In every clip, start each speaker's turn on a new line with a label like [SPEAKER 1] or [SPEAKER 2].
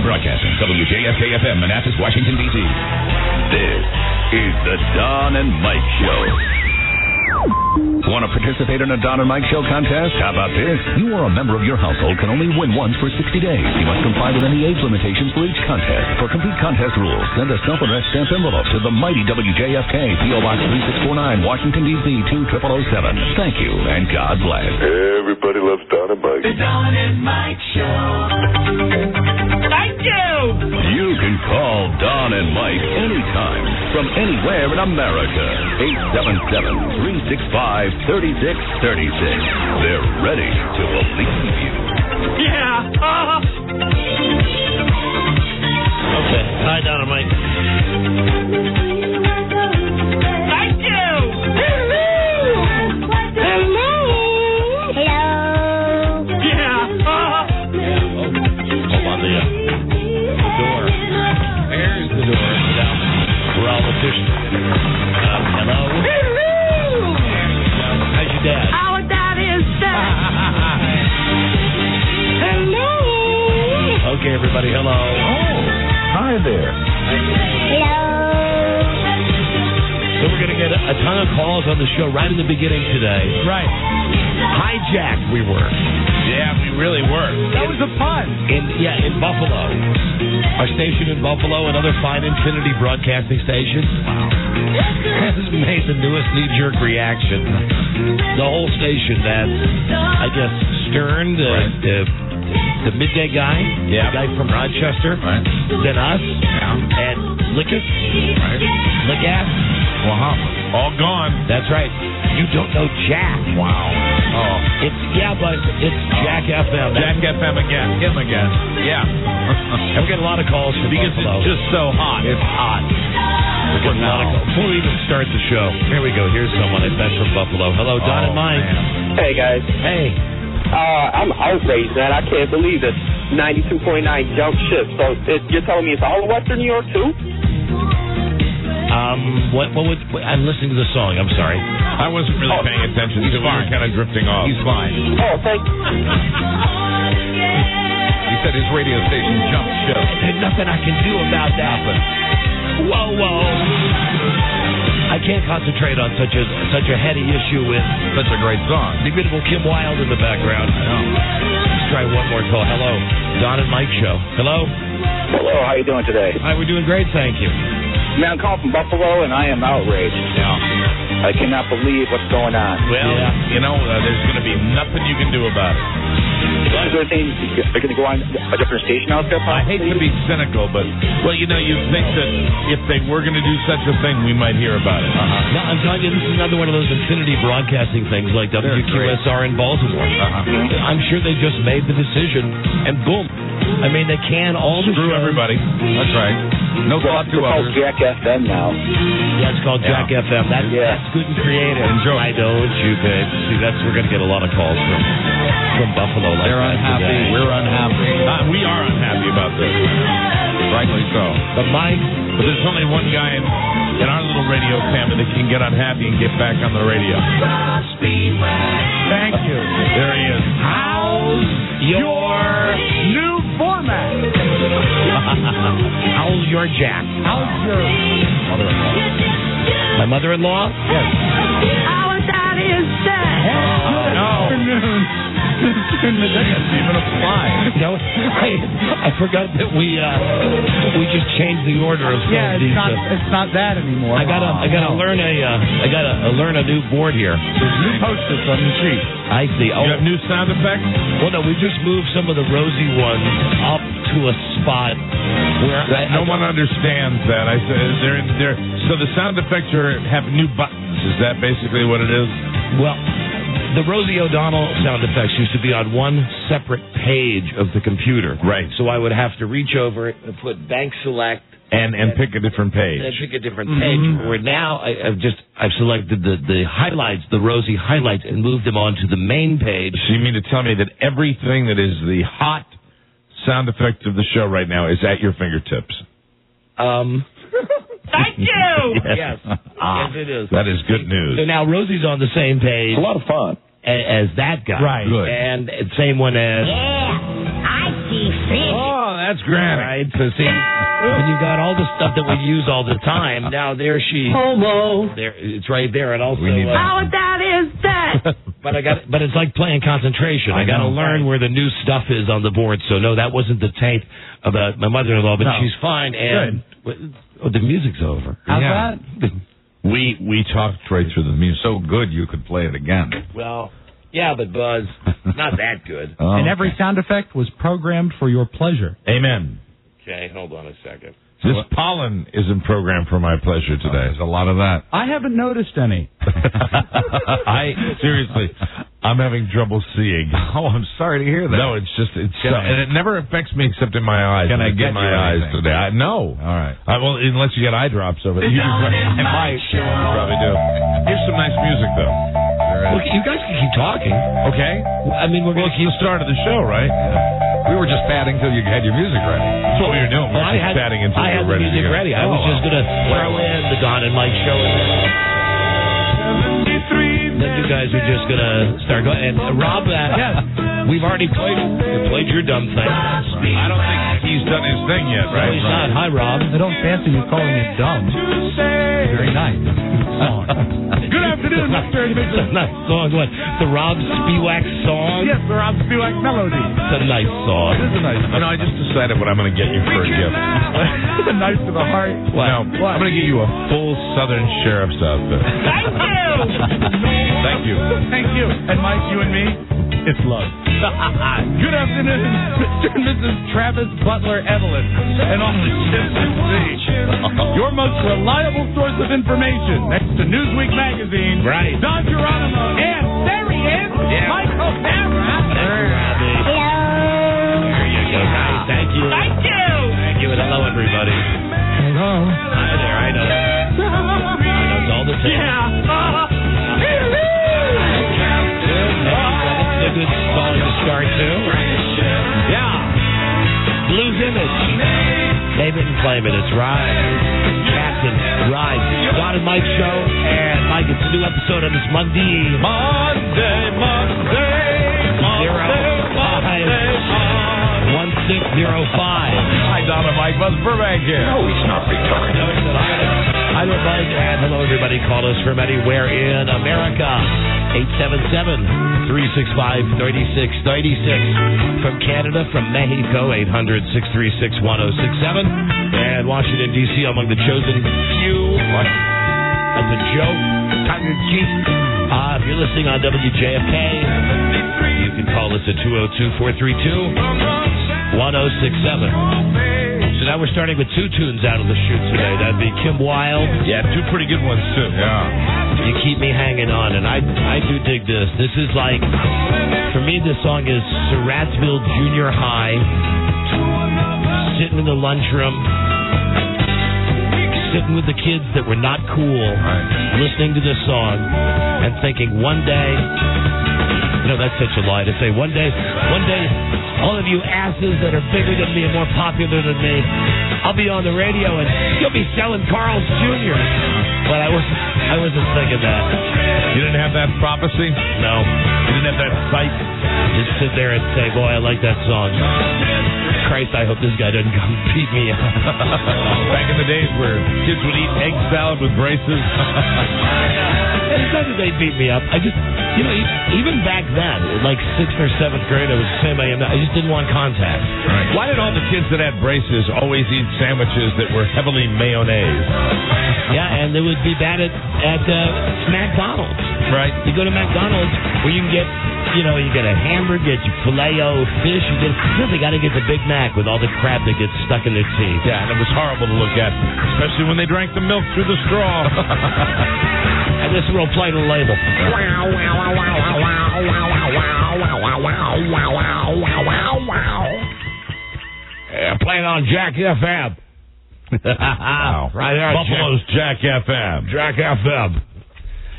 [SPEAKER 1] Broadcasting, WJFK-FM, Manassas, Washington, D.C.
[SPEAKER 2] This is the Don and Mike Show.
[SPEAKER 1] Want to participate in a Don and Mike Show contest? How about this? You or a member of your household can only win once for 60 days. You must comply with any age limitations for each contest. For complete contest rules, send a self-addressed stamped envelope to the mighty WJFK, P.O. Box 3649, Washington, D.C. 20007. Thank you, and God bless.
[SPEAKER 3] Everybody loves Don and Mike.
[SPEAKER 4] The Don and Mike Show. Thank you.
[SPEAKER 2] You can call Don and Mike anytime from anywhere in America. 877-365-3636. They're ready to believe you.
[SPEAKER 4] Yeah.
[SPEAKER 5] Okay. Hi, Don and Mike.
[SPEAKER 4] Thank you.
[SPEAKER 6] Hello.
[SPEAKER 4] Yeah.
[SPEAKER 5] Hold on the door. There's the door. Down. We're all efficient. Hello. How's your dad?
[SPEAKER 6] Our dad is dead. Hello.
[SPEAKER 5] Okay, everybody. Hello.
[SPEAKER 1] Hi there.
[SPEAKER 6] Hello.
[SPEAKER 5] So we're going to get a ton of calls on the show right in the beginning today.
[SPEAKER 7] Right.
[SPEAKER 5] Hijacked we were.
[SPEAKER 7] Yeah, we really were. That was a pun.
[SPEAKER 5] In Buffalo. Our station in Buffalo, another fine Infinity broadcasting station. Wow. Has made the newest knee-jerk reaction. The whole station that, I guess, Stern, the midday guy, the guy from Rochester, then us, and Lickett, Lickass.
[SPEAKER 7] All gone.
[SPEAKER 5] That's right. You don't know Jack.
[SPEAKER 7] Wow. Oh.
[SPEAKER 5] But it's Jack FM.
[SPEAKER 7] Jack FM again. Him again. Yeah.
[SPEAKER 5] And we get a lot of calls from
[SPEAKER 7] because
[SPEAKER 5] Buffalo.
[SPEAKER 7] It's just so hot. It's hot.
[SPEAKER 5] Before we even start the show, here we go. Here's someone I bet from Buffalo. Hello, Don and Mike.
[SPEAKER 7] Man.
[SPEAKER 8] Hey, guys.
[SPEAKER 5] Hey.
[SPEAKER 8] I'm outraged, man. I can't believe this. 92.9 jump ship. So you're telling me it's all of Western New York, too?
[SPEAKER 5] I'm listening to the song. I'm sorry.
[SPEAKER 7] I wasn't really paying attention. He's fine. We were kind of drifting off. He's fine.
[SPEAKER 8] Oh, thank you.
[SPEAKER 7] He said his radio station jump ship.
[SPEAKER 5] There's nothing I can do about that.
[SPEAKER 7] Nothing.
[SPEAKER 5] Whoa. I can't concentrate on such a heady issue with
[SPEAKER 7] such a great song.
[SPEAKER 5] The beautiful Kim Wilde in the background.
[SPEAKER 7] I know.
[SPEAKER 5] Let's try one more call. Hello, Don and Mike Show. Hello.
[SPEAKER 8] Hello, how you doing today?
[SPEAKER 5] Hi, we're doing great, thank you.
[SPEAKER 8] Man, I'm calling from Buffalo, and I am outraged.
[SPEAKER 7] Yeah.
[SPEAKER 8] I cannot believe what's going on.
[SPEAKER 7] Well, there's going to be nothing you can do about it.
[SPEAKER 8] Is there anything they're going to go on a different station out there?
[SPEAKER 7] I hate to be cynical, but, you'd think that if they were going to do such a thing, we might hear about it.
[SPEAKER 5] No, I'm telling you, this is another one of those Infinity broadcasting things like WQSR in Baltimore. I'm sure they just made the decision, and boom. I mean, they can all
[SPEAKER 7] screw everybody. That's right. No thought to others.
[SPEAKER 8] It's called Jack FM now.
[SPEAKER 5] Yeah, it's called Jack FM. That's good and creative.
[SPEAKER 7] Enjoy.
[SPEAKER 5] I know it's you, babe. See, we're going to get a lot of calls from Buffalo.
[SPEAKER 7] They're unhappy.
[SPEAKER 5] Today.
[SPEAKER 7] We're unhappy. We are unhappy about this. Rightly so.
[SPEAKER 5] But
[SPEAKER 7] there's only one guy in our little radio family that can get unhappy and get back on the radio.
[SPEAKER 9] Thank you.
[SPEAKER 7] There he is.
[SPEAKER 5] How's your
[SPEAKER 9] new format?
[SPEAKER 5] How's your Jack?
[SPEAKER 9] How's your
[SPEAKER 7] Mother-in-law?
[SPEAKER 5] My mother-in-law?
[SPEAKER 7] Yes.
[SPEAKER 6] Our dad is dead.
[SPEAKER 9] Good afternoon.
[SPEAKER 7] Doesn't even apply.
[SPEAKER 5] No, I forgot that we just changed the order of some of these.
[SPEAKER 9] It's not that anymore.
[SPEAKER 5] I gotta learn a new board here.
[SPEAKER 9] There's new Post-its on the sheet.
[SPEAKER 5] I see.
[SPEAKER 7] You have new sound effects?
[SPEAKER 5] Well, no, we just moved some of the rosy ones up to a spot where
[SPEAKER 7] no one understands that. I said they're so the sound effects have new buttons. Is that basically what it is?
[SPEAKER 5] Well, the Rosie O'Donnell sound effects used to be on one separate page of the computer.
[SPEAKER 7] Right.
[SPEAKER 5] So I would have to reach over and put bank select
[SPEAKER 7] and pick a different page.
[SPEAKER 5] And pick a different page. Where now I've selected the highlights, the Rosie highlights, and moved them onto the main page.
[SPEAKER 7] So you mean to tell me that everything that is the hot sound effect of the show right now is at your fingertips?
[SPEAKER 4] Thank you.
[SPEAKER 5] Yes. Yes, it is.
[SPEAKER 7] That is good news.
[SPEAKER 5] So now Rosie's on the same page.
[SPEAKER 8] It's a lot of fun.
[SPEAKER 5] As that guy.
[SPEAKER 7] Right. Good.
[SPEAKER 5] And same one as...
[SPEAKER 6] Yeah, I see fish.
[SPEAKER 9] Oh,
[SPEAKER 7] That's Granny.
[SPEAKER 5] Right. So see, when you got all the stuff that we use all the time, now there she. Homo. There, it's right there, and also.
[SPEAKER 6] Our daddy is dead.
[SPEAKER 5] But it's like playing concentration. I got to learn where the new stuff is on the board. So no, that wasn't the tape about my mother-in-law, but she's fine. And the music's over.
[SPEAKER 9] How's that?
[SPEAKER 7] We talked right through the music.
[SPEAKER 10] So good you could play it again.
[SPEAKER 5] Well, yeah, but Buzz, not that good.
[SPEAKER 9] And every sound effect was programmed for your pleasure.
[SPEAKER 7] Amen.
[SPEAKER 5] Okay, hold on a second.
[SPEAKER 7] This pollen isn't programmed for my pleasure today.
[SPEAKER 10] There's a lot of that.
[SPEAKER 9] I haven't noticed any.
[SPEAKER 7] Seriously, I'm having trouble seeing.
[SPEAKER 10] Oh, I'm sorry to hear that.
[SPEAKER 7] No, it's and it never affects me except in my eyes.
[SPEAKER 10] Can I get
[SPEAKER 7] my eyes today? No.
[SPEAKER 10] All right.
[SPEAKER 7] Well, unless you get eye drops over it. You
[SPEAKER 10] Mike.
[SPEAKER 7] probably do. Here's some nice music, though.
[SPEAKER 5] Look, you guys can keep talking.
[SPEAKER 7] Okay.
[SPEAKER 5] I mean, we're going to keep
[SPEAKER 7] the start of the show, right?
[SPEAKER 10] We were just batting till you had your music ready.
[SPEAKER 7] That's what we were doing.
[SPEAKER 5] Well, I had the music ready. I was just going to throw in the Don and Mike show. Then you guys are just going to start going. And Rob, we've already played it. You played your dumb thing.
[SPEAKER 7] I don't think he's done his thing yet, right?
[SPEAKER 5] No, he's not. Hi, Rob.
[SPEAKER 9] I don't fancy you calling it dumb. Very nice. Good afternoon, Mr. and Mrs.
[SPEAKER 5] Nice song. What? The Rob Spiewak song?
[SPEAKER 9] Yes, the Rob Spiewak melody.
[SPEAKER 5] It's a nice song.
[SPEAKER 9] It is a nice song.
[SPEAKER 7] I just decided what I'm going to get you for a gift.
[SPEAKER 9] Nice to the heart.
[SPEAKER 7] Now, I'm going to get you a full Southern Sheriff's outfit.
[SPEAKER 6] Thank you.
[SPEAKER 7] Thank you.
[SPEAKER 9] Thank you. And Mike, you and me, it's love. Good afternoon, Mr. and Mrs. Travis Butler Evelyn, and all the ships at sea. Your most reliable source of information next to Newsweek magazine.
[SPEAKER 5] Right.
[SPEAKER 9] Don Geronimo. And there he is, Mike O'Hara.
[SPEAKER 6] Hello.
[SPEAKER 5] There you go. Nice. Thank you.
[SPEAKER 6] Thank you.
[SPEAKER 5] Thank you, and hello, everybody.
[SPEAKER 9] Hello.
[SPEAKER 5] Hi there. I know. It's all the same. That's a good song to start to. Yeah. Blues Image. Name it and claim it. It's right. Captain Ride. Don and Mike show. And Mike, it's a new episode on this Monday.
[SPEAKER 7] Monday.
[SPEAKER 5] 1605.
[SPEAKER 7] Hi, Don and Mike. Buzz Burbank here.
[SPEAKER 10] No, he's not retarded.
[SPEAKER 5] Hi there, Buzz, and hello, everybody. Call us from anywhere in America. 877-365-3636. From Canada, from Mexico, 800-636-1067. And Washington, D.C., among the chosen few. What? That's a joke. If you're listening on WJFK, you can call us at 202-432-1067. So now we're starting with two tunes out of the chute today. That'd be Kim Wilde.
[SPEAKER 7] Yeah, two pretty good ones, too.
[SPEAKER 10] Yeah.
[SPEAKER 5] You Keep Me Hanging On, and I do dig this. This is like, for me, this song is Surrattsville Junior High, sitting in the lunchroom, sitting with the kids that were not cool, listening to this song, and thinking one day, that's such a lie to say, one day, all of you asses that are bigger than me and more popular than me, I'll be on the radio and you'll be selling Carl's Jr. But I wasn't thinking that.
[SPEAKER 7] You didn't have that prophecy?
[SPEAKER 5] No.
[SPEAKER 7] You didn't have that sight?
[SPEAKER 5] Just sit there and say, boy, I like that song. Christ, I hope this guy doesn't come beat me up.
[SPEAKER 7] Back in the days where kids would eat egg salad with braces.
[SPEAKER 5] It's not that they beat me up. I just, even back then, like 6th or 7th grade, I was the same I am now. I just didn't want contact.
[SPEAKER 7] Right. Why did all the kids that had braces always eat sandwiches that were heavily mayonnaise?
[SPEAKER 5] Yeah, and they would be bad at McDonald's.
[SPEAKER 7] Right.
[SPEAKER 5] You go to McDonald's where you can get, you get a hamburger, get your filet-o-fish. They got to get the Big Mac with all the crap that gets stuck in their teeth.
[SPEAKER 7] Yeah, and it was horrible to look at, especially when they drank the milk through the straw.
[SPEAKER 5] And this is real plain and label. Playing on Jack FM.
[SPEAKER 7] Wow.
[SPEAKER 5] Right there.
[SPEAKER 7] Buffalo's Jack FM.
[SPEAKER 5] Jack FM.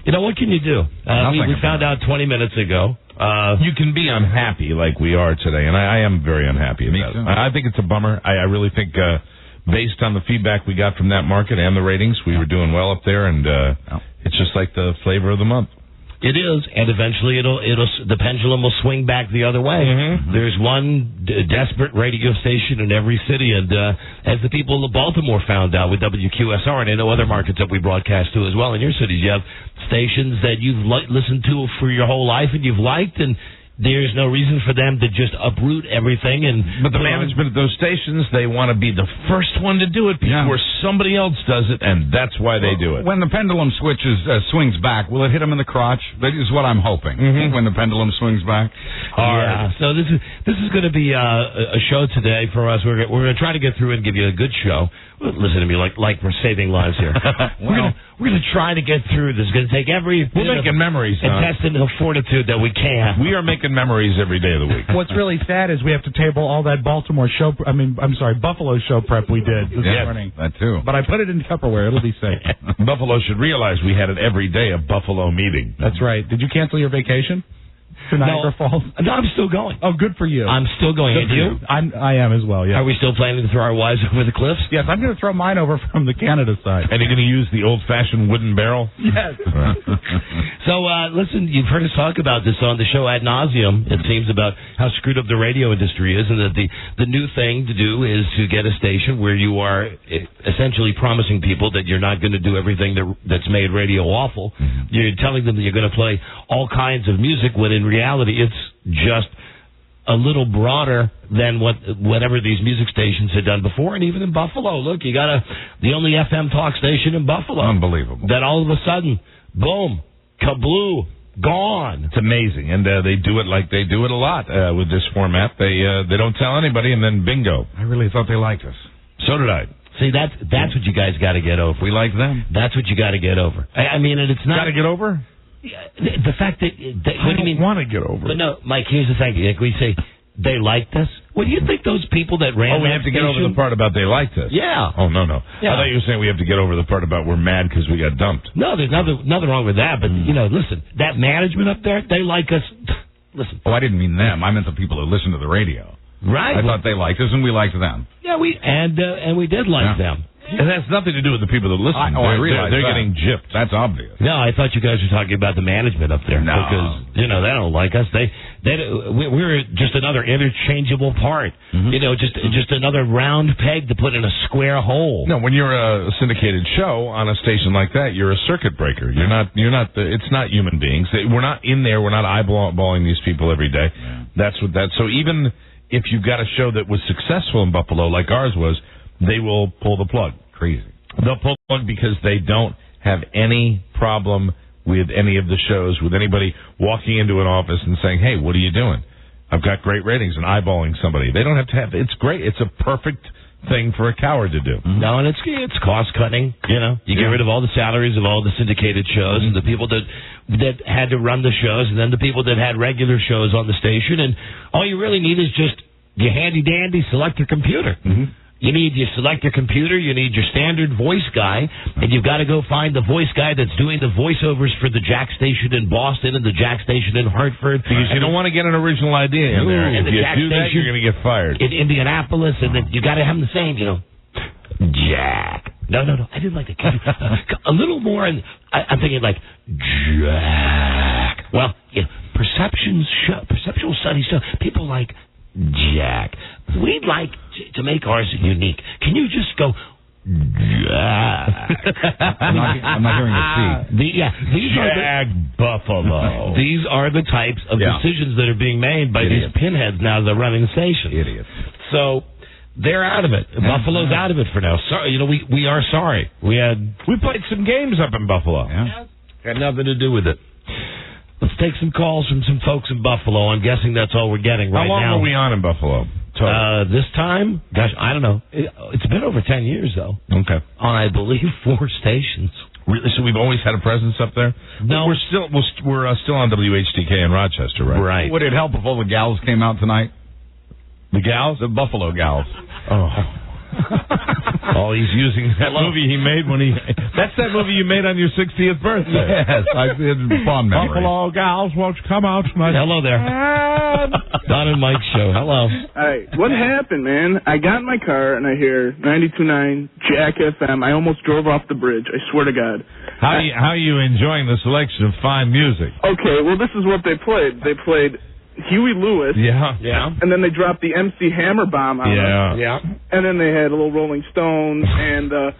[SPEAKER 5] What can you do? We found out 20 minutes ago.
[SPEAKER 7] You can be unhappy like we are today, and I am very unhappy about it. I think it's a bummer. I really think, based on the feedback we got from that market and the ratings, we were doing well up there, and it's just like the flavor of the month.
[SPEAKER 5] It is, and eventually the pendulum will swing back the other way.
[SPEAKER 7] Mm-hmm.
[SPEAKER 5] There's one desperate radio station in every city, and as the people of Baltimore found out with WQSR, and I know other markets that we broadcast to as well in your cities, you have stations that you've listened to for your whole life and you've liked, and there's no reason for them to just uproot everything.
[SPEAKER 7] But the management of those stations, they want to be the first one to do it before somebody else does it, and that's why they do it.
[SPEAKER 10] When the pendulum swings back, will it hit them in the crotch? That is what I'm hoping. When the pendulum swings back.
[SPEAKER 5] Yeah. So this is going to be a show today for us. We're going to try to get through and give you a good show. Listen to me, like we're saving lives here. We're going to try to get through this. It's going to take every
[SPEAKER 7] We're making memories,
[SPEAKER 5] intestinal fortitude that we can.
[SPEAKER 7] We are making memories every day of the week.
[SPEAKER 9] What's really sad is we have to table all that Buffalo show prep we did this morning.
[SPEAKER 10] That too.
[SPEAKER 9] But I put it in Tupperware. It'll be safe.
[SPEAKER 7] Buffalo should realize we had it every day, a Buffalo meeting.
[SPEAKER 9] That's right. Did you cancel your vacation to Niagara Falls?
[SPEAKER 5] No, I'm still going.
[SPEAKER 9] Oh, good for you.
[SPEAKER 5] I'm still going.
[SPEAKER 9] Good for you? I am as well, yeah.
[SPEAKER 5] Are we still planning to throw our wives over the cliffs?
[SPEAKER 9] Yes, I'm going to throw mine over from the Canada side.
[SPEAKER 7] And you're going to use the old-fashioned wooden barrel?
[SPEAKER 9] Yes.
[SPEAKER 5] So, listen, you've heard us talk about this on the show ad nauseum, it seems, about how screwed up the radio industry is, and that the new thing to do is to get a station where you are essentially promising people that you're not going to do everything that's made radio awful. You're telling them that you're going to play all kinds of music, when in reality it's just a little broader than whatever these music stations had done before. And even in Buffalo, look, you got the only FM talk station in Buffalo.
[SPEAKER 10] Unbelievable.
[SPEAKER 5] That all of a sudden, boom, kabloo, gone.
[SPEAKER 7] It's amazing, and they do it like they do it a lot with this format. They don't tell anybody, and then bingo.
[SPEAKER 10] I really thought they liked us.
[SPEAKER 7] So did I.
[SPEAKER 5] See, that's what you guys got to get over.
[SPEAKER 10] We like them.
[SPEAKER 5] That's what you got to get over. I mean, and it's not
[SPEAKER 7] got to get over.
[SPEAKER 5] The fact that what do you mean?
[SPEAKER 7] Want to get over?
[SPEAKER 5] But no, Mike. Here's the thing. Like we say, they liked us. Well, do you think those people that ran?
[SPEAKER 7] We have to get over the part about they liked us.
[SPEAKER 5] Yeah.
[SPEAKER 7] Oh no.
[SPEAKER 5] Yeah.
[SPEAKER 7] I thought you were saying we have to get over the part about we're mad because we got dumped.
[SPEAKER 5] No, there's nothing wrong with that. But listen, that management up there, they like us. Listen.
[SPEAKER 10] Oh, I didn't mean them. I meant the people who listen to the radio.
[SPEAKER 5] Right.
[SPEAKER 10] I thought they liked us, and we liked them.
[SPEAKER 5] Yeah, we did like them.
[SPEAKER 7] And that's nothing to do with the people that listen.
[SPEAKER 10] I realize
[SPEAKER 7] they're
[SPEAKER 10] that.
[SPEAKER 7] getting gypped.
[SPEAKER 10] That's obvious.
[SPEAKER 5] No, I thought you guys were talking about the management up there.
[SPEAKER 10] No.
[SPEAKER 5] Because, they don't like us. We're just another interchangeable part. Just another round peg to put in a square hole.
[SPEAKER 7] No, when you're a syndicated show on a station like that, you're a circuit breaker. You're not. It's not human beings. We're not in there. We're not eyeballing these people every day. Yeah. So even if you've got a show that was successful in Buffalo, like ours was, they will pull the plug.
[SPEAKER 10] Crazy.
[SPEAKER 7] They'll pull the plug because they don't have any problem with any of the shows, with anybody walking into an office and saying, hey, what are you doing? I've got great ratings, and eyeballing somebody. They don't have to have, it's great. It's a perfect thing for a coward to do.
[SPEAKER 5] No, and it's cost cutting. You get rid of all the salaries of all the syndicated shows and the people that had to run the shows, and then the people that had regular shows on the station. And all you really need is just your handy dandy selector computer. You need your selector computer, you need your standard voice guy, and you've got to go find the voice guy that's doing the voiceovers for the Jack station in Boston and the Jack station in Hartford.
[SPEAKER 7] Because you don't want to get an original idea in there. If you do that, you're going to get fired.
[SPEAKER 5] In Indianapolis, and then you got to have them the same, Jack. No, I didn't like that. A little more, and I'm thinking like, Jack. Well, perceptual studies show people like Jack. We'd like to make ours unique. Can you just go, Jack?
[SPEAKER 10] I'm not hearing a C.
[SPEAKER 7] Jack Buffalo.
[SPEAKER 5] These are the types of decisions that are being made by these pinheads now that are running the station.
[SPEAKER 10] Idiots.
[SPEAKER 5] So they're out of it. Buffalo's out of it for now. Sorry, we are sorry. We
[SPEAKER 7] played some games up in Buffalo.
[SPEAKER 10] Yeah.
[SPEAKER 5] Had nothing to do with it. Let's take some calls from some folks in Buffalo. I'm guessing that's all we're getting right now.
[SPEAKER 7] How long were we on in Buffalo?
[SPEAKER 5] This time, gosh, I don't know. It's been over 10 years, though.
[SPEAKER 7] Okay.
[SPEAKER 5] On, I believe, 4 stations.
[SPEAKER 7] Really? So we've always had a presence up there?
[SPEAKER 5] No.
[SPEAKER 7] We're still on WHDK in Rochester, right?
[SPEAKER 5] Right.
[SPEAKER 10] Would it help if all the gals came out tonight?
[SPEAKER 7] The gals?
[SPEAKER 10] The Buffalo gals.
[SPEAKER 7] Oh. Oh, he's using that movie he made when he... That's that movie you made on your 60th birthday.
[SPEAKER 10] Yes, it's fond memory.
[SPEAKER 7] Buffalo gals, won't you come out tonight?
[SPEAKER 5] Hello there. Don and Mike show. Hello.
[SPEAKER 11] Hi. What happened, man? I got in my car and I hear 92.9 Jack FM. I almost drove off the bridge. I swear to God.
[SPEAKER 7] How are you enjoying the selection of fine music?
[SPEAKER 11] Okay, well, this is what they played. They played Huey Lewis.
[SPEAKER 5] Yeah.
[SPEAKER 11] And then they dropped the MC Hammer bomb on us.
[SPEAKER 5] Yeah.
[SPEAKER 11] And then they had a little Rolling Stones and the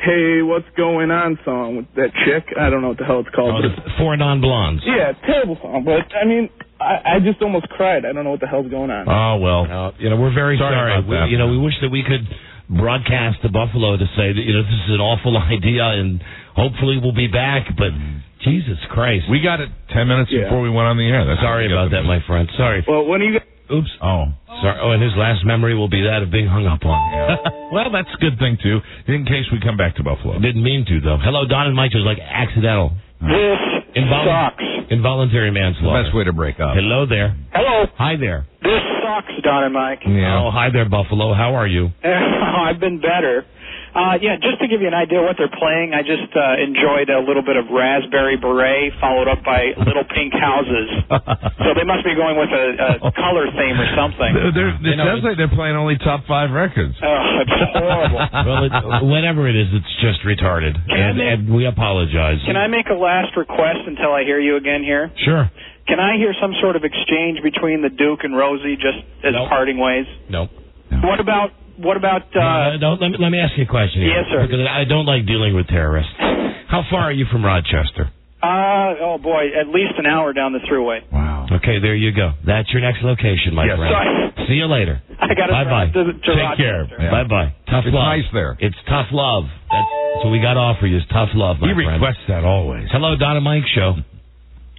[SPEAKER 11] Hey, What's Going On song with that chick. I don't know what the hell it's called.
[SPEAKER 5] Oh, the Four Non-Blondes.
[SPEAKER 11] Yeah, terrible song. But, I mean, I just almost cried. I don't know what the hell's going on.
[SPEAKER 7] Oh, well.
[SPEAKER 5] We're very sorry.
[SPEAKER 7] About that.
[SPEAKER 5] We wish that we could broadcast to Buffalo to say that, this is an awful idea and hopefully we'll be back, but Jesus Christ.
[SPEAKER 7] We got it 10 minutes before we went on the air.
[SPEAKER 5] Sorry about that, my friend. Sorry.
[SPEAKER 11] Well, when are you...
[SPEAKER 5] Oops.
[SPEAKER 7] Oh.
[SPEAKER 5] Sorry. Oh, and his last memory will be that of being hung up on.
[SPEAKER 7] Well, that's a good thing, too, in case we come back to Buffalo.
[SPEAKER 5] Didn't mean to, though. Hello, Don and Mike was like accidental.
[SPEAKER 8] This sucks.
[SPEAKER 5] Involuntary manslaughter.
[SPEAKER 10] Best way to break up.
[SPEAKER 5] Hello there.
[SPEAKER 8] Hello.
[SPEAKER 5] Hi there.
[SPEAKER 8] This sucks, Don and Mike.
[SPEAKER 7] Yeah.
[SPEAKER 5] Oh, hi there, Buffalo. How are you?
[SPEAKER 8] I've been better. Just to give you an idea of what they're playing, I just enjoyed a little bit of Raspberry Beret followed up by Little Pink Houses. So they must be going with a color theme or something.
[SPEAKER 7] It sounds like they're playing only top 5 records.
[SPEAKER 8] Oh, it's horrible.
[SPEAKER 5] Well, whatever it is, it's just retarded. And we apologize.
[SPEAKER 8] Can I make a last request until I hear you again here?
[SPEAKER 5] Sure.
[SPEAKER 8] Can I hear some sort of exchange between the Duke and Rosie just as parting ways?
[SPEAKER 5] Nope.
[SPEAKER 8] What about...
[SPEAKER 5] let me ask you a question here.
[SPEAKER 8] Yes, sir.
[SPEAKER 5] Because I don't like dealing with terrorists. How far are you from Rochester?
[SPEAKER 8] Oh, boy, at least an hour down the thruway.
[SPEAKER 10] Wow.
[SPEAKER 5] Okay, there you go. That's your next location, my friend.
[SPEAKER 8] Sorry.
[SPEAKER 5] See you later.
[SPEAKER 8] I got to
[SPEAKER 5] Bye-bye.
[SPEAKER 8] Take
[SPEAKER 5] care. Yeah. Bye-bye. Tough
[SPEAKER 10] it's
[SPEAKER 5] love.
[SPEAKER 10] It's nice there.
[SPEAKER 5] It's tough love. That's what we got to offer you is tough love, my friend.
[SPEAKER 7] He requests that always.
[SPEAKER 5] Hello, Don and Mike show.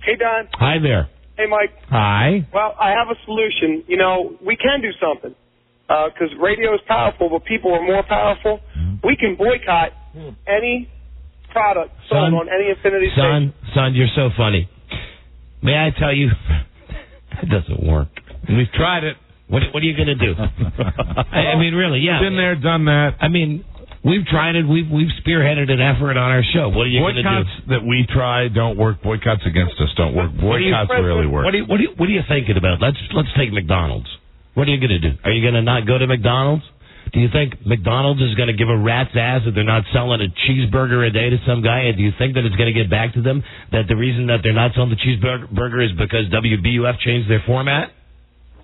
[SPEAKER 12] Hey, Don.
[SPEAKER 5] Hi there.
[SPEAKER 12] Hey, Mike.
[SPEAKER 5] Hi.
[SPEAKER 12] Well, I have a solution. We can do something. Because radio is powerful, but people are more powerful. We can boycott any product sold on any Infinity station.
[SPEAKER 5] Son, you're so funny. May I tell you, it doesn't work.
[SPEAKER 7] We've tried it.
[SPEAKER 5] What are you going to do? I mean, really, yeah.
[SPEAKER 7] Been there, done that.
[SPEAKER 5] I mean, we've tried it. We've spearheaded an effort on our show. What are you going to do?
[SPEAKER 7] Boycotts that we try don't work. Boycotts against us don't work. Boycotts really work.
[SPEAKER 5] What are you thinking about? Let's take McDonald's. What are you going to do? Are you going to not go to McDonald's? Do you think McDonald's is going to give a rat's ass if they're not selling a cheeseburger a day to some guy? And do you think that it's going to get back to them that the reason that they're not selling the cheeseburger is because WBUF changed their format?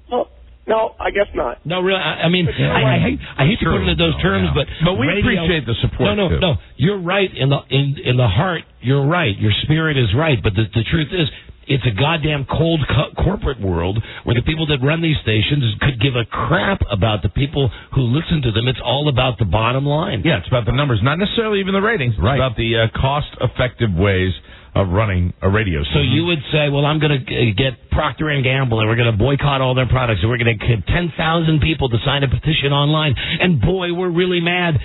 [SPEAKER 12] Well, no, I guess not.
[SPEAKER 5] No, really. I mean, I hate to put it in those terms, but
[SPEAKER 7] we appreciate the support.
[SPEAKER 5] No. You're right in the heart. You're right. Your spirit is right. But the truth is, it's a goddamn cold corporate world where the people that run these stations could give a crap about the people who listen to them. It's all about the bottom line.
[SPEAKER 7] Yeah, it's about the numbers, not necessarily even the ratings. It's about the cost-effective ways of running a radio station.
[SPEAKER 5] So you would say, well, I'm going to get Procter & Gamble, and we're going to boycott all their products, and we're going to get 10,000 people to sign a petition online, and boy, we're really mad.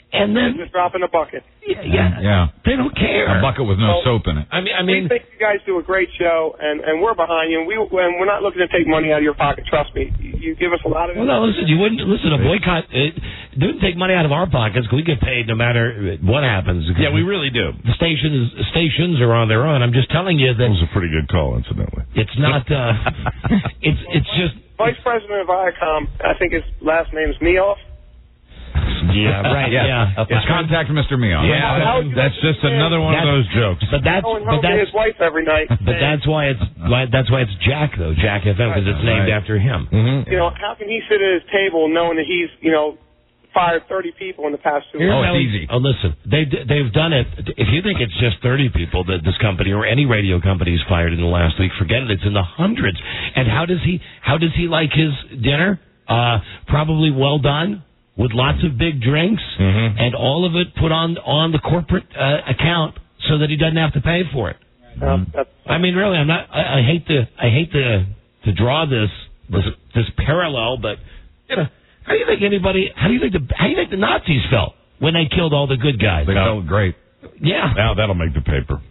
[SPEAKER 5] And then
[SPEAKER 12] just drop in a bucket.
[SPEAKER 10] Yeah.
[SPEAKER 5] They don't care.
[SPEAKER 10] A bucket with no soap in it.
[SPEAKER 5] I mean,
[SPEAKER 12] we think you guys do a great show, and we're behind you. And we're not looking to take money out of your pocket. Trust me, you give us a lot of.
[SPEAKER 5] Well, no, listen. You wouldn't listen. A boycott it didn't take money out of our pockets. We get paid no matter what happens.
[SPEAKER 7] Yeah, we really do.
[SPEAKER 5] The stations are on their own. I'm just telling you that.
[SPEAKER 7] That was a pretty good call, incidentally.
[SPEAKER 5] It's not. It's just.
[SPEAKER 12] Vice President of Viacom, I think his last name is Meoff.
[SPEAKER 5] Yeah, right. Yeah.
[SPEAKER 10] It's Contact Mr. Meoff.
[SPEAKER 7] Yeah, that's just another one of those jokes.
[SPEAKER 5] But that's
[SPEAKER 12] his wife every night.
[SPEAKER 5] But that's why it's Jack though, Jack FM, because it's named after him.
[SPEAKER 7] Mm-hmm.
[SPEAKER 12] How can he sit at his table knowing that he's fired 30 people in the past 2 years?
[SPEAKER 10] It's easy.
[SPEAKER 5] Oh, listen, they've done it. If you think it's just 30 people that this company or any radio company has fired in the last week, forget it. It's in the hundreds. And how does he like his dinner? Probably well done, with lots of big drinks, and all of it put on the corporate account so that he doesn't have to pay for it. I mean, really, I hate to draw this parallel, but how do you think the Nazis felt when they killed all the good guys?
[SPEAKER 10] They felt great.
[SPEAKER 5] Yeah.
[SPEAKER 7] Now that'll make the paper.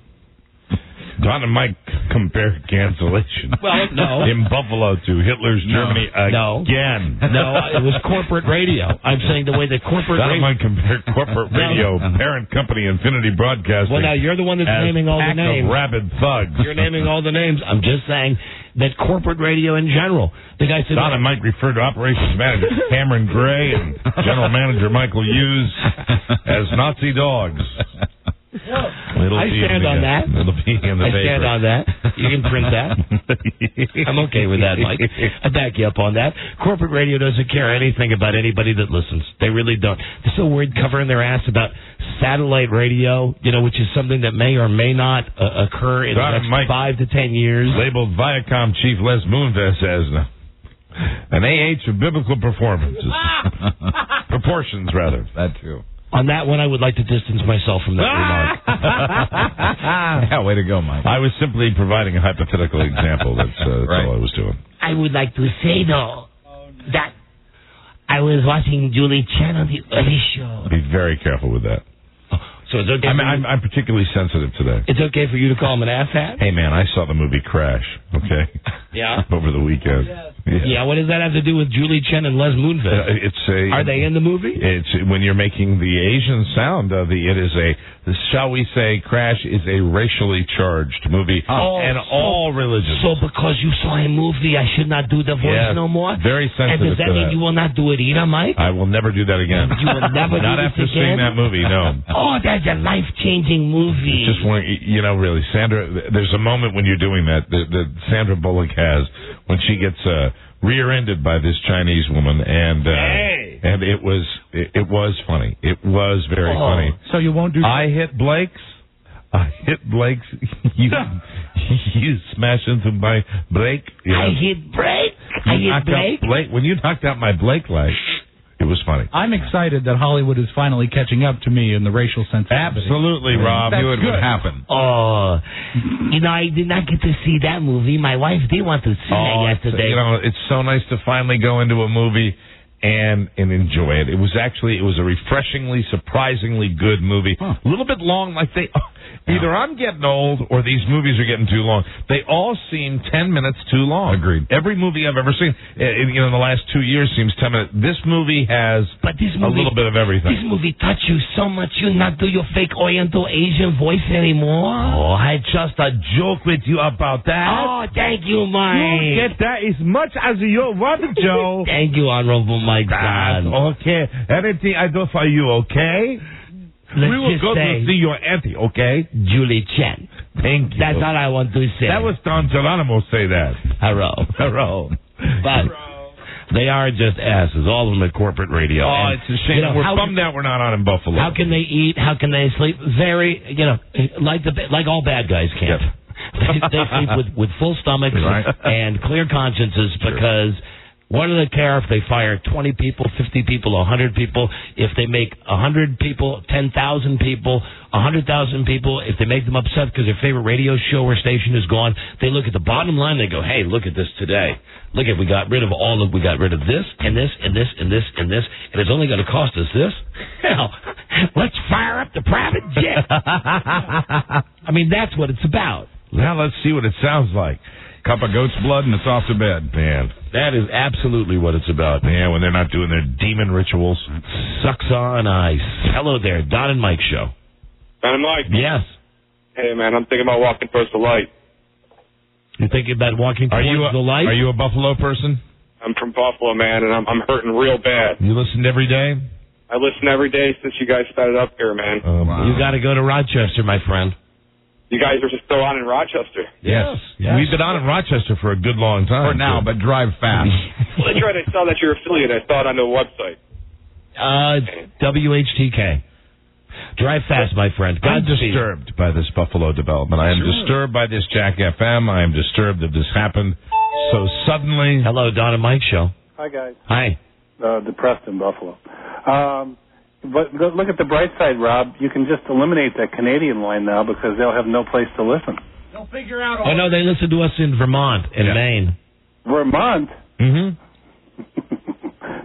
[SPEAKER 7] Don and Mike compare cancellation.
[SPEAKER 5] Well, no.
[SPEAKER 7] In Buffalo to Hitler's Germany again.
[SPEAKER 5] No, it was corporate radio. I'm saying the way that corporate radio...
[SPEAKER 7] might compare corporate radio, parent company Infinity Broadcasting.
[SPEAKER 5] Well, now, you're the one that's naming all the names.
[SPEAKER 7] Of rabid thugs.
[SPEAKER 5] You're naming all the names. I'm just saying that corporate radio in general. The guy said...
[SPEAKER 7] Don and Mike referred to operations manager Cameron Gray and general manager Michael Hughes as Nazi dogs.
[SPEAKER 5] I stand on that. I stand on that. You can print that. I'm okay with that, Mike. I back you up on that. Corporate radio doesn't care anything about anybody that listens. They really don't. They're so worried covering their ass about satellite radio, which is something that may or may not occur in the next 5 to 10 years.
[SPEAKER 7] Labeled Viacom chief Les Moonves as an AH of biblical performances. Proportions, rather.
[SPEAKER 10] That, too.
[SPEAKER 5] On that one, I would like to distance myself from that remark.
[SPEAKER 10] Yeah, way to go, Mike.
[SPEAKER 7] I was simply providing a hypothetical example. That's all I was doing.
[SPEAKER 4] I would like to say, though, that I was watching Julie Chen on the early show.
[SPEAKER 7] Be very careful with that.
[SPEAKER 5] So it's okay.
[SPEAKER 7] I'm particularly sensitive today.
[SPEAKER 5] It's okay for you to call him an asshat?
[SPEAKER 7] Hey, man, I saw the movie Crash, okay?
[SPEAKER 5] Yeah?
[SPEAKER 7] Over the weekend.
[SPEAKER 5] Yeah, what does that have to do with Julie Chen and Les Moonves? Are they in the movie?
[SPEAKER 7] It's when you're making the Asian sound of shall we say, Crash is a racially charged movie, and all religions.
[SPEAKER 4] So because you saw a movie, I should not do the voice no more?
[SPEAKER 7] Very sensitive.
[SPEAKER 4] And does that mean you will not do it either, Mike?
[SPEAKER 7] I will never do that again.
[SPEAKER 4] You will never do
[SPEAKER 7] not
[SPEAKER 4] this
[SPEAKER 7] after
[SPEAKER 4] again?
[SPEAKER 7] seeing that movie, no.
[SPEAKER 4] Oh, that's a life-changing movie.
[SPEAKER 7] It's just when, really, Sandra, there's a moment when you're doing that Sandra Bullock has when she gets rear-ended by this Chinese woman, and it was funny. It was very funny.
[SPEAKER 9] So you won't do...
[SPEAKER 7] I hit Blake's. You smash into my Blake.
[SPEAKER 4] I hit Blake. I hit Blake.
[SPEAKER 7] When you knocked out my Blake leg, it was funny.
[SPEAKER 9] I'm excited that Hollywood is finally catching up to me in the racial sensitivity.
[SPEAKER 7] Absolutely, Rob.
[SPEAKER 9] That's
[SPEAKER 7] knew it
[SPEAKER 9] good.
[SPEAKER 7] would happen.
[SPEAKER 4] Oh, I did not get to see that movie. My wife did want to see that yesterday.
[SPEAKER 7] It's so nice to finally go into a movie and enjoy it. It was a refreshingly, surprisingly good movie. A little bit long, either I'm getting old or these movies are getting too long. They all seem 10 minutes too long.
[SPEAKER 10] Agreed.
[SPEAKER 7] Every movie I've ever seen, in the last 2 years, seems 10 minutes. This movie has a little bit of everything.
[SPEAKER 4] This movie touched you so much you not do your fake Oriental Asian voice anymore.
[SPEAKER 7] Oh, I just a joke with you about that.
[SPEAKER 4] Oh, thank you, Mike.
[SPEAKER 7] You get that as much as you want, Joe.
[SPEAKER 4] Thank you, Honorable Mike.
[SPEAKER 7] Okay. Anything I do for you, okay? We will go to see your auntie, okay?
[SPEAKER 4] Julie Chen.
[SPEAKER 7] Thank you.
[SPEAKER 4] That's all I want to say.
[SPEAKER 7] That was Don Geronimo say that.
[SPEAKER 5] Hello. But they are just asses, all of them at corporate radio.
[SPEAKER 7] Oh, it's a shame. We're bummed out we're not on in Buffalo.
[SPEAKER 5] How can they eat? How can they sleep? Very, like all bad guys can't.
[SPEAKER 7] Yep.
[SPEAKER 5] They sleep with full stomachs and clear consciences because... What do they care if they fire 20 people, 50 people, 100 people? If they make 100 people, 10,000 people, 100,000 people, if they make them upset because their favorite radio show or station is gone, they look at the bottom line, they go, hey, look at this today. We got rid of this and this and this and this and this, and it's only going to cost us this. Hell, let's fire up the private jet. I mean, that's what it's about.
[SPEAKER 7] Now let's see what it sounds like.
[SPEAKER 10] Cup of goat's blood and it's off to bed.
[SPEAKER 7] Man,
[SPEAKER 5] that is absolutely what it's about.
[SPEAKER 7] Yeah, when they're not doing their demon rituals.
[SPEAKER 5] Sucks on ice. Hello there, Don and Mike show.
[SPEAKER 12] Don and Mike?
[SPEAKER 5] Yes.
[SPEAKER 12] Hey, man, I'm thinking about walking towards the light.
[SPEAKER 5] You're thinking about walking towards the light?
[SPEAKER 7] Are you a Buffalo person?
[SPEAKER 12] I'm from Buffalo, man, and I'm hurting real bad.
[SPEAKER 7] You listen every day?
[SPEAKER 12] I listen every day since you guys started up here, man.
[SPEAKER 5] Wow. You got to go to Rochester, my friend.
[SPEAKER 12] You guys are still on in Rochester.
[SPEAKER 7] Yes. We've been on in Rochester for a good long time.
[SPEAKER 10] For now, but drive fast.
[SPEAKER 12] Well, that's right. I saw that you're affiliate. I saw it on the website.
[SPEAKER 5] WHTK. Drive fast, my friend.
[SPEAKER 7] I'm disturbed by this Buffalo development. I am disturbed by this Jack FM. I am disturbed that this happened so suddenly.
[SPEAKER 5] Hello, Don and Mike show.
[SPEAKER 13] Hi, guys.
[SPEAKER 5] Hi.
[SPEAKER 13] Depressed in Buffalo. But look at the bright side, Rob. You can just eliminate that Canadian line now because they'll have no place to listen.
[SPEAKER 9] They'll figure out.
[SPEAKER 5] Oh no, they listen to us in Vermont and Maine.
[SPEAKER 13] Vermont.
[SPEAKER 5] Mm-hmm.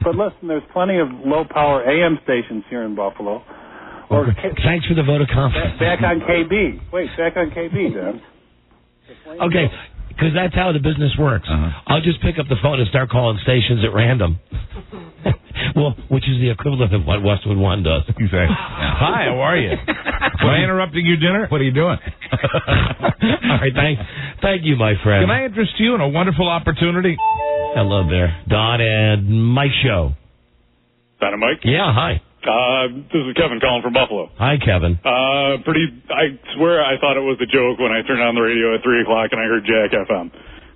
[SPEAKER 13] But listen, there's plenty of low-power AM stations here in Buffalo.
[SPEAKER 5] Thanks for the vote of confidence.
[SPEAKER 13] Back on KB. Wait, back on KB, Dan.
[SPEAKER 5] Okay, because that's how the business works. I'll just pick up the phone and start calling stations at random. Well, which is the equivalent of what Westwood One does.
[SPEAKER 7] Exactly. Hi, how are you? Am I interrupting your dinner?
[SPEAKER 10] What are you doing?
[SPEAKER 5] All right, thank you, my friend.
[SPEAKER 7] Can I interest you in a wonderful opportunity?
[SPEAKER 5] Hello there. Don and Mike Show.
[SPEAKER 14] Don and Mike?
[SPEAKER 5] Yeah, hi.
[SPEAKER 14] This is Kevin calling from Buffalo.
[SPEAKER 5] Hi, Kevin.
[SPEAKER 14] I swear I thought it was a joke when I turned on the radio at 3 o'clock and I heard Jack FM.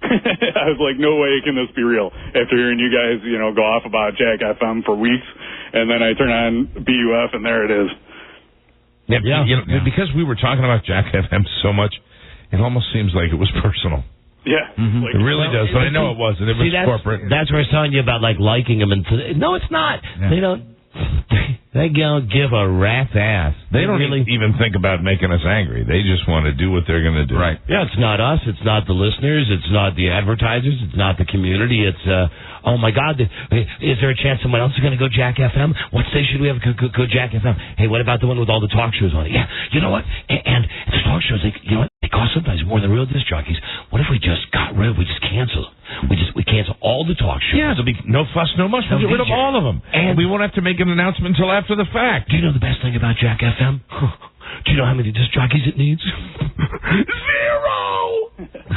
[SPEAKER 14] I was like, no way can this be real. After hearing you guys, go off about Jack FM for weeks, and then I turn on BUF and there it is.
[SPEAKER 7] Yeah. Because we were talking about Jack FM so much, it almost seems like it was personal.
[SPEAKER 14] Yeah.
[SPEAKER 7] It really does, but I know it wasn't. It was corporate.
[SPEAKER 5] That's where I was telling you about, liking them. No, it's not. Yeah. They don't. They don't give a rat's ass.
[SPEAKER 7] They don't really even think about making us angry. They just want to do what they're going to do.
[SPEAKER 10] Right.
[SPEAKER 5] Yeah, it's not us. It's not the listeners. It's not the advertisers. It's not the community. It's, oh, my God, is there a chance someone else is going to go Jack FM? What station do we have go Jack FM? Hey, what about the one with all the talk shows on it? Yeah, you know what? And the talk shows, they cost sometimes more than real disc jockeys. What if we just we just cancel them? We cancel all the talk shows.
[SPEAKER 7] Yeah, there'll be no fuss, no muss. We'll get rid of all of them. And we won't have to make an announcement until after the fact.
[SPEAKER 5] Do you know the best thing about Jack FM? Do you know how many disc jockeys it needs?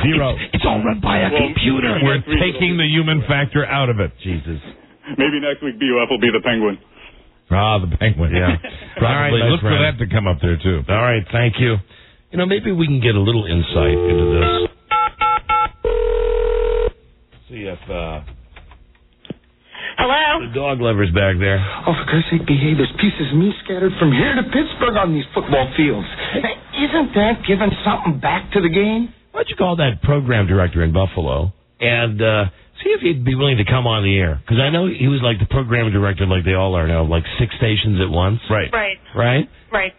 [SPEAKER 5] Zero. It's all run by a computer.
[SPEAKER 7] We're taking the human factor out of it.
[SPEAKER 5] Jesus.
[SPEAKER 14] Maybe next week BUF will be the Penguin.
[SPEAKER 7] The Penguin, yeah.
[SPEAKER 5] All right,
[SPEAKER 7] look for that to come up there, too.
[SPEAKER 5] All right, thank you. Maybe we can get a little insight into this. See if,
[SPEAKER 6] Hello?
[SPEAKER 5] the dog lover's back there.
[SPEAKER 15] Oh, for Christ's sake, behave. There's pieces of me scattered from here to Pittsburgh on these football fields. Isn't that giving something back to the game?
[SPEAKER 5] Why don't you call that program director in Buffalo and see if he'd be willing to come on the air? Because I know he was like the program director, like they all are now, like 6 stations at once.
[SPEAKER 7] Right.
[SPEAKER 6] Right.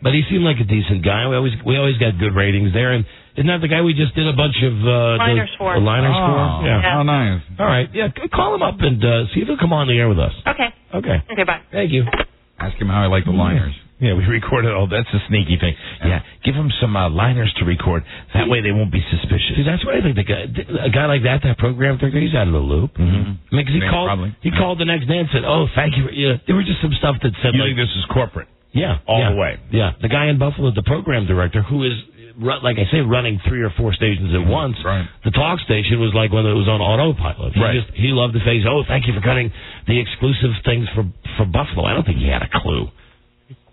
[SPEAKER 5] But he seemed like a decent guy. We always got good ratings there. And isn't that the guy we just did a bunch of
[SPEAKER 6] liners for?
[SPEAKER 5] Liners for?
[SPEAKER 10] Yeah. How nice.
[SPEAKER 5] All right. Yeah, call him up and see if he'll come on the air with us.
[SPEAKER 6] Okay. Okay, bye.
[SPEAKER 5] Thank you.
[SPEAKER 10] Ask him how I like the liners.
[SPEAKER 7] Yeah, we recorded all. That's a sneaky thing. Yeah, give them some liners to record. That way they won't be suspicious.
[SPEAKER 5] See, that's what I think. A guy like that program director, he's out of the loop.
[SPEAKER 7] Mm-hmm.
[SPEAKER 5] I mean, because he called the next day and said, "Oh, thank you." There were just some stuff that said,
[SPEAKER 7] "You think this is corporate?"
[SPEAKER 5] Yeah,
[SPEAKER 7] all the way.
[SPEAKER 5] Yeah, the guy in Buffalo, the program director, who is, like I say, running 3 or 4 stations at once.
[SPEAKER 10] Right.
[SPEAKER 5] The talk station was like when it was on autopilot. He loved the face. Oh, thank you for cutting the exclusive things for Buffalo. I don't think he had a clue.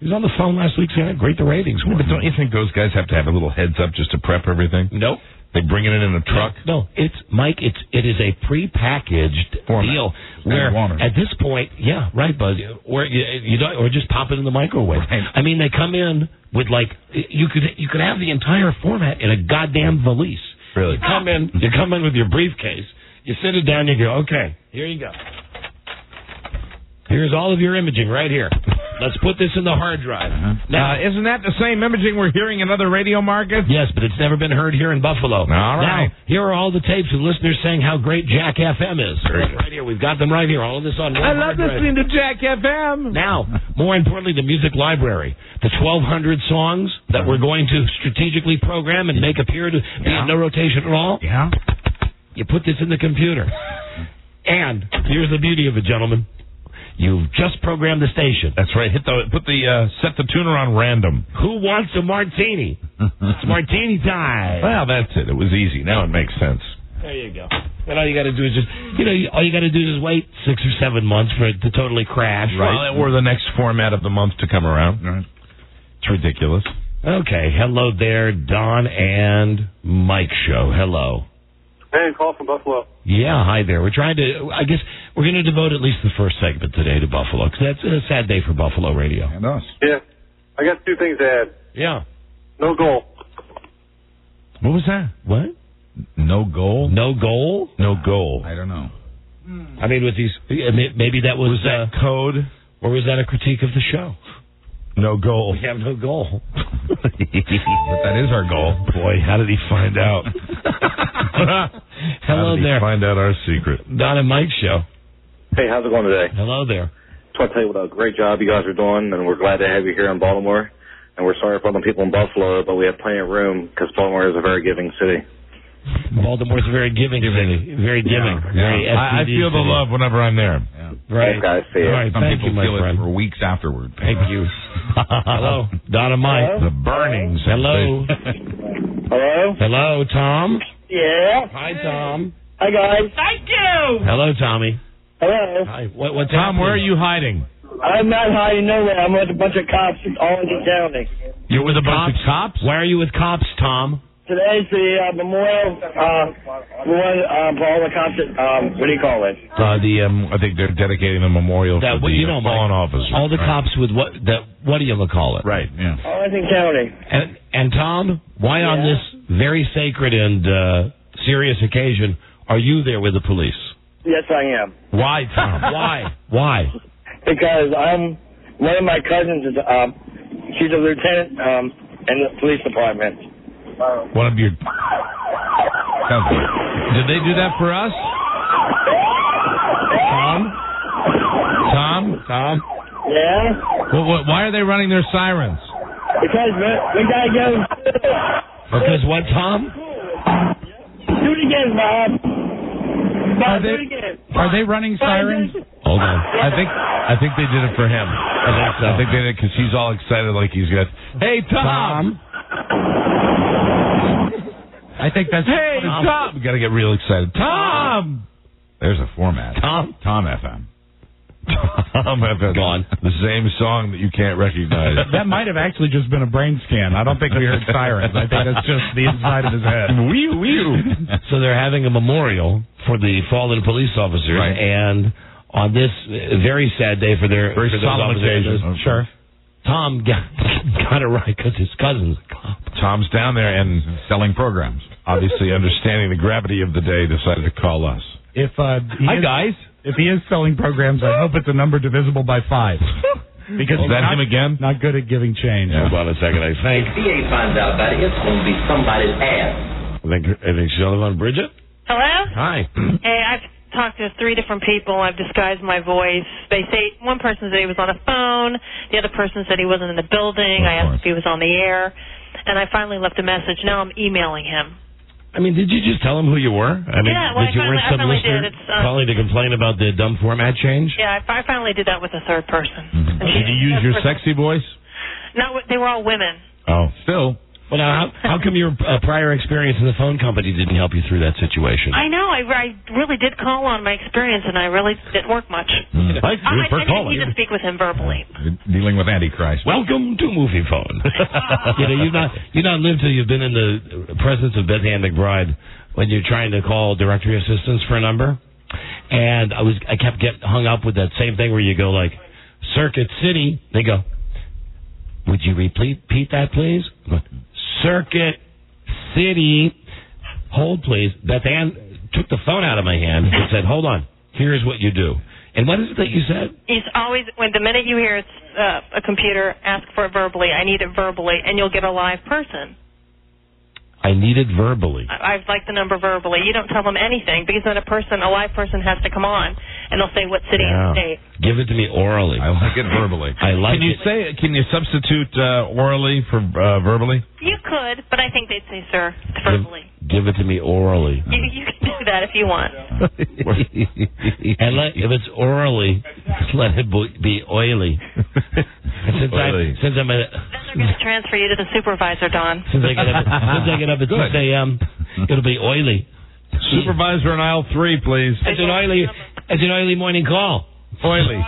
[SPEAKER 5] He was on the phone last week saying how great the ratings were.
[SPEAKER 7] But don't you think those guys have to have a little heads up just to prep everything?
[SPEAKER 5] Nope.
[SPEAKER 7] They bring it in a truck?
[SPEAKER 5] No, it is a prepackaged deal where at this point, yeah, right, Buzz, or or just pop it in the microwave.
[SPEAKER 10] Right.
[SPEAKER 5] I mean, they come in with you could have the entire format in a goddamn valise.
[SPEAKER 7] Really?
[SPEAKER 5] You come in with your briefcase, you sit it down, you go, okay, here you go. Here's all of your imaging right here. Let's put this in the hard drive.
[SPEAKER 7] Now, isn't that the same imaging we're hearing in other radio markets?
[SPEAKER 5] Yes, but it's never been heard here in Buffalo.
[SPEAKER 7] All right.
[SPEAKER 5] Now, here are all the tapes of listeners saying how great Jack FM is. Right here. We've got them right here. All of this on one hard drive.
[SPEAKER 7] listening to Jack FM.
[SPEAKER 5] Now, more importantly, the music library. The 1,200 songs that we're going to strategically program and make appear to be in no rotation at all.
[SPEAKER 10] Yeah.
[SPEAKER 5] You put this in the computer. And here's the beauty of it, gentlemen. You've just programmed the station.
[SPEAKER 7] That's right. Set the tuner on random.
[SPEAKER 5] Who wants a martini? It's martini time.
[SPEAKER 7] Well, that's it. It was easy. Now it makes sense.
[SPEAKER 5] There you go. And all you got to do is all you got to do is wait 6 or 7 months for it to totally crash.
[SPEAKER 7] Right. Or the next format of the month to come around. Right. It's ridiculous.
[SPEAKER 5] Okay. Hello there, Don and Mike Show. Hello.
[SPEAKER 12] Hey, call from Buffalo.
[SPEAKER 5] Yeah, hi there. I guess we're going to devote at least the first segment today to Buffalo, because that's a sad day for Buffalo radio.
[SPEAKER 10] And us.
[SPEAKER 12] Yeah. I got 2 things to add.
[SPEAKER 5] Yeah.
[SPEAKER 12] No goal.
[SPEAKER 7] What was that?
[SPEAKER 5] What?
[SPEAKER 7] No goal?
[SPEAKER 5] No goal?
[SPEAKER 7] No goal.
[SPEAKER 10] I don't know.
[SPEAKER 5] I mean, with these, maybe that was
[SPEAKER 7] that code?
[SPEAKER 5] Or was that a critique of the show?
[SPEAKER 7] No goal.
[SPEAKER 5] We have no goal.
[SPEAKER 7] But that is our goal. Boy, how did he find out?
[SPEAKER 5] Hello there.
[SPEAKER 7] Find out our secret.
[SPEAKER 5] Don and Mike Show.
[SPEAKER 16] Hey, how's it going today?
[SPEAKER 5] Hello there.
[SPEAKER 16] Just want to tell you what a great job you guys are doing, and we're glad to have you here in Baltimore. And we're sorry for all the people in Buffalo, but we have plenty of room because Baltimore is a very giving city.
[SPEAKER 5] Baltimore's a very giving city. Very giving. Very
[SPEAKER 7] I feel the love whenever I'm there.
[SPEAKER 5] Right.
[SPEAKER 16] Guys, see
[SPEAKER 5] All right.
[SPEAKER 10] Some
[SPEAKER 5] Thank
[SPEAKER 10] people
[SPEAKER 5] you, my
[SPEAKER 10] feel
[SPEAKER 5] friend.
[SPEAKER 10] it for weeks afterward.
[SPEAKER 5] Thank you. Hello. Don and Mike.
[SPEAKER 7] The burnings.
[SPEAKER 5] Hello.
[SPEAKER 12] Hello?
[SPEAKER 5] Hello, Tom.
[SPEAKER 12] Yeah.
[SPEAKER 5] Hi, Tom.
[SPEAKER 12] Hi, guys.
[SPEAKER 6] Thank you.
[SPEAKER 5] Hello, Tommy.
[SPEAKER 12] Hello.
[SPEAKER 5] Hi. What's
[SPEAKER 7] Tom,
[SPEAKER 5] happening?
[SPEAKER 7] where are you hiding?
[SPEAKER 12] I'm not hiding nowhere. I'm with a bunch of cops in Arlington County.
[SPEAKER 7] You're with a bunch of cops?
[SPEAKER 5] Why are you with cops, Tom?
[SPEAKER 12] Today's the memorial for all the cops at, what do you call it?
[SPEAKER 7] I think they're dedicating a memorial
[SPEAKER 5] That,
[SPEAKER 7] for the
[SPEAKER 5] you know,
[SPEAKER 7] fallen
[SPEAKER 5] Mike,
[SPEAKER 7] officers.
[SPEAKER 5] all the cops with what do you call it?
[SPEAKER 7] Right.
[SPEAKER 10] Yeah.
[SPEAKER 12] Arlington County.
[SPEAKER 5] And Tom, why on this very sacred and serious occasion are you there with the police?
[SPEAKER 12] Yes, I am.
[SPEAKER 7] Why, Tom?
[SPEAKER 5] Why?
[SPEAKER 12] Because one of my cousins is, she's a lieutenant in the police department.
[SPEAKER 7] One of your... Did they do that for us? Tom?
[SPEAKER 12] Yeah?
[SPEAKER 7] Well, why are they running their sirens?
[SPEAKER 12] Because we gotta go.
[SPEAKER 5] Because what, Tom?
[SPEAKER 12] Do it again, Bob. Bob, do it again.
[SPEAKER 10] Are they running sirens?
[SPEAKER 5] Hold on.
[SPEAKER 7] I think they did it for him. I think they did it because he's all excited like he's got... Hey, Tom!
[SPEAKER 10] I think that's...
[SPEAKER 7] Hey, Tom! We got to get real excited. Tom!
[SPEAKER 10] There's a format.
[SPEAKER 5] Tom
[SPEAKER 10] FM.
[SPEAKER 7] Tom FM.
[SPEAKER 5] Gone.
[SPEAKER 7] The same song that you can't recognize.
[SPEAKER 9] That might have actually just been a brain scan. I don't think we heard sirens. I think that's just the inside of his head.
[SPEAKER 5] So they're having a memorial for the fallen police officers,
[SPEAKER 10] Right.
[SPEAKER 5] and on this very sad day for their
[SPEAKER 7] Very
[SPEAKER 5] for those
[SPEAKER 7] solemn
[SPEAKER 5] officers,
[SPEAKER 7] occasion.
[SPEAKER 9] Sure.
[SPEAKER 5] Tom got it right because his cousin's a cop.
[SPEAKER 7] Tom's down there and
[SPEAKER 10] Selling programs.
[SPEAKER 7] obviously understanding the gravity of the day decided to call us.
[SPEAKER 9] If
[SPEAKER 7] Hi, guys.
[SPEAKER 9] If he is selling programs, I hope it's a number divisible by 5. Because
[SPEAKER 7] Is that him again?
[SPEAKER 9] Not good at giving change.
[SPEAKER 5] Hold on a second, I think.
[SPEAKER 17] If he ain't finds out about it, it's going to be somebody's ass.
[SPEAKER 5] I think she's on the phone. Bridget?
[SPEAKER 6] Hello?
[SPEAKER 5] Hi.
[SPEAKER 6] Hey, I've talked to 3 different people. I've disguised my voice. They say one person said he was on a phone. The other person said he wasn't in the building. I asked if he was on the air. And I finally left a message. Now I'm emailing him.
[SPEAKER 5] I mean, did you just tell him who you were? I mean,
[SPEAKER 6] Yeah, well,
[SPEAKER 5] did you
[SPEAKER 6] I
[SPEAKER 5] weren't some
[SPEAKER 6] finally
[SPEAKER 5] listener
[SPEAKER 6] did. It's,
[SPEAKER 5] calling to complain about the dumb format change?
[SPEAKER 6] Yeah, I finally did that with a third person.
[SPEAKER 5] Mm-hmm.
[SPEAKER 6] And
[SPEAKER 7] Did you use your sexy voice?
[SPEAKER 6] No, they were all women.
[SPEAKER 7] Oh, still.
[SPEAKER 5] Well, now, how come your prior experience in the phone company didn't help you through that situation?
[SPEAKER 6] I know. I really did call on my experience, and I really didn't work much.
[SPEAKER 5] Thank you for
[SPEAKER 6] I
[SPEAKER 5] calling.
[SPEAKER 6] need to speak with him verbally.
[SPEAKER 10] Dealing with Antichrist.
[SPEAKER 5] Welcome to Movie Phone. You've not lived till you've been in the presence of Beth Ann McBride when you're trying to call directory assistance for a number. And I kept getting hung up with that same thing where you go like, Circuit City. They go, would you repeat that, please? I go, Circuit City. Hold, please. Beth Ann took the phone out of my hand and said, hold on. Here's what you do. And what is it that you said?
[SPEAKER 6] He's always, when the minute you hear it's a computer, ask for it verbally. I need it verbally, and you'll get a live person.
[SPEAKER 5] I need it verbally.
[SPEAKER 6] I'd like the number verbally. You don't tell them anything because then a live person has to come on, and they'll say what city and state.
[SPEAKER 5] Give it to me orally.
[SPEAKER 10] I like it verbally.
[SPEAKER 5] I like it.
[SPEAKER 7] Can you substitute orally for verbally?
[SPEAKER 6] You could, but I think they'd say, sir, verbally.
[SPEAKER 5] Give it to me orally.
[SPEAKER 6] You can do that if you want.
[SPEAKER 5] And if it's orally, let it be oily. Since I'm
[SPEAKER 6] Then they're going to transfer you to the supervisor, Don.
[SPEAKER 5] since I get up at 6 a.m., it'll be oily.
[SPEAKER 7] Supervisor in aisle 3, please.
[SPEAKER 5] It's an oily morning call.
[SPEAKER 7] Oily.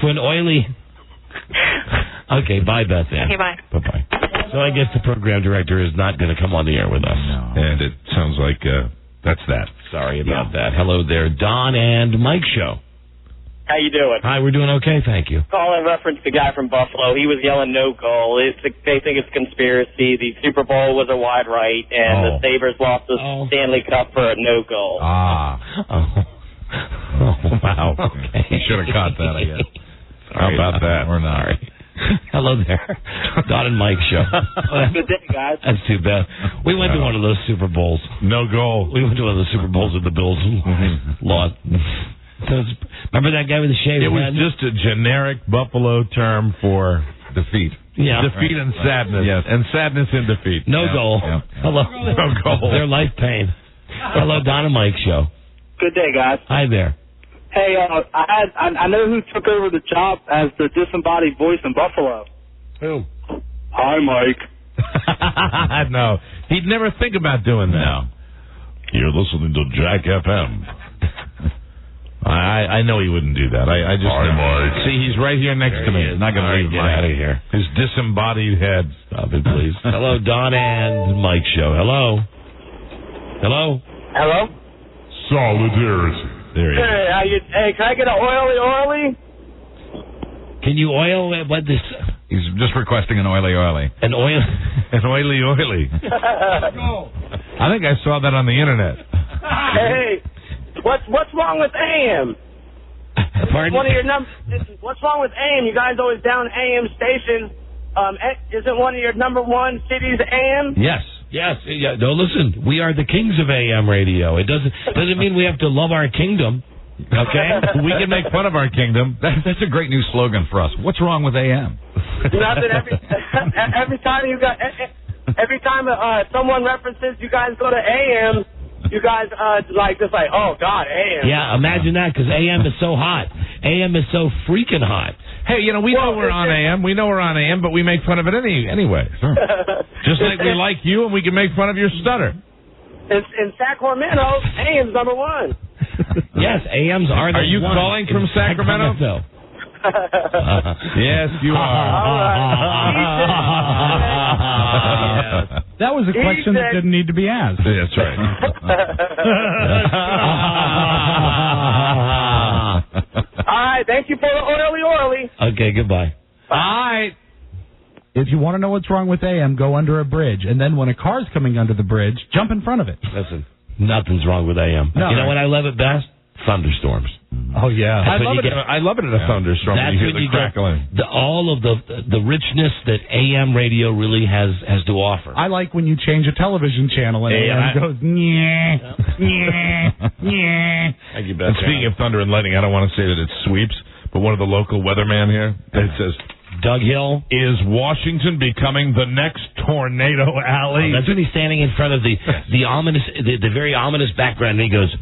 [SPEAKER 5] for an oily. Okay, bye, Beth Ann.
[SPEAKER 6] Okay, bye.
[SPEAKER 5] Bye-bye. So I guess the program director is not going to come on the air with us.
[SPEAKER 10] No.
[SPEAKER 7] And it sounds like that's that.
[SPEAKER 5] Sorry about that. Hello there, Don and Mike Show.
[SPEAKER 18] How you doing?
[SPEAKER 5] Hi, we're doing okay, thank you.
[SPEAKER 18] Call in reference to the guy from Buffalo. He was yelling no goal. They think it's conspiracy. The Super Bowl was a wide right, and the Sabres lost the Stanley Cup for a no goal.
[SPEAKER 5] Oh, wow. Okay.
[SPEAKER 10] You should have caught that, I guess.
[SPEAKER 7] How about that?
[SPEAKER 10] Or not.
[SPEAKER 5] Sorry. Hello there. Don and Mike Show.
[SPEAKER 18] Good day, guys.
[SPEAKER 5] That's too bad. We went to one of those Super Bowls.
[SPEAKER 7] No goal.
[SPEAKER 5] We went to one of the Super Bowls with the Bills lost. Remember that guy with the shaved
[SPEAKER 7] It was
[SPEAKER 5] head?
[SPEAKER 7] just a generic Buffalo term for
[SPEAKER 10] defeat.
[SPEAKER 5] Yeah.
[SPEAKER 7] Defeat and sadness.
[SPEAKER 10] Yes.
[SPEAKER 7] And sadness in defeat.
[SPEAKER 5] No goal.
[SPEAKER 10] Yeah.
[SPEAKER 5] Hello.
[SPEAKER 7] No goal.
[SPEAKER 5] Their life pain. Hello, Don and Mike Show.
[SPEAKER 19] Good day, guys.
[SPEAKER 5] Hi there.
[SPEAKER 19] Hey, I know who took over the job as the disembodied voice in Buffalo.
[SPEAKER 5] Who?
[SPEAKER 19] Hi, Mike.
[SPEAKER 7] No. He'd never think about doing that.
[SPEAKER 10] No.
[SPEAKER 7] You're listening to Jack FM. I know he wouldn't do that. I just see he's right here next to me.
[SPEAKER 10] Not going to leave
[SPEAKER 5] Get
[SPEAKER 10] Mike.
[SPEAKER 5] out of here.
[SPEAKER 7] His disembodied head.
[SPEAKER 5] Stop it, please. Hello, Don and Mike Show. Hello. Hello.
[SPEAKER 19] Hello?
[SPEAKER 7] Solidarity. There he is.
[SPEAKER 19] Hey, can I get an oily?
[SPEAKER 5] Can you oil what this?
[SPEAKER 10] He's just requesting an oily.
[SPEAKER 5] An oil.
[SPEAKER 7] An oily. I think I saw that on the internet.
[SPEAKER 19] Hey, what's wrong with AM?
[SPEAKER 5] Pardon?
[SPEAKER 19] What's wrong with AM? You guys always down AM station. Isn't one of your number one cities AM?
[SPEAKER 5] Yes. Yeah. No, listen. We are the kings of AM radio. It doesn't mean we have to love our kingdom. Okay,
[SPEAKER 7] we can make fun of our kingdom.
[SPEAKER 10] That's a great new slogan for us. What's wrong with AM?
[SPEAKER 19] Nothing. Every time someone references you guys go to AM, you guys oh God, AM.
[SPEAKER 5] Yeah, imagine that, because AM is so hot. AM is so freaking hot.
[SPEAKER 7] Hey, we know we're on AM. We know we're on AM, but we make fun of it anyway. Sure. Just like we like you, and we can make fun of your stutter.
[SPEAKER 19] In Sacramento, AM's number one.
[SPEAKER 5] Yes, AMs are the
[SPEAKER 7] Are you
[SPEAKER 5] one
[SPEAKER 7] calling from Sacramento? Yes, you
[SPEAKER 9] are. That was a question that didn't need to be asked.
[SPEAKER 7] Yeah, that's right.
[SPEAKER 19] All right, thank you for the oily.
[SPEAKER 5] Okay, goodbye.
[SPEAKER 7] All right.
[SPEAKER 9] If you want to know what's wrong with AM, go under a bridge. And then when a car's coming under the bridge, jump in front of it.
[SPEAKER 5] Listen, nothing's wrong with AM.
[SPEAKER 9] No,
[SPEAKER 5] you know what I love it best? Thunderstorms.
[SPEAKER 9] Oh, yeah.
[SPEAKER 7] I love it in a thunderstorm when you hear the crackling.
[SPEAKER 5] All of the richness that AM radio really has to offer.
[SPEAKER 9] I like when you change a television channel and AM goes, nyeh, nyeh, nyeh.
[SPEAKER 7] Thank you, Ben. And speaking of thunder and lightning, I don't want to say that it sweeps, but one of the local weatherman here, it says,
[SPEAKER 5] Doug Hill.
[SPEAKER 7] Is Washington becoming the next tornado alley?
[SPEAKER 5] That's when he's standing in front of the ominous, the very ominous background, and he goes,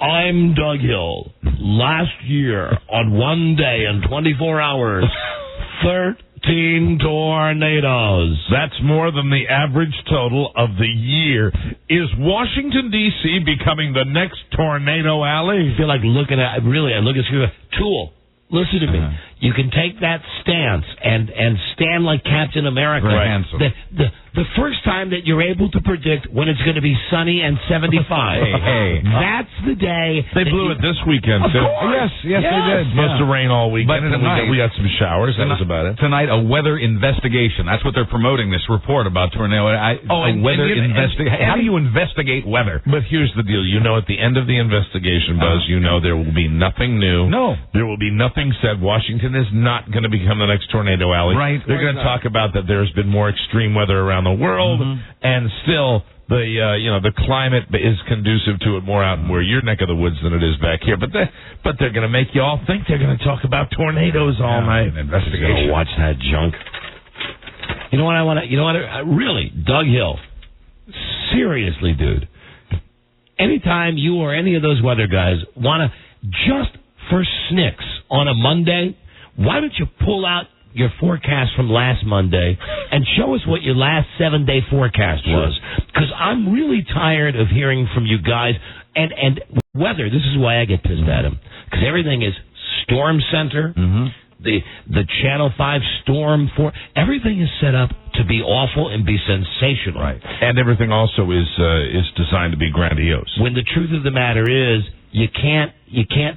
[SPEAKER 5] I'm Doug Hill. Last year, on one day and 24 hours, 13 tornadoes.
[SPEAKER 7] That's more than the average total of the year. Is Washington, D.C. becoming the next tornado alley?
[SPEAKER 5] I feel like looking at, really, I look at Tool. Listen to me. You can take that stance and stand like Captain America.
[SPEAKER 10] Right.
[SPEAKER 5] The first time that you're able to predict when it's going to be sunny and 75.
[SPEAKER 10] Hey.
[SPEAKER 5] That's the day.
[SPEAKER 7] They blew it this weekend, too.
[SPEAKER 10] Yes, they did.
[SPEAKER 7] Supposed to rain all weekend.
[SPEAKER 10] But tonight,
[SPEAKER 7] we got some showers. That was about it.
[SPEAKER 10] Tonight, a weather investigation. That's what they're promoting, this report about tornado. Weather investigation. How do you investigate weather?
[SPEAKER 7] But here's the deal. At the end of the investigation, Buzz, there will be nothing new.
[SPEAKER 10] No.
[SPEAKER 7] There will be nothing said. Washington is not going to become the next tornado alley.
[SPEAKER 10] Right.
[SPEAKER 7] They're going to talk about that there's been more extreme weather around the world, and still the climate is conducive to it more out in where your neck of the woods than it is back here. But they're going to make you all think they're going to talk about tornadoes all night.
[SPEAKER 10] Investigation.
[SPEAKER 5] Watch that junk. You know what I want to? Really, Doug Hill. Seriously, dude. Anytime you or any of those weather guys want to just for snicks on a Monday, why don't you pull out your forecast from last Monday and show us what your last 7-day forecast was? Because I'm really tired of hearing from you guys. And weather, this is why I get pissed at him. Because everything is Storm Center, the Channel 5 Storm 4. Everything is set up to be awful and be sensational.
[SPEAKER 7] Right. And everything also is designed to be grandiose.
[SPEAKER 5] When the truth of the matter is, you can't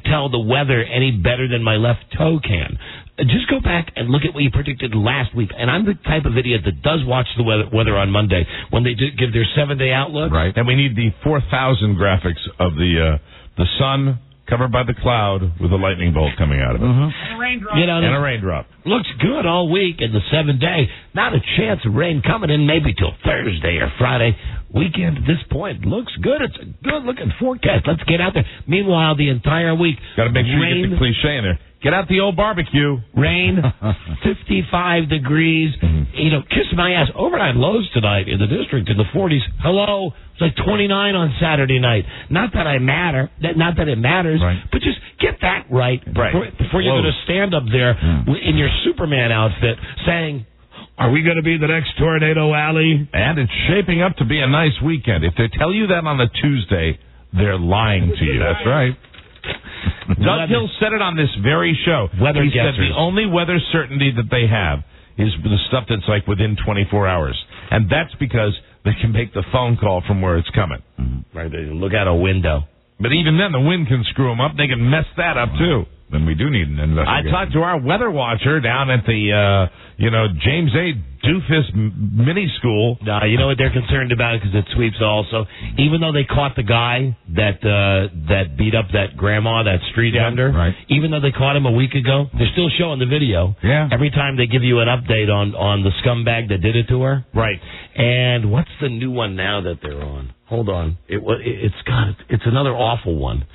[SPEAKER 5] tell the weather any better than my left toe can. Just go back and look at what you predicted last week. And I'm the type of idiot that does watch the weather on Monday when they give their 7-day outlook.
[SPEAKER 7] Right. And we need the 4,000 graphics of the sun covered by the cloud with a lightning bolt coming out of it.
[SPEAKER 9] And a raindrop.
[SPEAKER 7] And a raindrop.
[SPEAKER 5] Looks good all week in the 7-day. Not a chance of rain coming in maybe till Thursday or Friday. Weekend at this point looks good. It's a good-looking forecast. Let's get out there. Meanwhile, the entire week,
[SPEAKER 7] got to make sure you get the cliche in there. Get out the old barbecue.
[SPEAKER 5] Rain, 55 degrees, kiss my ass. Overnight lows tonight in the district in the 40s. Hello. It's like 29 on Saturday night. Not that it matters, but just get that right before you're going to stand up there in your Superman outfit saying, are we going to be the next Tornado Alley?
[SPEAKER 7] And it's shaping up to be a nice weekend. If they tell you that on a Tuesday, they're lying to you. That's right. Doug Hill said it on this very show. He said the only weather certainty that they have is the stuff that's like within 24 hours. And that's because they can make the phone call from where it's coming.
[SPEAKER 5] Right, they can look out a window.
[SPEAKER 7] But even then, the wind can screw them up. They can mess that up, too.
[SPEAKER 10] Then we do need an investigation.
[SPEAKER 7] I talked to our weather watcher down at the, James A. Doofus Mini School.
[SPEAKER 5] You know what they're concerned about because it sweeps also. Even though they caught the guy that beat up that grandma, that street vendor,
[SPEAKER 10] right.
[SPEAKER 5] Even though they caught him a week ago, they're still showing the video.
[SPEAKER 10] Yeah.
[SPEAKER 5] Every time they give you an update on the scumbag that did it to her.
[SPEAKER 7] Right.
[SPEAKER 5] And what's the new one now that they're on? Hold on. It's another awful one.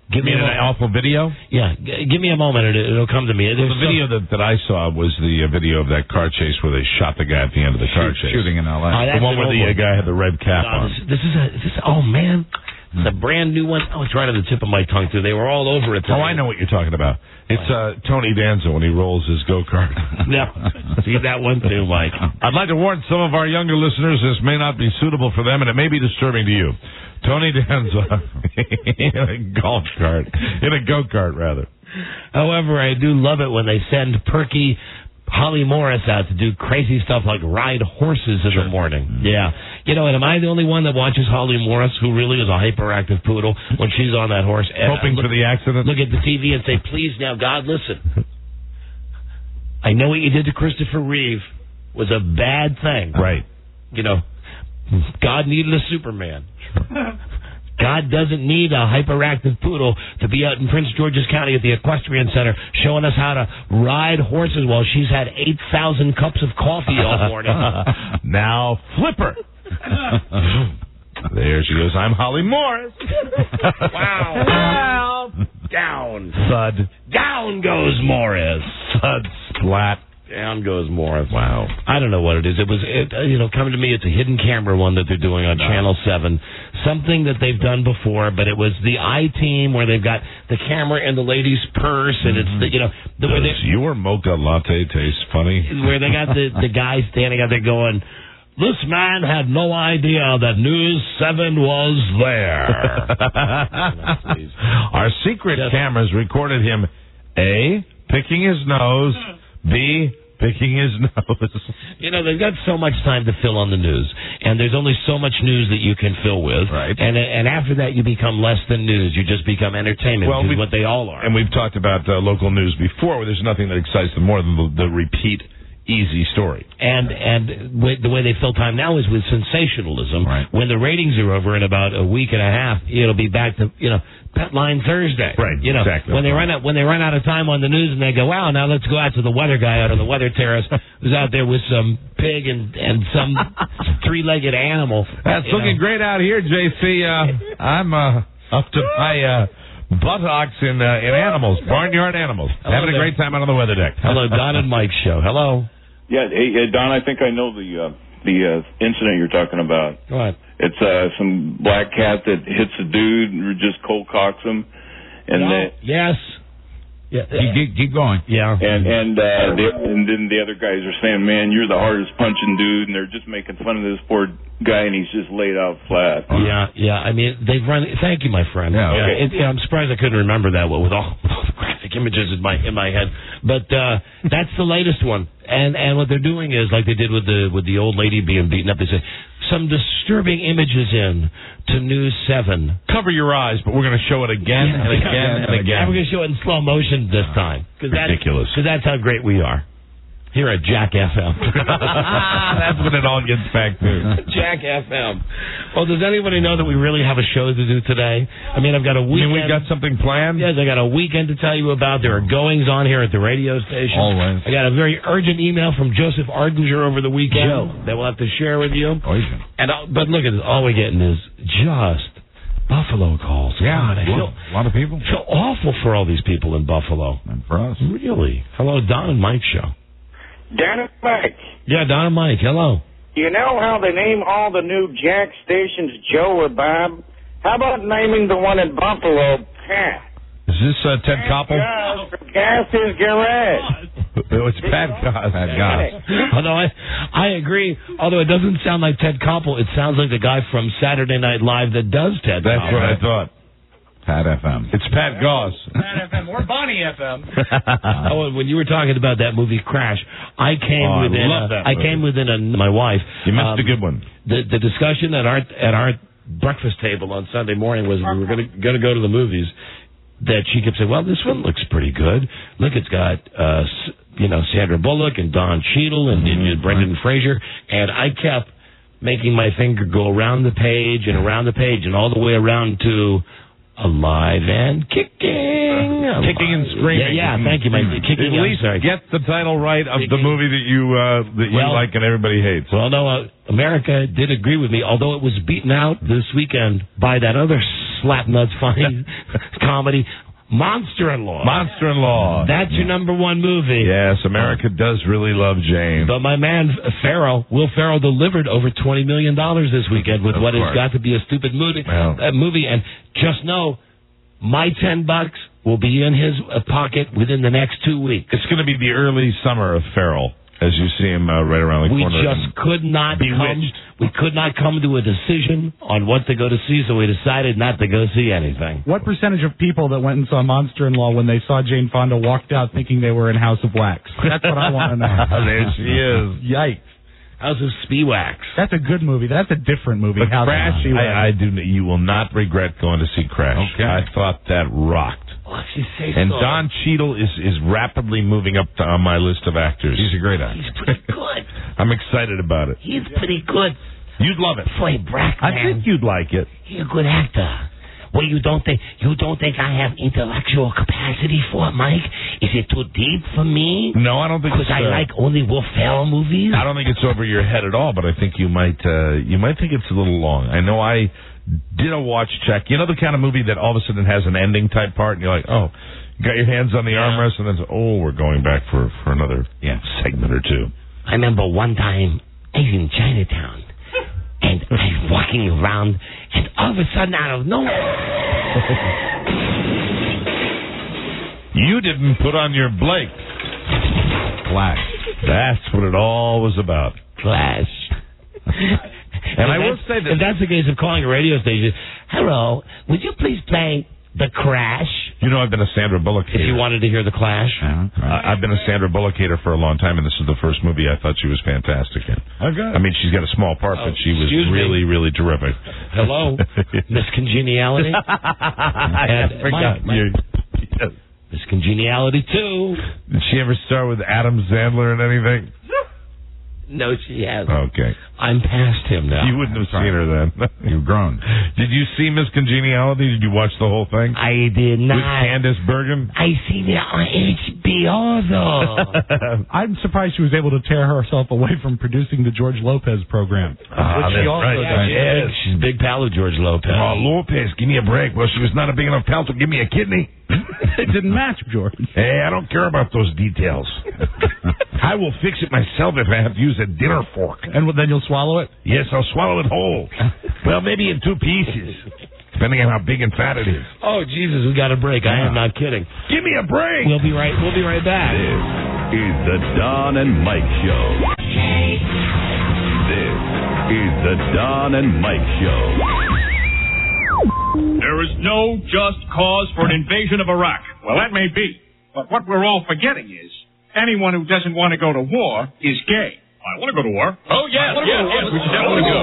[SPEAKER 7] Give me an awful video?
[SPEAKER 5] Yeah, give me a moment and it'll come to me.
[SPEAKER 7] Well, the video that I saw was the video of that car chase where they shot the guy at the end of the car chase.
[SPEAKER 10] Shooting in L.A.
[SPEAKER 7] The one where the guy had the red cap on.
[SPEAKER 5] Oh, man. It's a brand new one. Oh, it's right on the tip of my tongue, too. They were all over it today.
[SPEAKER 7] Oh, I know what you're talking about. It's Tony Danza when he rolls his go-kart.
[SPEAKER 5] No. See that one, too, Mike.
[SPEAKER 7] I'd like to warn some of our younger listeners this may not be suitable for them, and it may be disturbing to you. Tony Danza in a golf cart. In a go-kart, rather.
[SPEAKER 5] However, I do love it when they send perky Holly Morris out to do crazy stuff like ride horses in the morning. Yeah. And am I the only one that watches Holly Morris, who really is a hyperactive poodle, when she's on that horse? And
[SPEAKER 7] hoping for the accident?
[SPEAKER 5] Look at the TV and say, please, now, God, listen. I know what you did to Christopher Reeve was a bad thing.
[SPEAKER 7] Right.
[SPEAKER 5] God needed a Superman. God doesn't need a hyperactive poodle to be out in Prince George's County at the Equestrian Center showing us how to ride horses while she's had 8,000 cups of coffee all morning.
[SPEAKER 7] Now, Flipper. There she goes. I'm Holly Morris.
[SPEAKER 5] Wow. Down.
[SPEAKER 7] Thud.
[SPEAKER 5] Down goes Morris.
[SPEAKER 7] Thud. Splat.
[SPEAKER 5] Down goes Morris.
[SPEAKER 7] Wow.
[SPEAKER 5] I don't know what it is. It was, coming to me, it's a hidden camera one that they're doing on Channel 7. Something that they've done before, but it was the I-Team where they've got the camera in the lady's purse, and it's,
[SPEAKER 7] Does your mocha latte taste funny?
[SPEAKER 5] Where they got the guy standing out there going, this man had no idea that News 7 was there.
[SPEAKER 7] Our secret cameras recorded him, A, picking his nose, B, picking his nose.
[SPEAKER 5] They've got so much time to fill on the news, and there's only so much news that you can fill with.
[SPEAKER 7] Right.
[SPEAKER 5] And after that, you become less than news. You just become entertainment, which is what they all are.
[SPEAKER 7] And we've talked about local news before, where there's nothing that excites them more than the repeat easy story.
[SPEAKER 5] And the way they fill time now is with sensationalism.
[SPEAKER 7] Right.
[SPEAKER 5] When the ratings are over in about a week and a half, it'll be back to, Petline Thursday.
[SPEAKER 7] Right, exactly.
[SPEAKER 5] When they run out of time on the news and they go, wow, now let's go out to the weather guy out on the weather terrace who's out there with some pig and some three-legged animal.
[SPEAKER 7] That's looking great out here, JC. I'm up to my buttocks in animals, barnyard animals. Having a great time out on the weather deck.
[SPEAKER 5] Hello, Don and Mike show. Hello.
[SPEAKER 3] Yeah, hey, Don, I think I know the incident you're talking about.
[SPEAKER 5] What?
[SPEAKER 3] It's some black cat that hits a dude and just cold cocks him. And
[SPEAKER 5] yes. Yeah.
[SPEAKER 10] Keep going.
[SPEAKER 5] Yeah.
[SPEAKER 3] And then the other guys are saying, man, you're the hardest punching dude, and they're just making fun of this poor guy, and he's just laid out flat.
[SPEAKER 5] Yeah. I mean, they've run. Thank you, my friend.
[SPEAKER 3] Yeah. Okay.
[SPEAKER 5] I'm surprised I couldn't remember that with all the graphic images in my head. But that's the latest one. And what they're doing is like they did with the old lady being beaten up. They say some disturbing images in to News 7.
[SPEAKER 7] Cover your eyes, but we're going to show it again and again and again.
[SPEAKER 5] And we're going to show it in slow motion this time.
[SPEAKER 7] Ridiculous.
[SPEAKER 5] Because that's how great we are. Here at Jack FM.
[SPEAKER 7] That's when it all gets back to.
[SPEAKER 5] Jack FM. Well, does anybody know that we really have a show to do today? I mean, I've got a weekend.
[SPEAKER 7] We've got something planned?
[SPEAKER 5] Yes, I got a weekend to tell you about. There are goings on here at the radio station.
[SPEAKER 10] Always.
[SPEAKER 5] I got a very urgent email from Joseph Ardinger over the weekend that we'll have to share with you. But look at this. All we're getting is just Buffalo calls.
[SPEAKER 10] Yeah,
[SPEAKER 5] God,
[SPEAKER 10] a lot of people.
[SPEAKER 5] I feel awful for all these people in Buffalo.
[SPEAKER 10] And for us.
[SPEAKER 5] Really. Hello, Don and Mike show.
[SPEAKER 20] Dan and Mike.
[SPEAKER 5] Yeah, Don and Mike. Hello.
[SPEAKER 20] You know how they name all the new Jack stations Joe or Bob? How about naming the one in Buffalo Pat?
[SPEAKER 7] Is this Ted Koppel?
[SPEAKER 20] Gas from Gas's Garage.
[SPEAKER 7] It's Pat Goss.
[SPEAKER 5] Although I agree, although it doesn't sound like Ted Koppel, it sounds like the guy from Saturday Night Live that does Ted
[SPEAKER 7] That's
[SPEAKER 5] Koppel.
[SPEAKER 7] what I thought.
[SPEAKER 10] Pat FM.
[SPEAKER 7] It's Pat Goss.
[SPEAKER 9] Pat FM or Bonnie FM.
[SPEAKER 5] When you were talking about that movie Crash, I came within my wife.
[SPEAKER 7] You missed a good one.
[SPEAKER 5] The discussion at our breakfast table on Sunday morning was we were going to go to the movies. That she kept saying, well, this one looks pretty good. Look, it's got, Sandra Bullock and Don Cheadle and Brendan Fraser. And I kept making my finger go around the page and all the way around to Alive and Kicking.
[SPEAKER 7] Kicking and Screaming.
[SPEAKER 5] Yeah, thank you, Mike. Kicking.
[SPEAKER 7] At least get the title right of the movie that you like and everybody hates.
[SPEAKER 5] Well, no, America did agree with me, although it was beaten out this weekend by that other slap-nuts funny comedy, Monster-in-Law.
[SPEAKER 7] Monster-in-Law.
[SPEAKER 5] That's your number one movie.
[SPEAKER 7] Yes, America does really love Jane.
[SPEAKER 5] But my man Will Ferrell delivered over $20 million this weekend with what has got to be a stupid movie. And just know, my $10 will be in his pocket within the next 2 weeks.
[SPEAKER 7] It's going to be the early summer of Ferrell, as you see him right around the corner.
[SPEAKER 5] We just could not come to a decision on what to go to see, so we decided not to go see anything.
[SPEAKER 9] What percentage of people that went and saw Monster-in-Law when they saw Jane Fonda walked out thinking they were in House of Wax? That's what I want to know.
[SPEAKER 7] There she is.
[SPEAKER 9] Yikes.
[SPEAKER 5] House of Speewax.
[SPEAKER 9] That's a good movie. That's a different movie.
[SPEAKER 7] But Crash, you will not regret going to see Crash.
[SPEAKER 10] Okay.
[SPEAKER 7] I thought that rocked. And Don Cheadle is rapidly moving up on my list of actors.
[SPEAKER 10] He's a great actor.
[SPEAKER 4] He's pretty good.
[SPEAKER 7] I'm excited about it.
[SPEAKER 4] He's pretty good.
[SPEAKER 7] You'd love it.
[SPEAKER 4] Floyd Brackman.
[SPEAKER 7] I think you'd like it.
[SPEAKER 4] He's a good actor. Well, you don't think I have intellectual capacity for it, Mike? Is it too deep for me?
[SPEAKER 7] No, I don't think.
[SPEAKER 4] Because I like only Will Ferrell movies.
[SPEAKER 7] I don't think it's over your head at all. But I think you might think it's a little long. I know I did a watch check. You know the kind of movie that all of a sudden has an ending type part, and you're like, oh, you got your hands on the armrest, and then we're going back for another segment or two.
[SPEAKER 4] I remember one time I was in Chinatown. And I'm walking around, and all of a sudden, out of nowhere...
[SPEAKER 7] You didn't put on your Blake.
[SPEAKER 10] Flash.
[SPEAKER 7] That's what it all was about.
[SPEAKER 4] Flash.
[SPEAKER 7] And I will say that...
[SPEAKER 5] If that's the case of calling a radio station,
[SPEAKER 4] hello, would you please play The Crash?
[SPEAKER 7] You know, I've been a Sandra Bullock hater.
[SPEAKER 5] If you wanted to hear The Clash.
[SPEAKER 7] I've been a Sandra Bullock hater for a long time, and this is the first movie I thought she was fantastic in.
[SPEAKER 10] Okay.
[SPEAKER 7] I mean, she's got a small part, but she was really, really terrific.
[SPEAKER 5] Hello, Miss Congeniality.
[SPEAKER 7] I forgot.
[SPEAKER 5] Miss Congeniality 2.
[SPEAKER 7] Did she ever star with Adam Sandler in anything?
[SPEAKER 4] No, she hasn't.
[SPEAKER 7] Okay.
[SPEAKER 5] I'm past him now.
[SPEAKER 7] You wouldn't have seen her then.
[SPEAKER 10] You've grown.
[SPEAKER 7] Did you see Miss Congeniality? Did you watch the whole thing?
[SPEAKER 4] I did not.
[SPEAKER 7] With Candice Bergen?
[SPEAKER 4] I seen it on HBO, though.
[SPEAKER 9] I'm surprised she was able to tear herself away from producing the George Lopez program.
[SPEAKER 7] That's right.
[SPEAKER 5] She's a big pal of George Lopez.
[SPEAKER 7] Oh, Lopez, give me a break. Well, she was not a big enough pal to give me a kidney.
[SPEAKER 9] It didn't match, George.
[SPEAKER 7] Hey, I don't care about those details. I will fix it myself if I have to use a dinner fork.
[SPEAKER 9] And then you'll swallow it?
[SPEAKER 7] Yes, I'll swallow it whole. Well, maybe in 2 pieces, depending on how big and fat it is.
[SPEAKER 5] Oh, Jesus, we got a break. I am not kidding.
[SPEAKER 7] Give me a break.
[SPEAKER 5] We'll be right back.
[SPEAKER 2] This is the Don and Mike Show. This is the Don and Mike Show.
[SPEAKER 21] There is no just cause for an invasion of Iraq. Well, that may be. But what we're all forgetting is anyone who doesn't want to go to war is gay. I want to go to war. Oh, yes, we should definitely go.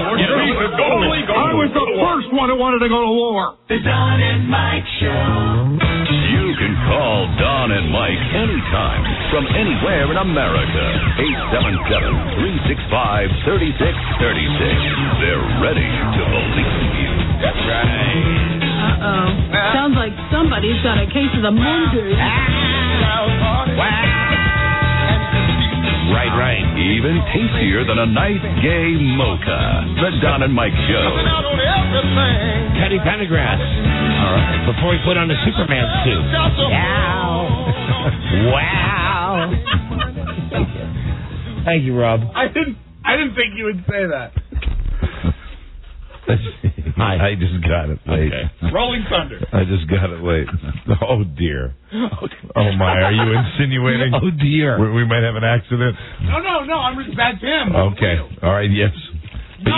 [SPEAKER 21] I was the first one who wanted to go to war.
[SPEAKER 2] The Don and Mike Show. You can call Don and Mike anytime from anywhere in America. 877-365-3636. They're ready to believe you. That's right.
[SPEAKER 22] Uh-oh. Sounds like somebody's got a case of the munchers.
[SPEAKER 2] Right. Even tastier than a nice gay mocha. The Don and Mike Show.
[SPEAKER 5] Teddy Pendergrass. All right. Before he put on the Superman suit.
[SPEAKER 4] Wow.
[SPEAKER 5] Thank you, Rob.
[SPEAKER 9] I didn't think you would say that.
[SPEAKER 7] I just got it late.
[SPEAKER 9] Okay. Rolling Thunder.
[SPEAKER 7] I just got it late. Oh, dear. Oh, my. Are you insinuating?
[SPEAKER 5] Oh, dear.
[SPEAKER 7] We might have an accident?
[SPEAKER 9] No. That's him.
[SPEAKER 7] Okay. All right, yes. But,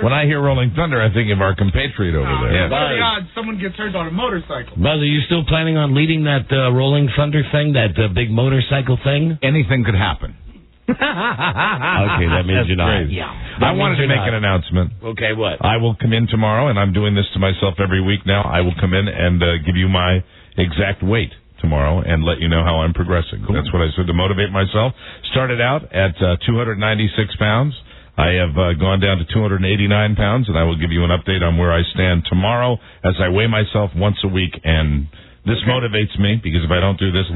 [SPEAKER 7] when I hear Rolling Thunder, I think of our compatriot over there.
[SPEAKER 9] What are the odds someone gets hurt on a motorcycle?
[SPEAKER 5] Buzz, are you still planning on leading that Rolling Thunder thing, that big motorcycle thing?
[SPEAKER 10] Anything could happen.
[SPEAKER 5] Okay, that means you're not.
[SPEAKER 7] Crazy. Yeah. I wanted to make an announcement.
[SPEAKER 5] Okay, what?
[SPEAKER 7] I will come in tomorrow, and I'm doing this to myself every week now. I will come in and give you my exact weight tomorrow and let you know how I'm progressing. Cool. That's what I said to motivate myself. Started out at 296 pounds. I have gone down to 289 pounds, and I will give you an update on where I stand tomorrow as I weigh myself once a week. And this motivates me, because if I don't do this,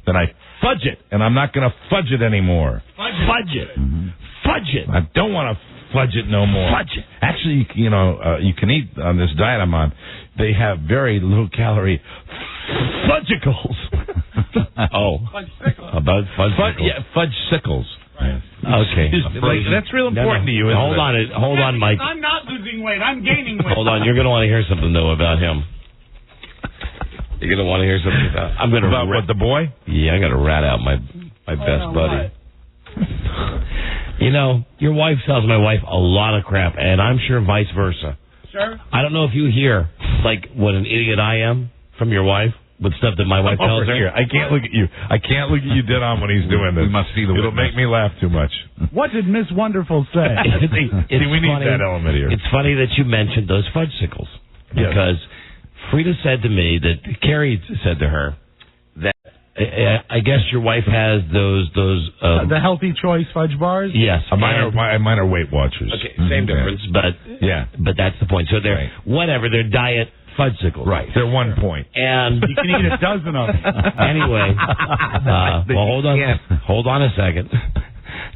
[SPEAKER 7] then I fudge it, and I'm not going to fudge it anymore.
[SPEAKER 5] Fudge it. Mm-hmm. Fudge it.
[SPEAKER 7] I don't want to fudge it no more.
[SPEAKER 5] Fudge it.
[SPEAKER 7] Actually, you can eat on this diet I'm on. They have very low calorie fudgicles.
[SPEAKER 5] About fudgicles.
[SPEAKER 7] Yeah, fudge-sicles.
[SPEAKER 5] Right. Okay.
[SPEAKER 7] That's real important to you, isn't it?
[SPEAKER 5] Hold on, Mike.
[SPEAKER 9] I'm not losing weight. I'm gaining weight.
[SPEAKER 5] Hold on. You're going to want to hear something, though, about him. You're going to want to hear something about...
[SPEAKER 7] About what, the boy?
[SPEAKER 5] Yeah, I'm going to rat out my best buddy. Your wife tells my wife a lot of crap, and I'm sure vice versa.
[SPEAKER 9] Sure.
[SPEAKER 5] I don't know if you hear, what an idiot I am from your wife. With stuff that my wife tells her.
[SPEAKER 7] Here. I can't look at you. I can't look at you dead on when he's doing this.
[SPEAKER 10] We must see the
[SPEAKER 7] It'll make me laugh too much.
[SPEAKER 9] What did Miss Wonderful say?
[SPEAKER 7] We need that element here.
[SPEAKER 5] It's funny that you mentioned those fudgesicles. Because Frida said to me that Carrie said to her that I guess your wife has those
[SPEAKER 9] the Healthy Choice fudge bars?
[SPEAKER 5] Yes.
[SPEAKER 7] Mine are Weight Watchers.
[SPEAKER 5] Okay, same difference, but that's the point. So they're they're diet fudgesicles.
[SPEAKER 7] Right. They're 1 point.
[SPEAKER 5] And
[SPEAKER 9] you can eat a dozen of them.
[SPEAKER 5] Anyway, hold on a second.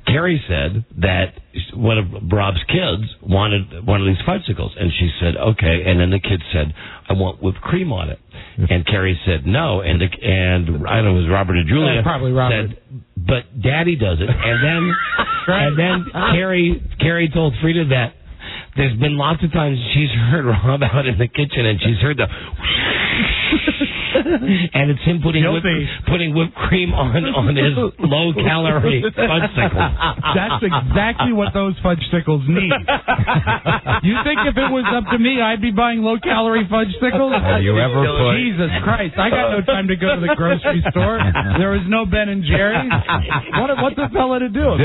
[SPEAKER 5] Carrie said that one of Rob's kids wanted one of these fudgesicles, and she said, okay. And then the kid said, I want whipped cream on it. And Carrie said no, and I don't know, it was Robert or Julia.
[SPEAKER 9] Probably Robert.
[SPEAKER 5] Said, but Daddy does it. And then Carrie told Frida that there's been lots of times she's heard Rob out in the kitchen, and she's heard the and it's him putting whipped cream on his low-calorie fudgesicles.
[SPEAKER 9] That's exactly what those fudgesicles need. You think if it was up to me, I'd be buying low-calorie fudgesicles?
[SPEAKER 10] Have you ever put...
[SPEAKER 9] Jesus Christ, I got no time to go to the grocery store. There was no Ben and Jerry's. What's a fella to do?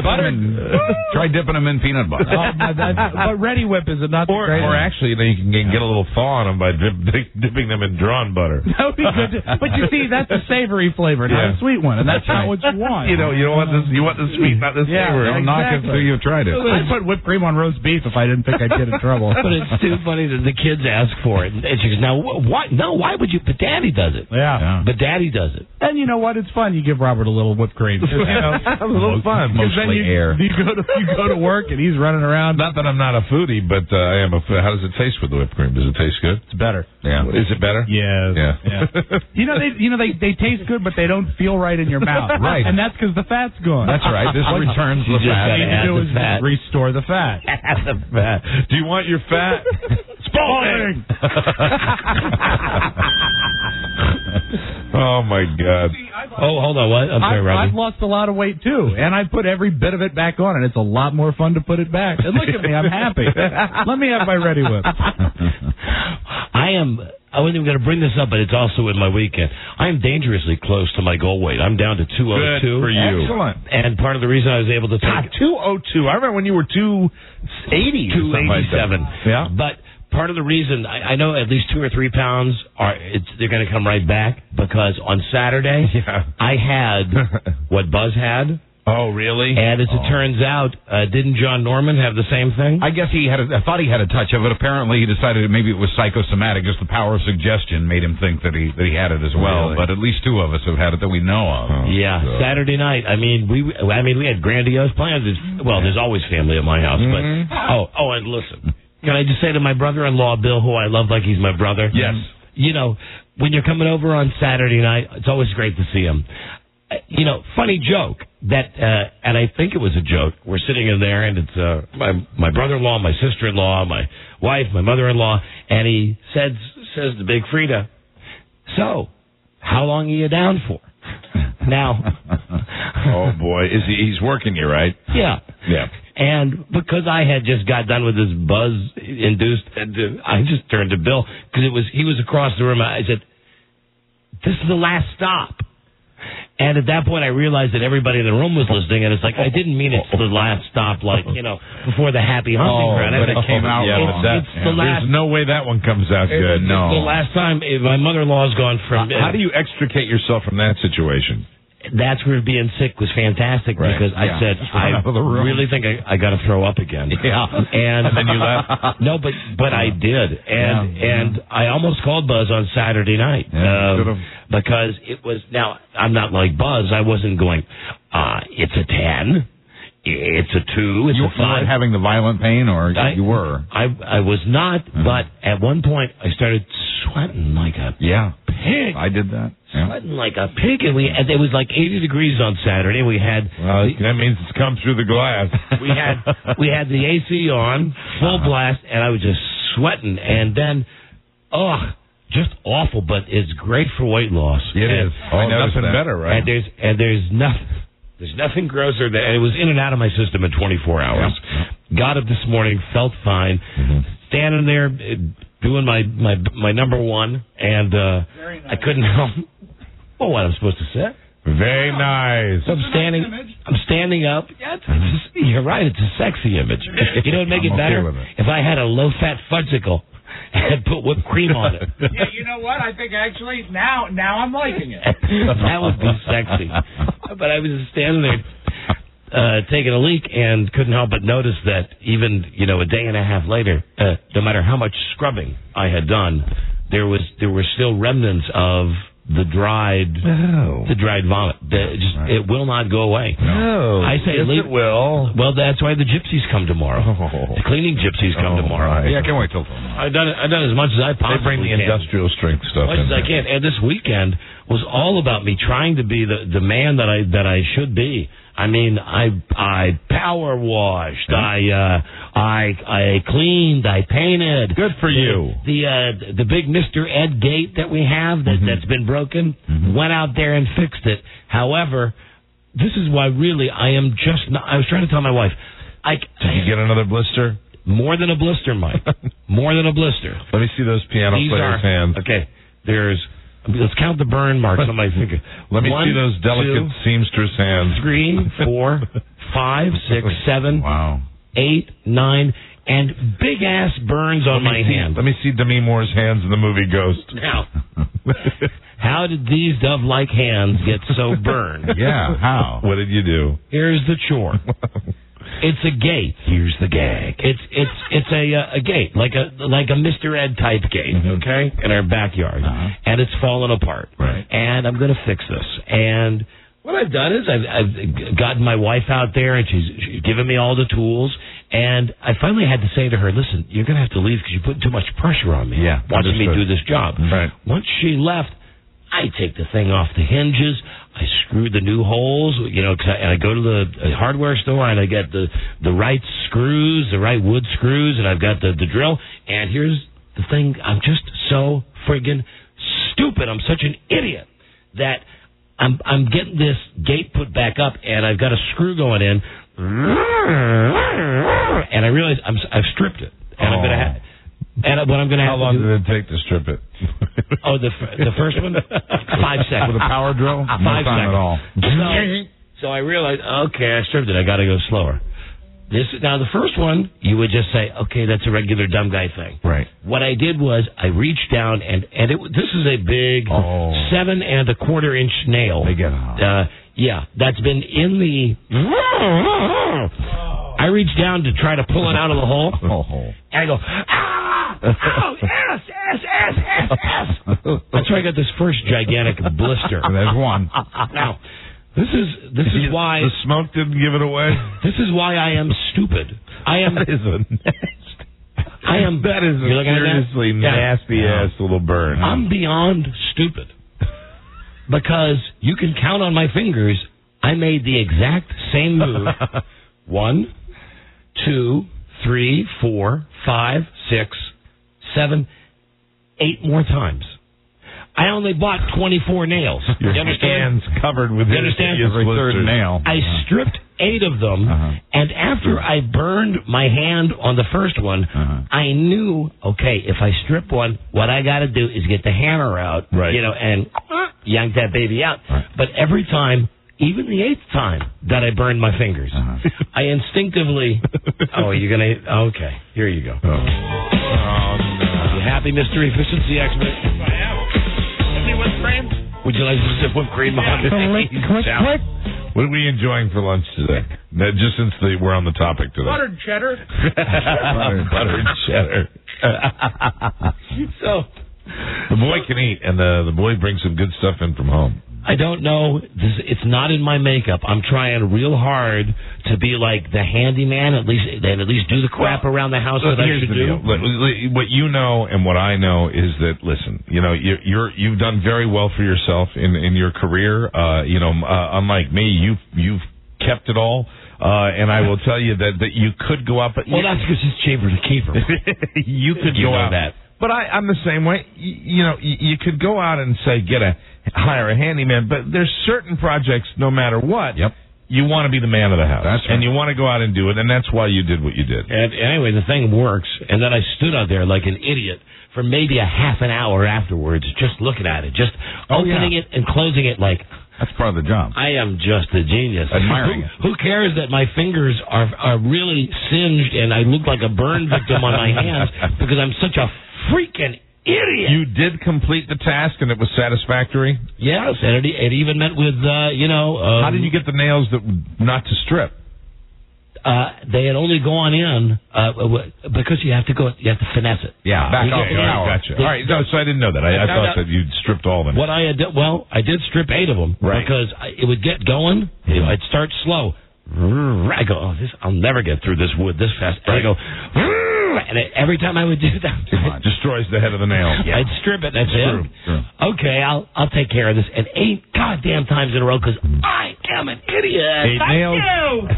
[SPEAKER 10] Try dipping them in peanut butter.
[SPEAKER 9] But Ready Whip is not
[SPEAKER 7] or actually, you can get a little thaw on them by dipping them in drawn butter.
[SPEAKER 9] That would be good. But you see, that's a savory flavor, not a sweet one, and that's not what you want.
[SPEAKER 7] You don't want this. You want the sweet, not the savory.
[SPEAKER 10] Don't knock it until you've tried it.
[SPEAKER 9] I'd put whipped cream on roast beef if I didn't think I'd get in trouble.
[SPEAKER 5] But it's too funny that the kids ask for it, and she goes, "Now, why? No, why would you?" But Daddy does it.
[SPEAKER 9] Yeah.
[SPEAKER 5] But Daddy does it.
[SPEAKER 9] And you know what? It's fun. You give Robert a little whipped cream.
[SPEAKER 7] It's a little fun.
[SPEAKER 10] Mostly air.
[SPEAKER 9] You go to work and he's running around.
[SPEAKER 7] Not that I'm not a foodie, but I am a. How does it taste with the whipped cream? Does it taste good?
[SPEAKER 9] It's better.
[SPEAKER 7] Yeah. Is it better?
[SPEAKER 9] Yeah. They taste good, but they don't feel right in your mouth.
[SPEAKER 10] Right.
[SPEAKER 9] And that's because the fat's gone.
[SPEAKER 10] That's right. This returns the fat.
[SPEAKER 9] What you need to do is restore the fat.
[SPEAKER 5] Add the fat.
[SPEAKER 7] Do you want your fat? Spalding! Oh, my God.
[SPEAKER 5] Oh, hold on. What? I'm sorry, Robbie.
[SPEAKER 9] I've lost a lot of weight, too. And I put every bit of it back on, and it's a lot more fun to put it back. And look at me. I'm happy. Let me have my Ready Whip.
[SPEAKER 5] I wasn't even going to bring this up, but it's also in my weekend. I am dangerously close to my goal weight. I'm down to 202.
[SPEAKER 7] Good for you.
[SPEAKER 5] Excellent. And part of the reason I was able to take
[SPEAKER 7] 202. I remember when you were 280.
[SPEAKER 5] 287.
[SPEAKER 7] Yeah.
[SPEAKER 5] But part of the reason, I know at least 2 or 3 pounds they're going to come right back, because on Saturday I had what Buzz had.
[SPEAKER 7] Oh, really?
[SPEAKER 5] And as it turns out, didn't John Norman have the same thing?
[SPEAKER 10] I guess I thought he had a touch of it. Apparently, he decided maybe it was psychosomatic. Just the power of suggestion made him think that he had it as well. Really? But at least 2 of us have had it that we know of.
[SPEAKER 5] Saturday night. I mean, we had grandiose plans. There's always family at my house.
[SPEAKER 7] Mm-hmm.
[SPEAKER 5] But and listen, can I just say to my brother-in-law Bill, who I love like he's my brother?
[SPEAKER 7] Yes.
[SPEAKER 5] When you're coming over on Saturday night, it's always great to see him. Funny joke.
[SPEAKER 4] and I think it was a joke. We're sitting in there, and it's my brother-in-law, my sister-in-law, my wife, my mother-in-law, and he says to Big Frida, "So, how long are you down for?" Now,
[SPEAKER 7] oh boy, he's working you, right?
[SPEAKER 4] Yeah.
[SPEAKER 7] Yeah.
[SPEAKER 4] And because I had just got done with this buzz-induced, I just turned to Bill because he was across the room. I said, "This is the last stop." And at that point, I realized that everybody in the room was listening, and it's like, I didn't mean it's the last stop, like, before the happy hunting ground.
[SPEAKER 10] But it came out wrong.
[SPEAKER 4] It's the last.
[SPEAKER 7] There's no way that one comes out good.
[SPEAKER 4] No. It's the last time my mother-in-law's gone from.
[SPEAKER 7] How do you extricate yourself from that situation?
[SPEAKER 4] That's where being sick was fantastic because I said, I really think I got to throw up again.
[SPEAKER 7] Yeah.
[SPEAKER 4] And
[SPEAKER 7] then you left?
[SPEAKER 4] No, but I did. And I almost called Buzz on Saturday night. Because it was, now, I'm not like Buzz. I wasn't going, it's a 10. It's a 2. It's a 5.
[SPEAKER 10] You weren't having the violent pain, or you were?
[SPEAKER 4] I was not, but at one point I started sweating like a pig.
[SPEAKER 10] I did that.
[SPEAKER 4] Sweating like a pig, and it was like 80 degrees on Saturday. We had
[SPEAKER 7] that means it's come through the glass.
[SPEAKER 4] we had the AC on full blast, and I was just sweating, and then just awful. But it's great for weight loss.
[SPEAKER 7] It is. Nothing better, right?
[SPEAKER 4] And there's nothing grosser than, and it was in and out of my system in 24 hours. Yeah. Got up this morning, felt fine, standing there doing my number one, and nice. I couldn't help. Well, what I'm supposed to say?
[SPEAKER 7] Very nice.
[SPEAKER 4] So I'm standing up. Yeah, you're right. It's a sexy image. You know what would make it better? If I had a low-fat fudgicle and put whipped cream on it.
[SPEAKER 21] Yeah, you know what? I think actually now I'm liking it.
[SPEAKER 4] That would be sexy. But I was just standing there taking a leak and couldn't help but notice that even a day and a half later, no matter how much scrubbing I had done, there were still remnants of the dried vomit. It will not go away.
[SPEAKER 7] No,
[SPEAKER 4] I say
[SPEAKER 7] it will.
[SPEAKER 4] Well, that's why the gypsies come tomorrow. The cleaning gypsies come tomorrow.
[SPEAKER 10] Right. Yeah, I can't wait till tomorrow.
[SPEAKER 4] I've done as much as I possibly can.
[SPEAKER 7] They bring the industrial strength stuff
[SPEAKER 4] as much as I can. And this weekend was all about me trying to be the man that I should be. I mean, I power washed, I cleaned, I painted.
[SPEAKER 7] Good for you.
[SPEAKER 4] The big Mr. Ed gate that we have that's been broken, went out there and fixed it. However, this is why really I am just not. I was trying to tell my wife,
[SPEAKER 7] did you get another blister?
[SPEAKER 4] More than a blister, Mike. More than a blister.
[SPEAKER 7] Let me see those piano players' hands.
[SPEAKER 4] Okay, let's count the burn marks on my finger.
[SPEAKER 7] Let me see those delicate seamstress hands.
[SPEAKER 4] 3, 4, 5, 6, 7, 8, 9, and big ass burns on my hand.
[SPEAKER 7] Let me see Demi Moore's hands in the movie Ghost.
[SPEAKER 4] Now, how did these dove-like hands get so burned?
[SPEAKER 10] Yeah, how?
[SPEAKER 7] What did you do?
[SPEAKER 4] Here's the chore. It's a gate. Here's the gag. It's a gate, like a Mr. Ed type gate, okay, in our backyard, and it's fallen apart.
[SPEAKER 10] Right.
[SPEAKER 4] And I'm going to fix this. And what I've done is I've gotten my wife out there, and she's given me all the tools. And I finally had to say to her, "Listen, you're going to have to leave because you're putting too much pressure on me. Watching me do this job."
[SPEAKER 7] Right.
[SPEAKER 4] Once she left, I take the thing off the hinges. I screw the new holes, and I go to the hardware store and I get the right screws, the right wood screws, and I've got the drill. And here's the thing: I'm just so friggin' stupid. I'm such an idiot that I'm getting this gate put back up, and I've got a screw going in, and I realize I've stripped it, and I'm gonna have. And what I'm going to have
[SPEAKER 7] How long did it take to strip it?
[SPEAKER 4] Oh, the first one? 5 seconds.
[SPEAKER 10] With a power drill?
[SPEAKER 4] 5
[SPEAKER 10] No time
[SPEAKER 4] seconds.
[SPEAKER 10] at all.
[SPEAKER 4] So I realized, okay, I stripped it. I got to go slower. Now, the first one, you would just say, okay, that's a regular dumb guy thing.
[SPEAKER 10] Right.
[SPEAKER 4] What I did was I reached down, and this is a big 7 1/4 inch nail.
[SPEAKER 10] They get hot.
[SPEAKER 4] That's been in the... I reached down to try to pull it out of the hole, and I go, ow, S. That's why I got this first gigantic blister.
[SPEAKER 10] There's one.
[SPEAKER 4] Now, this is why...
[SPEAKER 7] The smoke didn't give it away?
[SPEAKER 4] This is why I am stupid.
[SPEAKER 7] That is a seriously nasty-ass little burn.
[SPEAKER 4] I'm beyond stupid. Because you can count on my fingers, I made the exact same move 1, 2, 3, 4, 5, 6, 7, 8 more times. I only bought 24 nails.
[SPEAKER 7] Your
[SPEAKER 4] you understand?
[SPEAKER 7] hands covered with
[SPEAKER 4] you understand?
[SPEAKER 10] Every third nail.
[SPEAKER 4] I stripped 8 of them, and after I burned my hand on the first one, I knew, okay, if I strip one, what I got to do is get the hammer out, and yank that baby out. But every time, even the 8th time that I burned my fingers, I instinctively, you're going to, okay, here you go. You happy, Mr. Efficiency Expert? Would you like some whipped cream on it?
[SPEAKER 7] Click. What are we enjoying for lunch today? Just since we're on the topic today.
[SPEAKER 21] Buttered cheddar.
[SPEAKER 7] Buttered cheddar.
[SPEAKER 4] So
[SPEAKER 7] the boy can eat, and the boy brings some good stuff in from home.
[SPEAKER 4] I don't know. It's not in my makeup. I'm trying real hard to be like the handyman, at least do the crap around the house that I should do.
[SPEAKER 7] What you know and what I know is that, listen, you've done very well for yourself in your career. Unlike me, you've kept it all. And I will tell you that you could go out, but
[SPEAKER 4] that's because it's cheaper to keep them.
[SPEAKER 7] You could go out.
[SPEAKER 4] That.
[SPEAKER 7] But I'm the same way. You could go out and say hire a handyman, but there's certain projects, no matter what, you want to be the man of the house. That's right. And you want to go out and do it, and that's why you did what you did.
[SPEAKER 4] And anyway, the thing works, and then I stood out there like an idiot for maybe a half an hour afterwards, just looking at it, just opening it and closing it like...
[SPEAKER 10] That's part of the job.
[SPEAKER 4] I am just a genius.
[SPEAKER 10] Admiring it.
[SPEAKER 4] Who cares that my fingers are really singed and I look like a burn victim on my hands because I'm such a freaking idiot.
[SPEAKER 7] You did complete the task and it was satisfactory?
[SPEAKER 4] Yes, and it even met with,
[SPEAKER 7] how did you get the nails not to strip?
[SPEAKER 4] They had only gone in because you have to finesse it.
[SPEAKER 10] Yeah, back off the power.
[SPEAKER 7] Gotcha. All right, so I didn't know that. I thought that you'd stripped all of them.
[SPEAKER 4] What I did, I did strip 8 of them because it would get going. I'd start slow. I go, I'll never get through this wood this fast. I go, and every time I would do that,
[SPEAKER 7] it destroys the head of the nail.
[SPEAKER 4] I'd strip it. That's it.
[SPEAKER 7] True.
[SPEAKER 4] Okay, I'll take care of this. And 8 goddamn times in a row because I am an idiot.
[SPEAKER 7] 8 nails.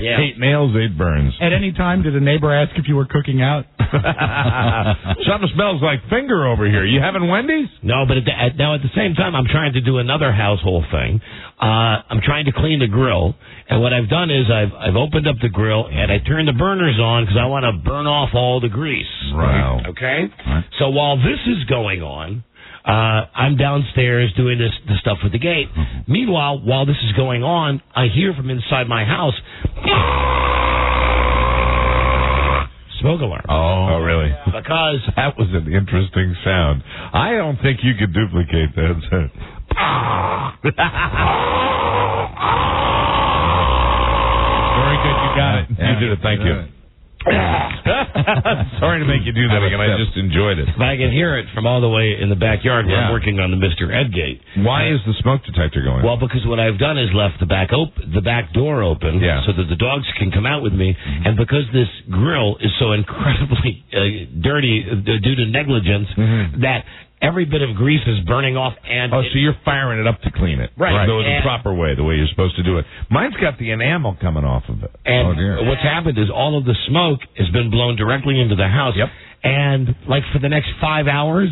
[SPEAKER 4] Yeah.
[SPEAKER 7] 8 nails, 8 burns.
[SPEAKER 9] At any time, did a neighbor ask if you were cooking out?
[SPEAKER 7] Something smells like finger over here. You having Wendy's?
[SPEAKER 4] No, but now at the same time, I'm trying to do another household thing. I'm trying to clean the grill, and what I've done is I've opened up the grill and I turned the burners on because I want to burn off all the grease.
[SPEAKER 7] Wow.
[SPEAKER 4] Okay. Right. So while this is going on, I'm downstairs doing the stuff with the gate. Mm-hmm. Meanwhile, while this is going on, I hear from inside my house. Smoke alarm.
[SPEAKER 7] Oh, really?
[SPEAKER 4] Because
[SPEAKER 7] that was an interesting sound. I don't think you could duplicate that sound.
[SPEAKER 9] Very good, you got it.
[SPEAKER 7] You did it, thank you. Sorry to make you do that again. I just enjoyed it.
[SPEAKER 4] But I can hear it from all the way in the backyard where I'm working on the Mr. Ed gate.
[SPEAKER 7] Why is the smoke detector going?
[SPEAKER 4] Well, because what I've done is left the back door open so that the dogs can come out with me. Mm-hmm. And because this grill is so incredibly dirty due to negligence that every bit of grease is burning off. And
[SPEAKER 7] so you're firing it up to clean it.
[SPEAKER 4] Right.
[SPEAKER 7] So the proper way, the way you're supposed to do it. Mine's got the enamel coming off of it.
[SPEAKER 4] And what's happened is all of the smoke has been blown directly into the house.
[SPEAKER 7] Yep.
[SPEAKER 4] And like for the next 5 hours,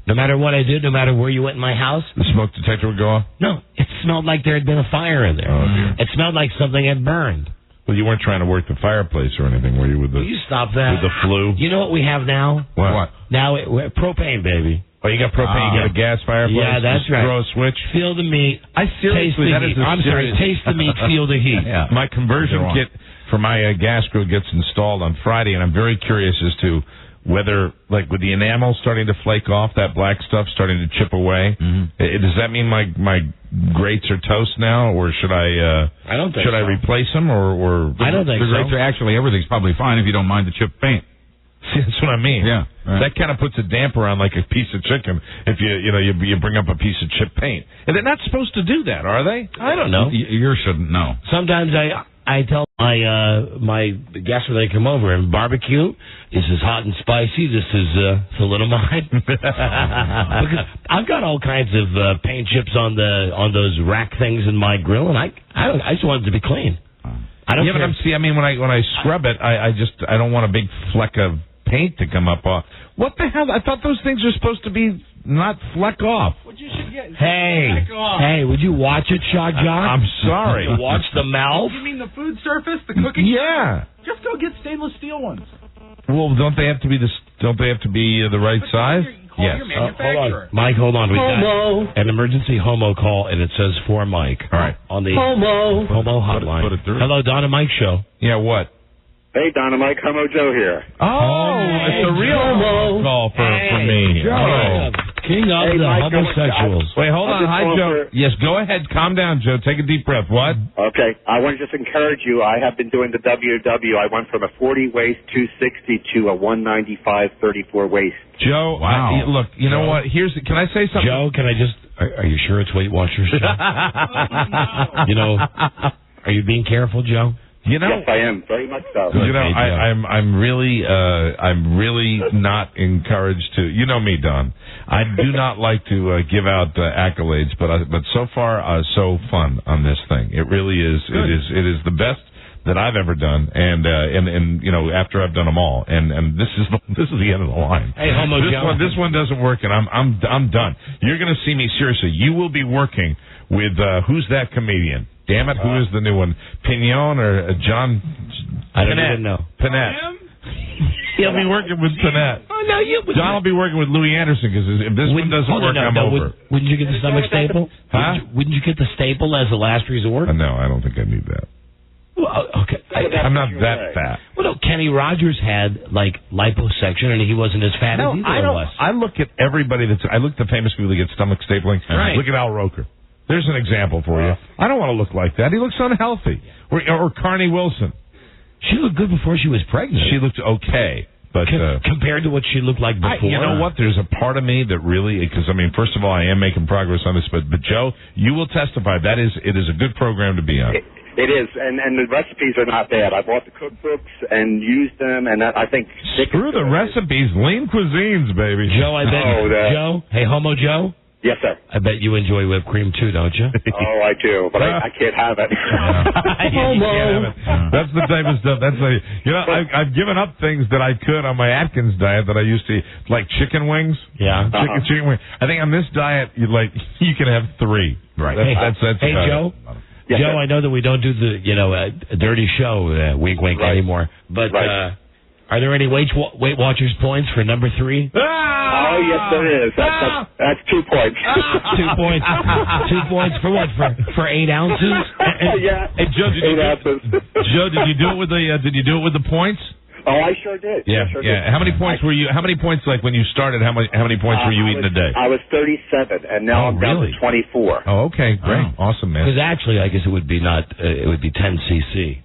[SPEAKER 4] no matter what I did, no matter where you went in my house,
[SPEAKER 7] the smoke detector would go off?
[SPEAKER 4] No, it smelled like there had been a fire in there.
[SPEAKER 7] Oh, dear.
[SPEAKER 4] It smelled like something had burned.
[SPEAKER 7] Well, you weren't trying to work the fireplace or anything, were you?
[SPEAKER 4] Will you stop that?
[SPEAKER 7] With the flu?
[SPEAKER 4] You know what we have now?
[SPEAKER 7] What?
[SPEAKER 4] Now, propane, baby.
[SPEAKER 7] Oh, you got propane, you got a gas fireplace?
[SPEAKER 4] Yeah, that's right.
[SPEAKER 7] Throw a switch?
[SPEAKER 4] Feel the meat.
[SPEAKER 7] Seriously, that is
[SPEAKER 4] taste the meat, feel the heat.
[SPEAKER 7] Yeah. My conversion kit for my gas grill gets installed on Friday, and I'm very curious as to whether, like, with the enamel starting to flake off, that black stuff starting to chip away, does that mean my grates are toast now, or should I
[SPEAKER 4] don't think
[SPEAKER 7] should I replace them, or
[SPEAKER 4] I don't think
[SPEAKER 10] the grates are actually, everything's probably fine if you don't mind the chipped paint.
[SPEAKER 7] See, that's what I mean.
[SPEAKER 10] Yeah, right.
[SPEAKER 7] That kind of puts a damper on like a piece of chicken if you bring up a piece of chipped paint. And they're not supposed to do that, are they?
[SPEAKER 4] I don't know.
[SPEAKER 10] Yours shouldn't know.
[SPEAKER 4] Sometimes I tell my guests when they come over, and barbecue, this is hot and spicy. This is thalidomide. Because I've got all kinds of paint chips on those rack things in my grill, and I just want it to be clean. I don't care.
[SPEAKER 7] But when I scrub it, I don't want a big fleck of paint to come up off. What the hell? I thought those things are supposed to be not fleck off.
[SPEAKER 9] What you should get?
[SPEAKER 4] Hey, would you watch it, Shock Jock?
[SPEAKER 7] I'm sorry.
[SPEAKER 4] Watch the mouth.
[SPEAKER 9] You mean the food surface, the cooking?
[SPEAKER 7] Yeah.
[SPEAKER 9] Just go get stainless steel ones.
[SPEAKER 7] Well, don't they have to be the right size? Yes.
[SPEAKER 4] Hold on, Mike. Hold on. We got an emergency homo call, and it says for Mike.
[SPEAKER 7] All right.
[SPEAKER 4] On the homo hotline.
[SPEAKER 7] Put it through.
[SPEAKER 4] Hello, Don and Mike show.
[SPEAKER 7] Yeah. What?
[SPEAKER 16] Hey, Don and Mike, Homo Joe here.
[SPEAKER 7] It's a real homo call for me.
[SPEAKER 4] Joe. King of the homosexuals.
[SPEAKER 7] Wait, hold on. Hi, Joe. Yes, go ahead. Calm down, Joe. Take a deep breath. What?
[SPEAKER 16] Okay. I want to just encourage you. I have been doing the WW. I went from a 40 waist 260 to a 195 34 waist.
[SPEAKER 7] Joe,
[SPEAKER 10] wow.
[SPEAKER 7] Look, you know what? Can I say something?
[SPEAKER 4] Joe, can I just... Are you sure it's Weight Watchers? You know, are you being careful, Joe?
[SPEAKER 7] You know,
[SPEAKER 16] yes, I am very much so.
[SPEAKER 7] You know, I'm really not encouraged to. You know me, Don. I do not like to give out accolades, but so far so fun on this thing. It really is. Good. It is the best that I've ever done, and you know, after I've done them all, and this is the end of the line.
[SPEAKER 4] Hey, Homo Joe.
[SPEAKER 7] This one doesn't work, and I'm done. You're going to see me seriously. You will be working with who's that comedian? Damn it, who is the new one? Pignon or John?
[SPEAKER 4] I don't even know.
[SPEAKER 7] Panette. He'll be working with Panette.
[SPEAKER 4] Oh, no,
[SPEAKER 7] John will be working with Louis Anderson, because if this one doesn't work, I'm over.
[SPEAKER 4] Wouldn't you get the stomach staple?
[SPEAKER 7] Huh?
[SPEAKER 4] Wouldn't you get the staple as a last resort?
[SPEAKER 7] No, I don't think I need that.
[SPEAKER 4] Well, okay.
[SPEAKER 7] I'm not that fat.
[SPEAKER 4] Well, no, Kenny Rogers had, like, liposuction, and he wasn't as fat as either of us.
[SPEAKER 7] I look at everybody I look at the famous people that get stomach stapling.
[SPEAKER 4] Right.
[SPEAKER 7] Look at Al Roker. There's an example for you. I don't want to look like that. He looks unhealthy. Or Carney Wilson.
[SPEAKER 4] She looked good before she was pregnant.
[SPEAKER 7] She looked okay. But
[SPEAKER 4] compared to what she looked like before.
[SPEAKER 7] You know what? There's a part of me that really, because, I mean, first of all, I am making progress on this, but Joe, you will testify. It is a good program to be on.
[SPEAKER 16] It is, and the recipes are not bad. I bought the cookbooks and used them, and I think...
[SPEAKER 7] Screw the recipes. Lean cuisines, baby.
[SPEAKER 4] Joe, I bet... Joe? Hey, Homo Joe?
[SPEAKER 16] Yes, sir.
[SPEAKER 4] I bet you enjoy whipped cream, too, don't you?
[SPEAKER 16] Oh, I do, but I can't have it.
[SPEAKER 7] Homo. That's the type of stuff. I've given up things that I could on my Atkins diet that I used to eat, like chicken wings.
[SPEAKER 4] Yeah.
[SPEAKER 7] Chicken wings. I think on this diet, you can have 3.
[SPEAKER 4] Right.
[SPEAKER 7] That's
[SPEAKER 4] hey, Joe?
[SPEAKER 16] Yes,
[SPEAKER 4] Joe,
[SPEAKER 16] sir.
[SPEAKER 4] I know that we don't do the, a dirty show, wink, wink, anymore. But are there any Weight Watchers points for number 3?
[SPEAKER 16] Oh, yes, there is. That's 2 points.
[SPEAKER 4] 2 points. 2 points for what? For 8 ounces?
[SPEAKER 16] Yeah.
[SPEAKER 7] Hey, Joe,
[SPEAKER 16] 8 ounces.
[SPEAKER 7] Joe, did you do it with the points?
[SPEAKER 16] Oh, I sure did.
[SPEAKER 7] Yeah,
[SPEAKER 16] sure
[SPEAKER 7] yeah.
[SPEAKER 16] did.
[SPEAKER 7] How many points were you? How many points, like when you started? How many points were you eating a day?
[SPEAKER 16] I was 37, and now I'm down to 24.
[SPEAKER 7] Oh, okay, great, awesome, man.
[SPEAKER 4] Because actually, I guess it would be 10 cc.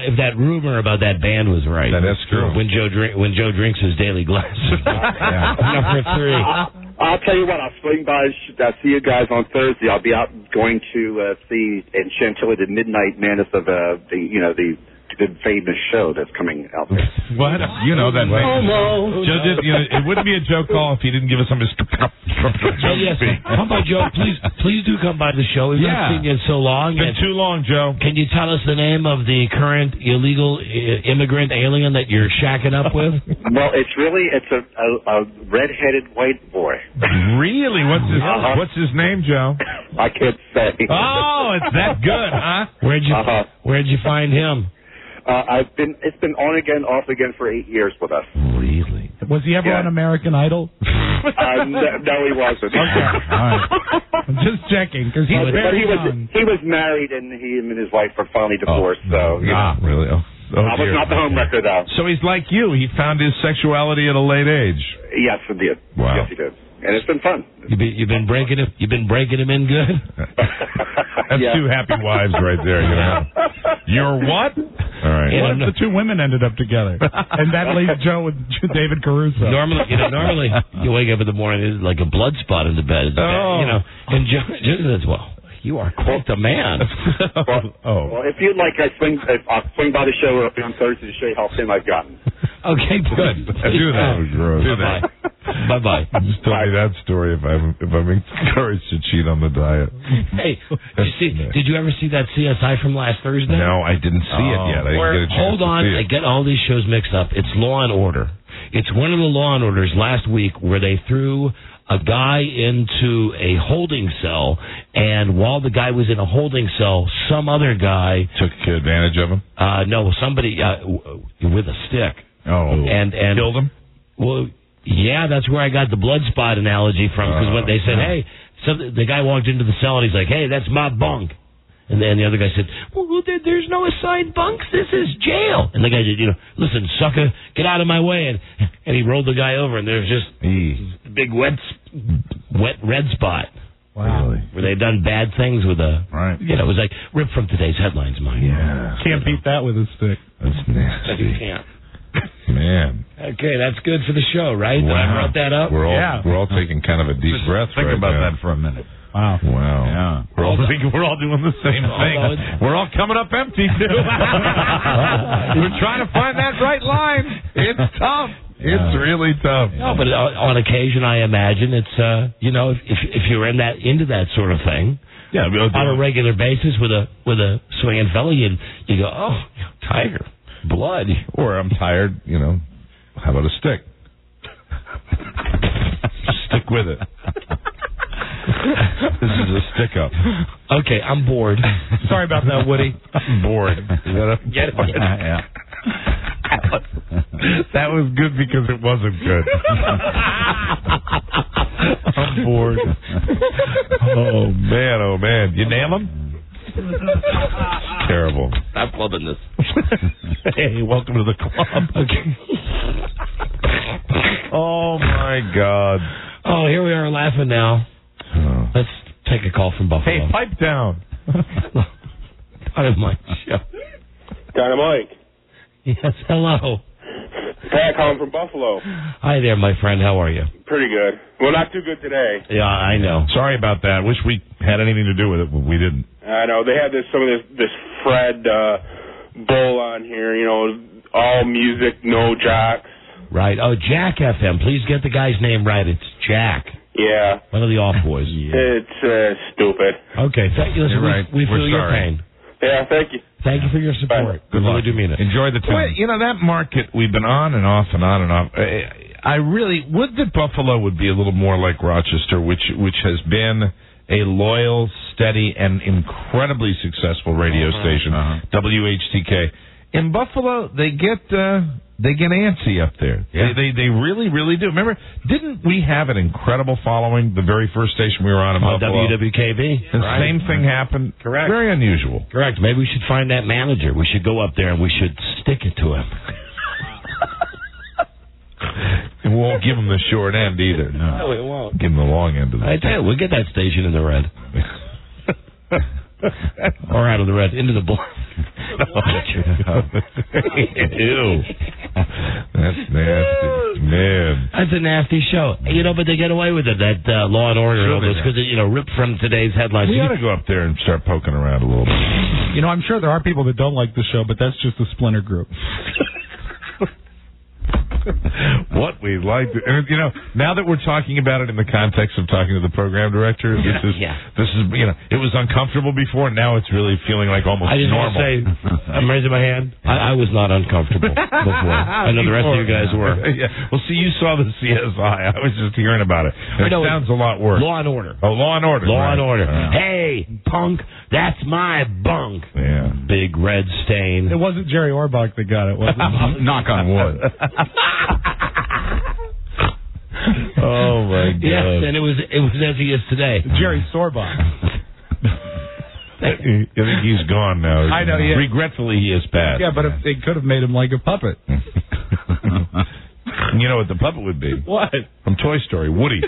[SPEAKER 4] if that rumor about that band was right,
[SPEAKER 7] that's true.
[SPEAKER 4] When Joe drinks his daily glasses, number 3.
[SPEAKER 16] I'll tell you what. I'll swing by. I'll see you guys on Thursday. I'll be out going to see in Chantilly the Midnight Madness of the good famous show that's coming out there.
[SPEAKER 7] What? You know that.
[SPEAKER 4] Homo.
[SPEAKER 7] Joe did. It wouldn't be a Joe call if he didn't give us some of his.
[SPEAKER 4] Yes. Come by, Joe. Please do come by the show. We've not seen you in so long.
[SPEAKER 7] It's been too long, Joe.
[SPEAKER 4] Can you tell us the name of the current illegal immigrant alien that you're shacking up with?
[SPEAKER 16] Well, it's a red-headed white boy.
[SPEAKER 7] Really? What's his name, Joe?
[SPEAKER 16] I can't say.
[SPEAKER 7] Oh, it's that good, huh?
[SPEAKER 4] Where'd you find him?
[SPEAKER 16] It's been on again, off again for 8 years with us.
[SPEAKER 7] Really?
[SPEAKER 9] Was he ever on American Idol?
[SPEAKER 16] No, he wasn't.
[SPEAKER 9] Okay, all right. I'm just checking because he
[SPEAKER 16] was married, and he and his wife were finally divorced.
[SPEAKER 7] Really? Oh,
[SPEAKER 16] I was not the homewrecker, though.
[SPEAKER 7] So he's like you. He found his sexuality at a late age.
[SPEAKER 16] Yes, indeed.
[SPEAKER 7] Wow.
[SPEAKER 16] Yes, he did. And it's been fun.
[SPEAKER 4] You've been breaking him in good.
[SPEAKER 7] That's 2 happy wives right there. You're what? All right.
[SPEAKER 9] What if the 2 women ended up together? And that leaves Joe with David Caruso.
[SPEAKER 4] Normally you wake up in the morning, it's like a blood spot in the bed. And Joe says, well, You are quite the man.
[SPEAKER 16] Well, if you'd like, I'll swing by the show on Thursday to show you how thin I've gotten.
[SPEAKER 4] Okay, good.
[SPEAKER 7] Do that. Do that.
[SPEAKER 4] Bye-bye.
[SPEAKER 7] Just tell me that story if I'm encouraged to cheat on the diet.
[SPEAKER 4] Hey, did you ever see that CSI from last Thursday?
[SPEAKER 7] No, I didn't see it yet. I didn't get a chance
[SPEAKER 4] Hold on,
[SPEAKER 7] to see it.
[SPEAKER 4] I get all these shows mixed up. It's Law and Order. It's one of the Law and Orders last week where they threw a guy into a holding cell, and while the guy was in a holding cell, some other guy
[SPEAKER 7] took advantage of him.
[SPEAKER 4] No, somebody with a stick.
[SPEAKER 7] Oh,
[SPEAKER 4] and
[SPEAKER 7] killed him.
[SPEAKER 4] Well, yeah, that's where I got the blood spot analogy from. Because when they said, "Hey," the guy walked into the cell and he's like, "Hey, that's my bunk," and then the other guy said, "Well, there's no assigned bunks. This is jail." And the guy said, "Listen, sucker, get out of my way," and he rolled the guy over, and there's just a big wet red spot.
[SPEAKER 9] Wow.
[SPEAKER 4] Where they'd done bad things with a...
[SPEAKER 7] Right.
[SPEAKER 4] It was like ripped from today's headlines, Mike.
[SPEAKER 7] Yeah.
[SPEAKER 9] Can't beat that with a stick.
[SPEAKER 7] That's nasty.
[SPEAKER 4] You can't.
[SPEAKER 7] Man.
[SPEAKER 4] Okay, that's good for the show, right?
[SPEAKER 7] Wow.
[SPEAKER 4] I brought that up?
[SPEAKER 7] We're all taking kind of a deep breath.
[SPEAKER 10] Think
[SPEAKER 7] right
[SPEAKER 10] about
[SPEAKER 7] now.
[SPEAKER 10] that for a minute.
[SPEAKER 9] Wow.
[SPEAKER 7] Yeah. We're all doing the same thing. We're all coming up empty too. We're trying to find that right line. It's tough. It's really tough.
[SPEAKER 4] No, but on occasion, I imagine it's if you're into that sort of thing, on a regular basis with a swinging fella, you go, oh, tiger, blood,
[SPEAKER 7] or I'm tired. How about a stick? Stick with it. This is a stick up.
[SPEAKER 4] Okay, I'm bored.
[SPEAKER 9] Sorry about that, Woody.
[SPEAKER 7] I'm bored.
[SPEAKER 4] Get it?
[SPEAKER 10] Yeah.
[SPEAKER 7] That was good because it wasn't good. I'm bored. Oh man. You nail him? Terrible.
[SPEAKER 4] I'm loving this.
[SPEAKER 7] Hey, welcome to the club.
[SPEAKER 4] Okay.
[SPEAKER 7] Oh my God.
[SPEAKER 4] Oh, here we are laughing now.
[SPEAKER 7] Oh.
[SPEAKER 4] Let's take a call from Buffalo.
[SPEAKER 7] Hey, pipe down.
[SPEAKER 4] Dynamite show.
[SPEAKER 12] Dynamite.
[SPEAKER 4] Yes, hello.
[SPEAKER 12] Pat calling from Buffalo.
[SPEAKER 4] Hi there, my friend. How are you?
[SPEAKER 12] Pretty good. Well, not too good today.
[SPEAKER 4] Yeah, I know.
[SPEAKER 7] Sorry about that. Wish we had anything to do with it, but we didn't.
[SPEAKER 12] I know. They had this Fred Bull on here, all music, no jocks.
[SPEAKER 4] Right. Oh, Jack FM. Please get the guy's name right. It's Jack.
[SPEAKER 12] Yeah.
[SPEAKER 4] One of the off boys.
[SPEAKER 12] It's stupid.
[SPEAKER 4] Okay. Listen,
[SPEAKER 7] right.
[SPEAKER 4] we feel your
[SPEAKER 7] sorry.
[SPEAKER 4] pain.
[SPEAKER 12] Yeah, thank you.
[SPEAKER 4] Thank you for your support.
[SPEAKER 7] Good
[SPEAKER 4] we
[SPEAKER 7] luck.
[SPEAKER 4] really do mean it.
[SPEAKER 7] Enjoy the time. Well, that market, we've been on and off and on and off. I really would that Buffalo would be a little more like Rochester, which has been a loyal, steady, and incredibly successful radio station, WHTK. In Buffalo, they get antsy up there. Yeah. They really, really do. Remember, didn't we have an incredible following the very first station we were on in Buffalo?
[SPEAKER 4] WWKB.
[SPEAKER 7] The same thing happened.
[SPEAKER 4] Correct.
[SPEAKER 7] Very unusual.
[SPEAKER 4] Correct. Maybe we should find that manager. We should go up there and we should stick it to him.
[SPEAKER 7] And we won't give him the short end either.
[SPEAKER 4] No, we won't.
[SPEAKER 7] Give him the long end of the
[SPEAKER 4] I tell you, we'll get that station in the red. Or out of the red, into the black.
[SPEAKER 7] Ew. That's nasty. Man.
[SPEAKER 4] That's a nasty show. But they get away with it, that Law and Order and all this, because, ripped from today's headlines.
[SPEAKER 7] We ought to go up there and start poking around a little bit.
[SPEAKER 9] I'm sure there are people that don't like the show, but that's just a splinter group.
[SPEAKER 7] What we like, and now that we're talking about it in the context of talking to the program director, this is it was uncomfortable before, and now it's really feeling like almost
[SPEAKER 4] I just
[SPEAKER 7] normal.
[SPEAKER 4] want to say, I'm raising my hand. I was not uncomfortable before. I know the rest of you guys were.
[SPEAKER 7] Yeah. Well, see, you saw the CSI. I was just hearing about it. It sounds a lot worse.
[SPEAKER 4] Law and Order.
[SPEAKER 7] Oh, Law and Order.
[SPEAKER 4] Law
[SPEAKER 7] right.
[SPEAKER 4] and Order.
[SPEAKER 7] Yeah.
[SPEAKER 4] Hey, punk, that's my bunk.
[SPEAKER 7] Yeah.
[SPEAKER 4] Big red stain.
[SPEAKER 9] It wasn't Jerry Orbach that got it, was it?
[SPEAKER 10] Knock on wood.
[SPEAKER 7] Oh my God!
[SPEAKER 4] Yes, and it was as he is today.
[SPEAKER 9] Jerry Sorbach.
[SPEAKER 7] I think he's gone now.
[SPEAKER 9] I know. Yeah.
[SPEAKER 7] Regretfully, he has passed.
[SPEAKER 9] Yeah, but they could have made him like a puppet.
[SPEAKER 7] You know what the puppet would be?
[SPEAKER 9] What?
[SPEAKER 7] From Toy Story, Woody.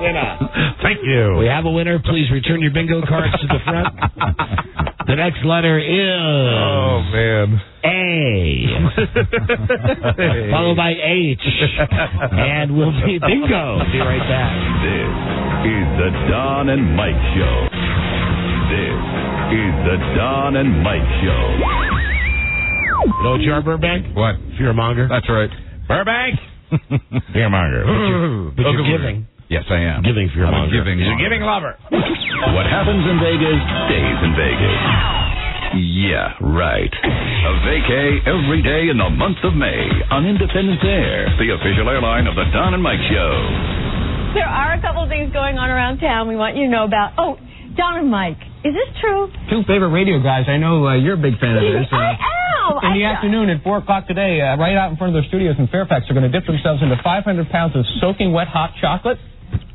[SPEAKER 4] Winner.
[SPEAKER 7] Thank you.
[SPEAKER 4] We have a winner. Please return your bingo cards to the front. The next letter is...
[SPEAKER 7] Oh, man.
[SPEAKER 4] A. Followed by H. And we'll be... Bingo. Be right back.
[SPEAKER 2] This is the Don and Mike Show. This is the Don and Mike Show.
[SPEAKER 4] You know what you are, Burbank?
[SPEAKER 10] What?
[SPEAKER 4] Fearmonger.
[SPEAKER 10] That's right.
[SPEAKER 4] Burbank.
[SPEAKER 10] Fearmonger.
[SPEAKER 4] But you're giving.
[SPEAKER 10] Yes, I am.
[SPEAKER 4] Giving fearmonger.
[SPEAKER 10] He's a giving lover.
[SPEAKER 2] What happens in Vegas stays in Vegas. Yeah, right. A vacay every day in the month of May on Independence Air, the official airline of the Don and Mike Show.
[SPEAKER 1] There are a couple of things going on around town we want you to know about. Oh, Don and Mike, is this true?
[SPEAKER 11] Two favorite radio guys. I know you're a big fan of this.
[SPEAKER 1] I am.
[SPEAKER 11] In the afternoon at 4 o'clock today, right out in front of their studios in Fairfax, they're going to dip themselves into 500 pounds of soaking wet hot chocolate.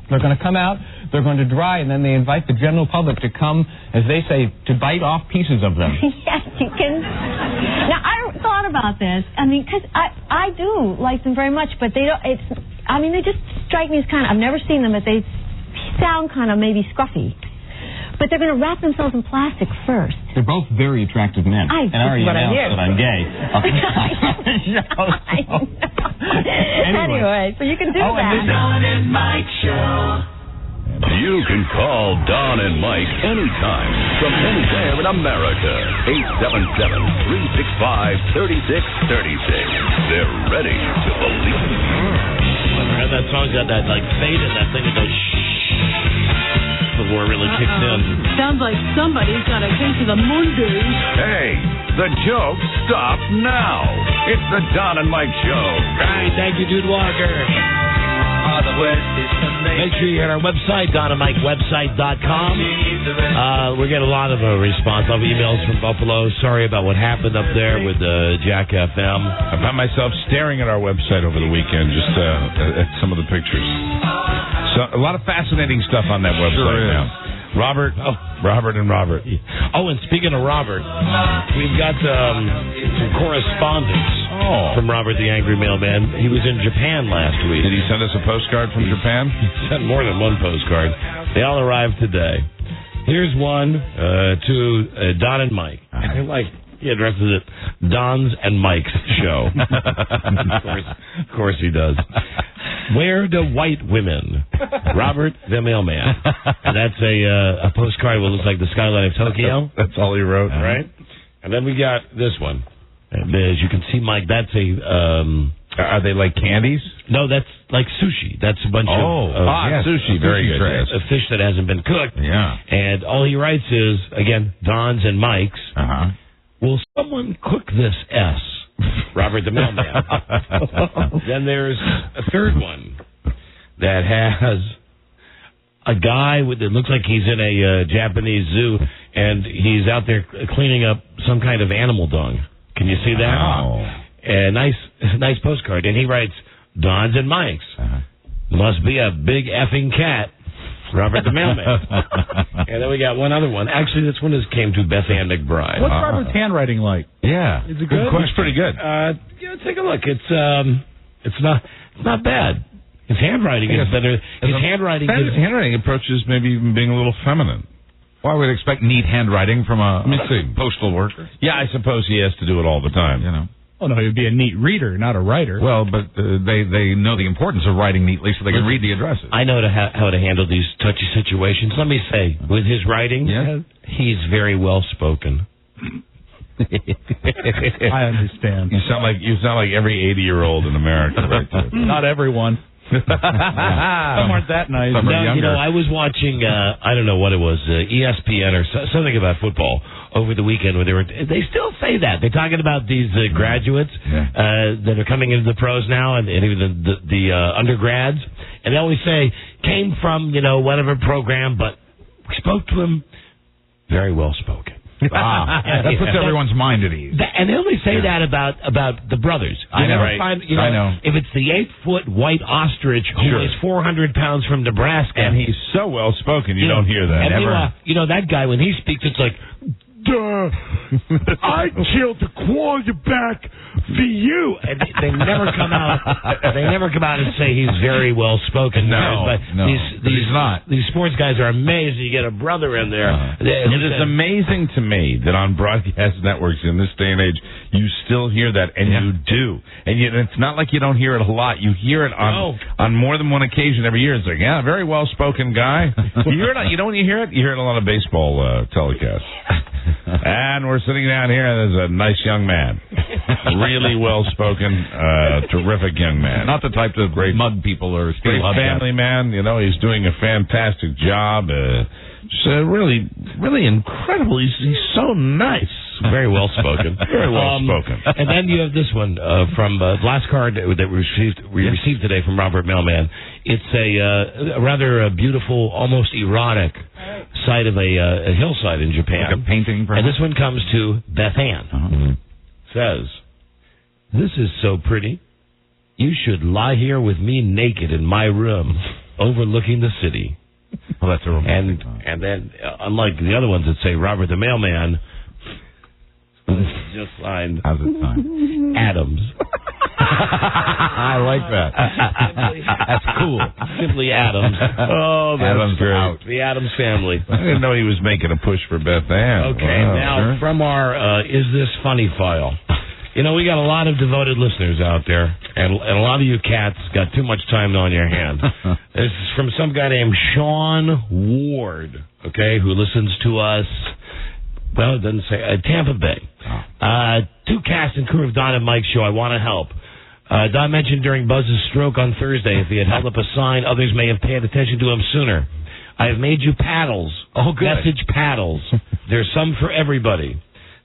[SPEAKER 11] They're going to come out, they're going to dry, and then they invite the general public to come, as they say, to bite off pieces of them.
[SPEAKER 1] Yes, you can. Now, I thought about this. I mean, because I do like them very much, but they don't, they just strike me as kind of, I've never seen them, but they sound kind of maybe scruffy. But they're going to wrap themselves in plastic first.
[SPEAKER 11] They're both very attractive men.
[SPEAKER 1] I
[SPEAKER 11] already announced that I'm gay.
[SPEAKER 1] Anyway, so you can do that.
[SPEAKER 2] The Don and Mike Show. You can call Don and Mike anytime from anywhere in America. 877-365-3636. They're ready to believe.
[SPEAKER 4] And that song's got that like fade in that thing that goes shh before it really kicks in.
[SPEAKER 22] Sounds like somebody's got a case of the Mondays.
[SPEAKER 2] Hey, the joke stops now. It's the Don and Mike Show.
[SPEAKER 4] All right, thank you, Dude Walker. Make sure you hit our website, DonandMikeWebsite.com. We get a lot of response. I have emails from Buffalo. Sorry about what happened up there with Jack FM.
[SPEAKER 7] I found myself staring at our website over the weekend, just at some of the pictures. So a lot of fascinating stuff on that website now. Robert and Robert.
[SPEAKER 4] Oh, and speaking of Robert, we've got some correspondence from Robert the Angry Mailman. He was in Japan last week.
[SPEAKER 7] Did he send us a postcard from Japan?
[SPEAKER 4] He sent more than one postcard. They all arrived today. Here's one to Don and Mike. I like he addresses it Don's and Mike's show. Of course he does. Where do white women? Robert the Mailman. And that's a postcard that looks like the skyline of Tokyo.
[SPEAKER 7] That's all he wrote.
[SPEAKER 4] Right? And then we got this one. And as you can see, Mike, that's
[SPEAKER 7] are they like candies?
[SPEAKER 4] No, that's like sushi. That's a bunch of
[SPEAKER 7] yes, sushi. Very good. Yes.
[SPEAKER 4] A fish that hasn't been cooked.
[SPEAKER 7] Yeah.
[SPEAKER 4] And all he writes is, again, Don's and Mike's. Will someone cook this S? Robert the Mailman. Then there's a third one that has a guy that looks like he's in a Japanese zoo, and he's out there cleaning up some kind of animal dung. Can you see that?
[SPEAKER 7] Oh.
[SPEAKER 4] Nice postcard. And he writes, Don's and Mike's. Must be a big effing cat. Robert the Mailman. And then we got one other one. Actually, this one came to Beth Ann McBride.
[SPEAKER 9] What's Robert's handwriting like?
[SPEAKER 7] Yeah.
[SPEAKER 9] Is it good?
[SPEAKER 7] It's pretty good.
[SPEAKER 4] Take a look. It's not bad. His handwriting is better. His handwriting
[SPEAKER 7] approaches maybe even being a little feminine.
[SPEAKER 10] Well, I would expect neat handwriting from a postal worker.
[SPEAKER 7] Yeah, I suppose he has to do it all the time.
[SPEAKER 10] You know.
[SPEAKER 9] Oh, no, he would be a neat reader, not a writer.
[SPEAKER 10] Well, but they know the importance of writing neatly so they can read the addresses.
[SPEAKER 4] I know how to handle these touchy situations. Let me say, with his writing, he's very well spoken.
[SPEAKER 9] I understand.
[SPEAKER 7] You sound like every 80-year-old in America, right?
[SPEAKER 9] Not everyone. Some aren't that nice.
[SPEAKER 10] Some are younger.
[SPEAKER 4] I was watching, I don't know what it was, ESPN or something about football over the weekend where they still say that. They're talking about these graduates that are coming into the pros now and even the undergrads. And they always say, came from, whatever program, but we spoke to him very well spoken.
[SPEAKER 10] That puts everyone's mind at ease.
[SPEAKER 4] And they only say that about the brothers.
[SPEAKER 10] I know.
[SPEAKER 4] I know. If it's the 8-foot white ostrich who weighs 400 pounds from Nebraska,
[SPEAKER 7] and he's so well spoken, you don't hear that.
[SPEAKER 4] And that guy when he speaks, it's like, duh, I killed the quarterback for you. And they never come out. They never come out and say he's very well spoken.
[SPEAKER 10] No,
[SPEAKER 4] he's
[SPEAKER 10] not.
[SPEAKER 4] These sports guys are amazed you get a brother in there.
[SPEAKER 7] It is amazing to me that on broadcast networks in this day and age, you still hear that, and you do. And it's not like you don't hear it a lot. You hear it on more than one occasion every year. It's like, yeah, very well spoken guy. You hear it. You know when you hear it? You hear it a lot of baseball telecasts. And we're sitting down here, and there's a nice young man. Really well-spoken, terrific young man.
[SPEAKER 10] Not the type of great mug people or
[SPEAKER 7] great family man. You know, he's doing a fantastic job. Just really, really incredible. He's so nice.
[SPEAKER 4] Very well-spoken.
[SPEAKER 7] Very well-spoken.
[SPEAKER 4] And then you have this one from the last card that we received today from Robert Mailman. It's a rather beautiful, almost erotic side of a hillside in Japan.
[SPEAKER 10] Like a painting, perhaps?
[SPEAKER 4] And this one comes to Beth Ann. Says, "This is so pretty. You should lie here with me naked in my room, overlooking the city."
[SPEAKER 10] Well, that's a romantic
[SPEAKER 4] and then, unlike the other ones that say Robert the Mailman, this is just signed.
[SPEAKER 10] How's it signed?
[SPEAKER 4] Adams.
[SPEAKER 10] I like that. That's cool.
[SPEAKER 4] Simply Adams.
[SPEAKER 7] Oh, that's
[SPEAKER 10] Adams
[SPEAKER 7] great.
[SPEAKER 10] out.
[SPEAKER 4] The Adams family.
[SPEAKER 7] I didn't know he was making a push for Beth Ann.
[SPEAKER 4] Okay, now from our Is This Funny file. You know, we got a lot of devoted listeners out there, and a lot of you cats got too much time on your hands. This is from some guy named Sean Ward, okay, who listens to us, well, it doesn't say, Tampa Bay. To cast and crew of Don and Mike's show, I want to help. Don mentioned during Buzz's stroke on Thursday, if he had held up a sign, others may have paid attention to him sooner. I have made you paddles.
[SPEAKER 10] Oh, good.
[SPEAKER 4] Message paddles. There's some for everybody.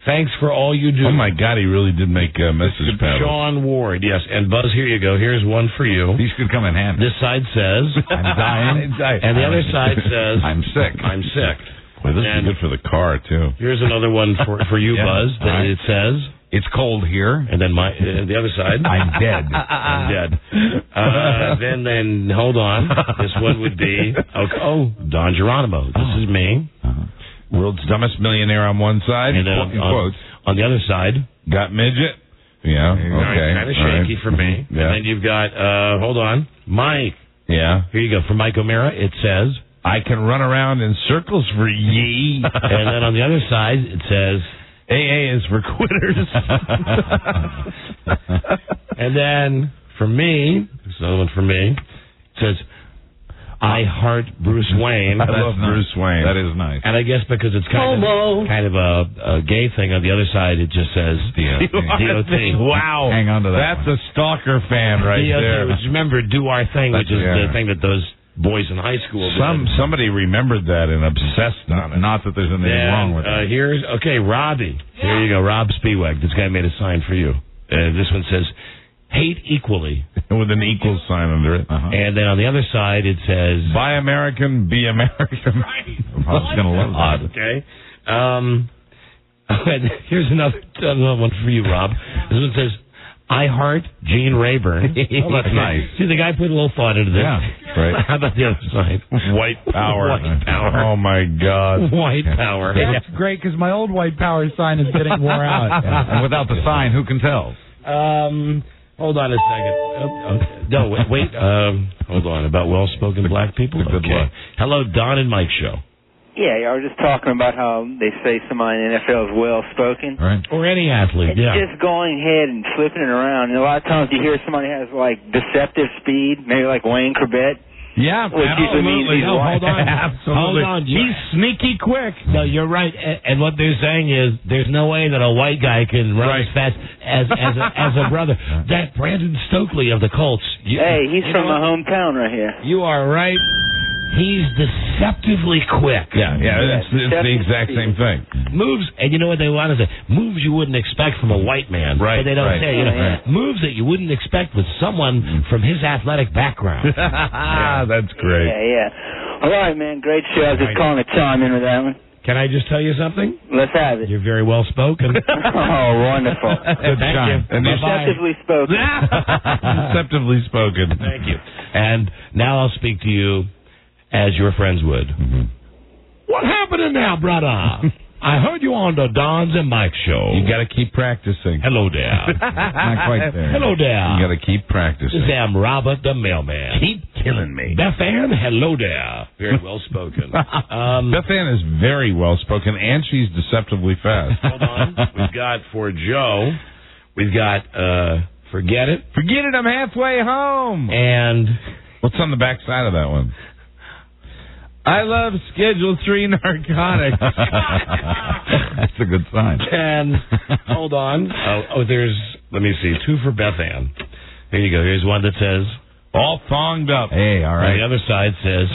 [SPEAKER 4] Thanks for all you do.
[SPEAKER 7] Oh, my God, he really did make message paddles.
[SPEAKER 4] Sean Ward, yes. And Buzz, here you go. Here's one for you.
[SPEAKER 10] These could come in handy.
[SPEAKER 4] This side says,
[SPEAKER 10] I'm dying.
[SPEAKER 4] And the other side says,
[SPEAKER 10] I'm sick.
[SPEAKER 4] I'm sick.
[SPEAKER 7] Boy, this is good for the car, too.
[SPEAKER 4] Here's another one for you, Buzz. That it says,
[SPEAKER 10] it's cold here.
[SPEAKER 4] And then the other side,
[SPEAKER 10] I'm dead.
[SPEAKER 4] I'm dead. Then hold on. This one would be, Don Geronimo. This is me.
[SPEAKER 7] World's dumbest millionaire on one side.
[SPEAKER 4] And then on the other side,
[SPEAKER 7] got midget. Yeah, okay.
[SPEAKER 4] Kind of shaky for me.
[SPEAKER 7] Yeah.
[SPEAKER 4] And then you've got, hold on, Mike.
[SPEAKER 7] Yeah.
[SPEAKER 4] Here you go. For Mike O'Mara, it says,
[SPEAKER 7] I can run around in circles for ye.
[SPEAKER 4] And then on the other side, it says,
[SPEAKER 7] AA is for quitters.
[SPEAKER 4] And then for me, there's another one for me, it says, I heart Bruce Wayne.
[SPEAKER 7] I love Bruce Wayne.
[SPEAKER 10] That is nice.
[SPEAKER 4] And I guess because it's kind of a gay thing, on the other side it just says DOT.
[SPEAKER 7] Wow.
[SPEAKER 10] Hang on to that.
[SPEAKER 7] That's a stalker fan right
[SPEAKER 4] DOT,
[SPEAKER 7] there.
[SPEAKER 4] which, remember, Do Our Thing, which is the thing that those boys in high school did.
[SPEAKER 7] Somebody remembered that and obsessed on it.
[SPEAKER 10] Not that there's anything wrong with it.
[SPEAKER 4] Here's, Robbie. Here you go, Rob Spieweg. This guy made a sign for you. This one says, hate equally.
[SPEAKER 7] With an equal sign under it.
[SPEAKER 4] And then on the other side it says,
[SPEAKER 7] buy American, be American.
[SPEAKER 4] Right.
[SPEAKER 10] I was going to love that.
[SPEAKER 4] Okay. Here's another one for you, Rob. This one says, I heart Gene Rayburn.
[SPEAKER 10] Oh, that's nice.
[SPEAKER 4] See, the guy put a little thought into this.
[SPEAKER 10] Yeah,
[SPEAKER 7] right.
[SPEAKER 4] How about the other side?
[SPEAKER 7] White power.
[SPEAKER 4] White power.
[SPEAKER 7] Oh, my God.
[SPEAKER 4] White power.
[SPEAKER 9] That's great, because my old white power sign is getting wore out.
[SPEAKER 10] And without the sign, who can tell?
[SPEAKER 4] Hold on a second. No, wait. Hold on. About well-spoken black people? Okay. Hello, Don and Mike Show.
[SPEAKER 8] Yeah, I was just talking about how they say somebody in the NFL is well-spoken.
[SPEAKER 10] Right.
[SPEAKER 4] Or any athlete,
[SPEAKER 8] It's just going ahead and flipping it around. And a lot of times you hear somebody has, like, deceptive speed, maybe like Wayne Corbett.
[SPEAKER 9] Yeah,
[SPEAKER 8] absolutely.
[SPEAKER 4] No, hold on.
[SPEAKER 9] Absolutely.
[SPEAKER 4] Hold on.
[SPEAKER 9] He's sneaky quick.
[SPEAKER 4] No, you're right. And what they're saying is there's no way that a white guy can run as fast as a brother. That Brandon Stokely of the Colts.
[SPEAKER 8] He's from my hometown right here.
[SPEAKER 4] You are right. He's deceptively quick.
[SPEAKER 7] Yeah, it's the exact same thing.
[SPEAKER 4] Moves, and you know what they want to say? Moves you wouldn't expect from a white man.
[SPEAKER 7] Right.
[SPEAKER 4] But they don't say, moves that you wouldn't expect with someone from his athletic background.
[SPEAKER 7] That's great.
[SPEAKER 8] Yeah. All right, man. Great show. I was just calling to chime in with that one.
[SPEAKER 4] Can I just tell you something?
[SPEAKER 8] Let's have it.
[SPEAKER 4] You're very well spoken.
[SPEAKER 8] Oh, wonderful.
[SPEAKER 4] Good
[SPEAKER 7] shine.
[SPEAKER 8] And deceptively spoken.
[SPEAKER 7] Deceptively spoken.
[SPEAKER 4] Thank you. And now I'll speak to you as your friends would. What happened now, brother? I heard you on the Dons and Mike show.
[SPEAKER 7] You got to keep practicing.
[SPEAKER 4] Hello there.
[SPEAKER 10] Not quite there.
[SPEAKER 4] Hello there.
[SPEAKER 7] You got to keep practicing.
[SPEAKER 4] This is Robert the mailman.
[SPEAKER 7] Keep killing me.
[SPEAKER 4] Beth Ann, hello there. Very well spoken.
[SPEAKER 7] Beth Ann is very well spoken, and she's deceptively fast.
[SPEAKER 4] Hold on. We've got for Joe, we've got Forget It.
[SPEAKER 7] Forget it, I'm halfway home.
[SPEAKER 4] And
[SPEAKER 7] what's on the back side of that one? I love Schedule 3 narcotics.
[SPEAKER 10] That's a good sign.
[SPEAKER 4] And hold on. There's, let me see, 2 for Beth Ann. Here you go. Here's one that says, all thonged up.
[SPEAKER 10] Hey, all right.
[SPEAKER 4] And the other side says,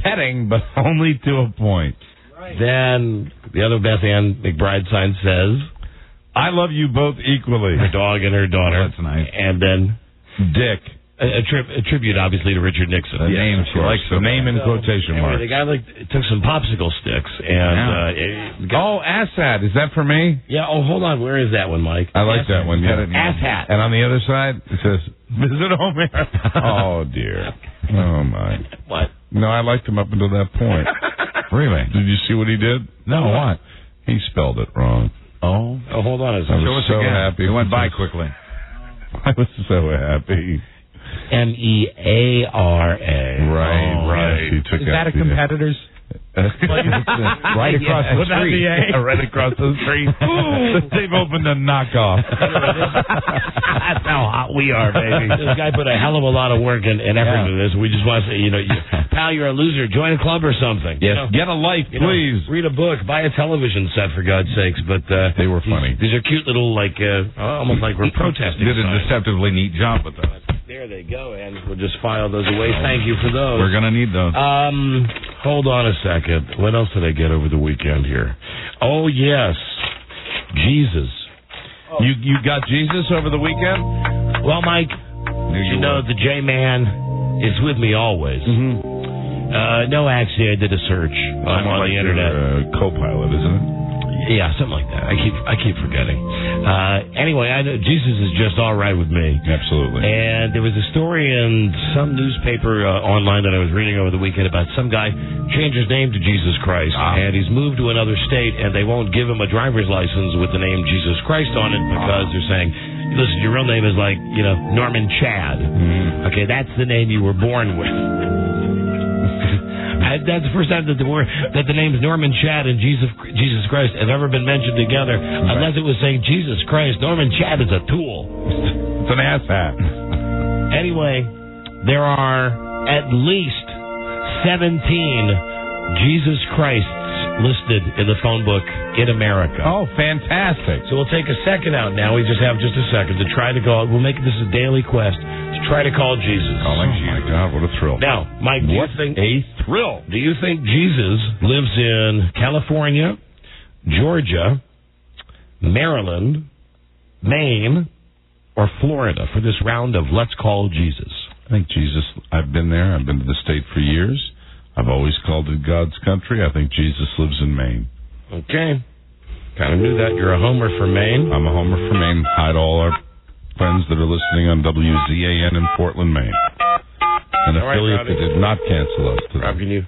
[SPEAKER 7] petting, but only to a point.
[SPEAKER 4] Right. Then the other Beth Ann McBride sign says,
[SPEAKER 7] I love you both equally.
[SPEAKER 4] Her dog and her daughter.
[SPEAKER 10] Oh, that's nice.
[SPEAKER 4] And then
[SPEAKER 7] Dick.
[SPEAKER 4] A tribute, obviously, to Richard Nixon.
[SPEAKER 7] The name, she likes the name in quotation marks.
[SPEAKER 4] The guy took some popsicle sticks and
[SPEAKER 7] asshat. Is that for me?
[SPEAKER 4] Yeah. Oh, hold on. Where is that one, Mike?
[SPEAKER 7] I like that one. Yeah.
[SPEAKER 4] Asshat.
[SPEAKER 7] And on the other side it says, "Visit home." Oh dear. Oh my.
[SPEAKER 4] What?
[SPEAKER 7] No, I liked him up until that point.
[SPEAKER 10] Really?
[SPEAKER 7] Did you see what he did?
[SPEAKER 10] No. What?
[SPEAKER 7] He spelled it wrong.
[SPEAKER 10] Oh.
[SPEAKER 4] Hold on a second.
[SPEAKER 7] I was so happy.
[SPEAKER 10] It went by quickly.
[SPEAKER 7] I was so happy.
[SPEAKER 4] MEARA.
[SPEAKER 7] Right. He took
[SPEAKER 9] Is that a competitor's?
[SPEAKER 7] Right across the street. Right across the street. They've opened a knockoff.
[SPEAKER 4] That's how hot we are, baby. This guy put a hell of a lot of work and effort into this. We just want to say, pal, you're a loser. Join a club or something.
[SPEAKER 7] Yes, get a life, please.
[SPEAKER 4] Read a book. Buy a television set, for God's sakes. But
[SPEAKER 7] they were funny.
[SPEAKER 4] These are cute little, almost like we're protesting.
[SPEAKER 10] Did a deceptively neat job with those.
[SPEAKER 4] There they go, and we'll just file those away. Thank you for those.
[SPEAKER 10] We're going to need those.
[SPEAKER 4] Hold on a second. What else did I get over the weekend here? Oh, yes. Jesus.
[SPEAKER 7] You got Jesus over the weekend?
[SPEAKER 4] Well, Mike, you know the J-Man is with me always.
[SPEAKER 7] Mm-hmm.
[SPEAKER 4] No, actually, I did a search on the internet.
[SPEAKER 7] Co-pilot, isn't it?
[SPEAKER 4] Yeah, something like that. I keep forgetting. Anyway, I know Jesus is just all right with me.
[SPEAKER 7] Absolutely.
[SPEAKER 4] And there was a story in some newspaper online that I was reading over the weekend about some guy changed his name to Jesus Christ, and he's moved to another state, and they won't give him a driver's license with the name Jesus Christ on it because they're saying, listen, your real name is like, Norman Chad. Okay, that's the name you were born with. That's the first time that the names Norman Chad and Jesus Christ have ever been mentioned together, unless it was saying Jesus Christ. Norman Chad is a tool.
[SPEAKER 7] It's an asshat.
[SPEAKER 4] Anyway, there are at least 17 Jesus Christs listed in the phone book in America.
[SPEAKER 7] Oh, fantastic.
[SPEAKER 4] So we'll take a second out now. We just have just a second to try to call. We'll make this a daily quest to try to call Jesus.
[SPEAKER 7] Calling Jesus. My God, what a thrill.
[SPEAKER 4] Now, Mike, do you think Jesus lives in California, Georgia, Maryland, Maine, or Florida for this round of Let's Call Jesus?
[SPEAKER 7] I think Jesus, I've been there. I've been to the state for years. I've always called it God's country. I think Jesus lives in Maine.
[SPEAKER 4] Okay. Kind of knew that. You're a homer for Maine.
[SPEAKER 7] I'm a homer for Maine. Hi to all our friends that are listening on WZAN in Portland, Maine. An affiliate that did not cancel us today.
[SPEAKER 4] Rob, can you?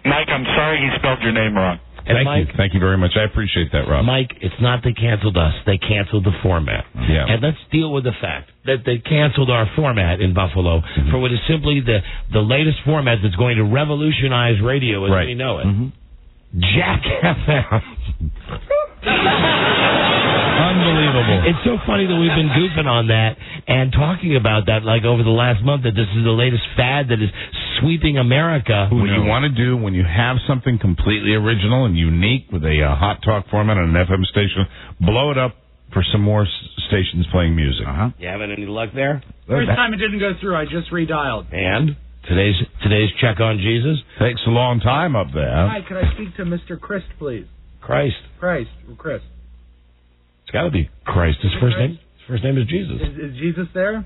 [SPEAKER 21] Mike, I'm sorry you spelled your name wrong.
[SPEAKER 7] Thank you very much. I appreciate that, Rob.
[SPEAKER 4] Mike, it's not they canceled us. They canceled the format.
[SPEAKER 7] Yeah.
[SPEAKER 4] And let's deal with the fact that they canceled our format in Buffalo for what is simply the latest format that's going to revolutionize radio as we know it. Jack FM.
[SPEAKER 7] Unbelievable.
[SPEAKER 4] It's so funny that we've been goofing on that and talking about that like over the last month, that this is the latest fad that is sweeping America.
[SPEAKER 7] What you want to do when you have something completely original and unique with a hot talk format on an FM station, blow it up for some more stations playing music.
[SPEAKER 4] You having any luck there?
[SPEAKER 9] First time it didn't go through, I just redialed.
[SPEAKER 4] And today's check on Jesus
[SPEAKER 7] takes a long time up there.
[SPEAKER 9] Hi, could I speak to Mr. Christ, please?
[SPEAKER 4] Chris. It's got to be Christ. His first name is Jesus.
[SPEAKER 9] Is Jesus there?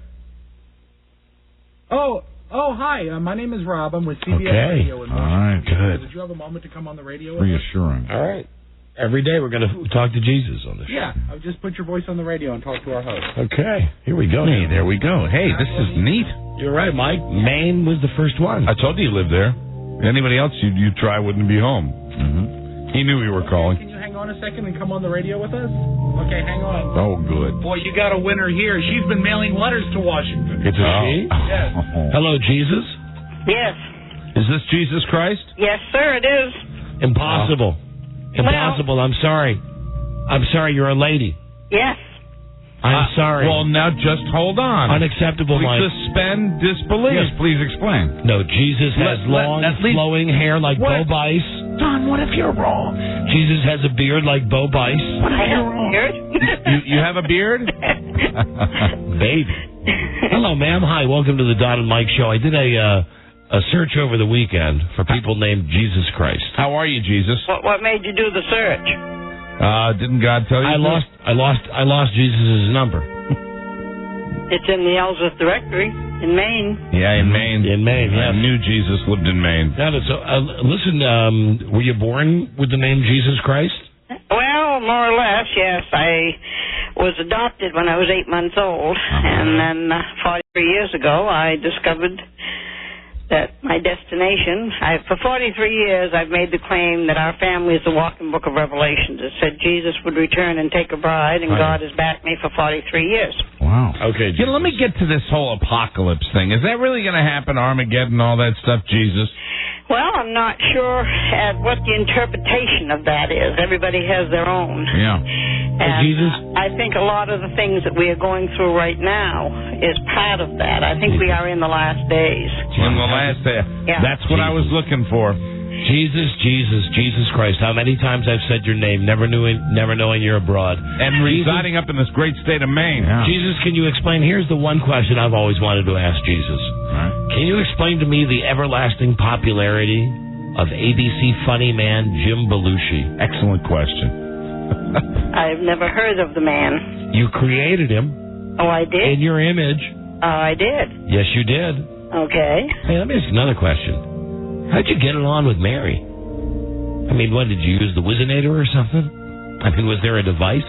[SPEAKER 9] Oh, hi. My name is Rob. I'm with CBS Radio.
[SPEAKER 7] All right, good.
[SPEAKER 9] Would you have a moment to come on the radio?
[SPEAKER 7] Reassuring.
[SPEAKER 4] All right. Every day we're going to talk to Jesus on this show.
[SPEAKER 9] Yeah, I'll just put your voice on the radio and talk to our host.
[SPEAKER 4] Okay, here we go.
[SPEAKER 7] Hey, there we go. Hey, this is neat.
[SPEAKER 4] You're right, Mike. Maine was the first one.
[SPEAKER 7] I told you lived there. Anybody else you'd try wouldn't be home. He knew we were calling.
[SPEAKER 9] Can you hang on a second and come on the radio with us? Okay, hang on.
[SPEAKER 7] Oh, good.
[SPEAKER 9] Boy, you got a winner here. She's been mailing letters to Washington.
[SPEAKER 4] It's a she?
[SPEAKER 9] Yes.
[SPEAKER 4] Hello, Jesus?
[SPEAKER 13] Yes.
[SPEAKER 7] Is this Jesus Christ?
[SPEAKER 13] Yes, sir, it is.
[SPEAKER 4] Impossible. Impossible. I'm sorry. I'm sorry. You're a lady.
[SPEAKER 13] Yes.
[SPEAKER 4] I'm sorry.
[SPEAKER 7] Well, now just hold on.
[SPEAKER 4] Unacceptable,
[SPEAKER 7] Please
[SPEAKER 4] Mike.
[SPEAKER 7] suspend disbelief.
[SPEAKER 10] Yes, please explain.
[SPEAKER 4] No, Jesus has long, flowing hair like Bo Bice.
[SPEAKER 7] Don, what if you're wrong?
[SPEAKER 4] Jesus has a beard like Bo Bice.
[SPEAKER 13] I have a beard.
[SPEAKER 7] You have a beard?
[SPEAKER 4] Baby. Hello, ma'am. Hi. Welcome to the Don and Mike Show. I did a search over the weekend for people named Jesus Christ.
[SPEAKER 7] How are you, Jesus?
[SPEAKER 13] What made you do the search?
[SPEAKER 7] Didn't God tell you?
[SPEAKER 4] I lost Jesus' number.
[SPEAKER 13] It's in the Ellsworth directory in Maine.
[SPEAKER 7] Yeah, in Maine.
[SPEAKER 4] In Maine,
[SPEAKER 7] I
[SPEAKER 4] yes.
[SPEAKER 7] knew Jesus lived in Maine.
[SPEAKER 4] Listen, were you born with the name Jesus Christ?
[SPEAKER 13] Well, more or less, yes. I was adopted when I was 8 months old, and then 43 years ago, I discovered that my destination, for 43 years, I've made the claim that our family is the walking book of Revelations. It said Jesus would return and take a bride, and God has backed me for 43 years.
[SPEAKER 7] Wow.
[SPEAKER 4] Okay.
[SPEAKER 7] Let me get to this whole apocalypse thing. Is that really going to happen, Armageddon, all that stuff, Jesus?
[SPEAKER 13] Well, I'm not sure at what the interpretation of that is. Everybody has their own.
[SPEAKER 7] Yeah.
[SPEAKER 13] And I think a lot of the things that we are going through right now is part of that. I think we are in the last days.
[SPEAKER 7] In the last day.
[SPEAKER 13] Yeah.
[SPEAKER 7] That's what I was looking for.
[SPEAKER 4] Jesus Christ. How many times I've said your name, never knowing you're abroad.
[SPEAKER 7] And residing up in this great state of Maine.
[SPEAKER 4] Yeah. Jesus, can you explain? Here's the one question I've always wanted to ask Jesus.
[SPEAKER 7] Right.
[SPEAKER 4] Can you explain to me the everlasting popularity of ABC funny man Jim Belushi?
[SPEAKER 7] Excellent question.
[SPEAKER 13] I've never heard of the man.
[SPEAKER 4] You created him.
[SPEAKER 13] Oh, I did?
[SPEAKER 4] In your image.
[SPEAKER 13] Oh, I did.
[SPEAKER 4] Yes, you did.
[SPEAKER 13] Okay.
[SPEAKER 4] Hey, let me ask you another question. How'd you get it on with Mary? I mean, what, did you use the Wizinator or something? I mean, was there a device?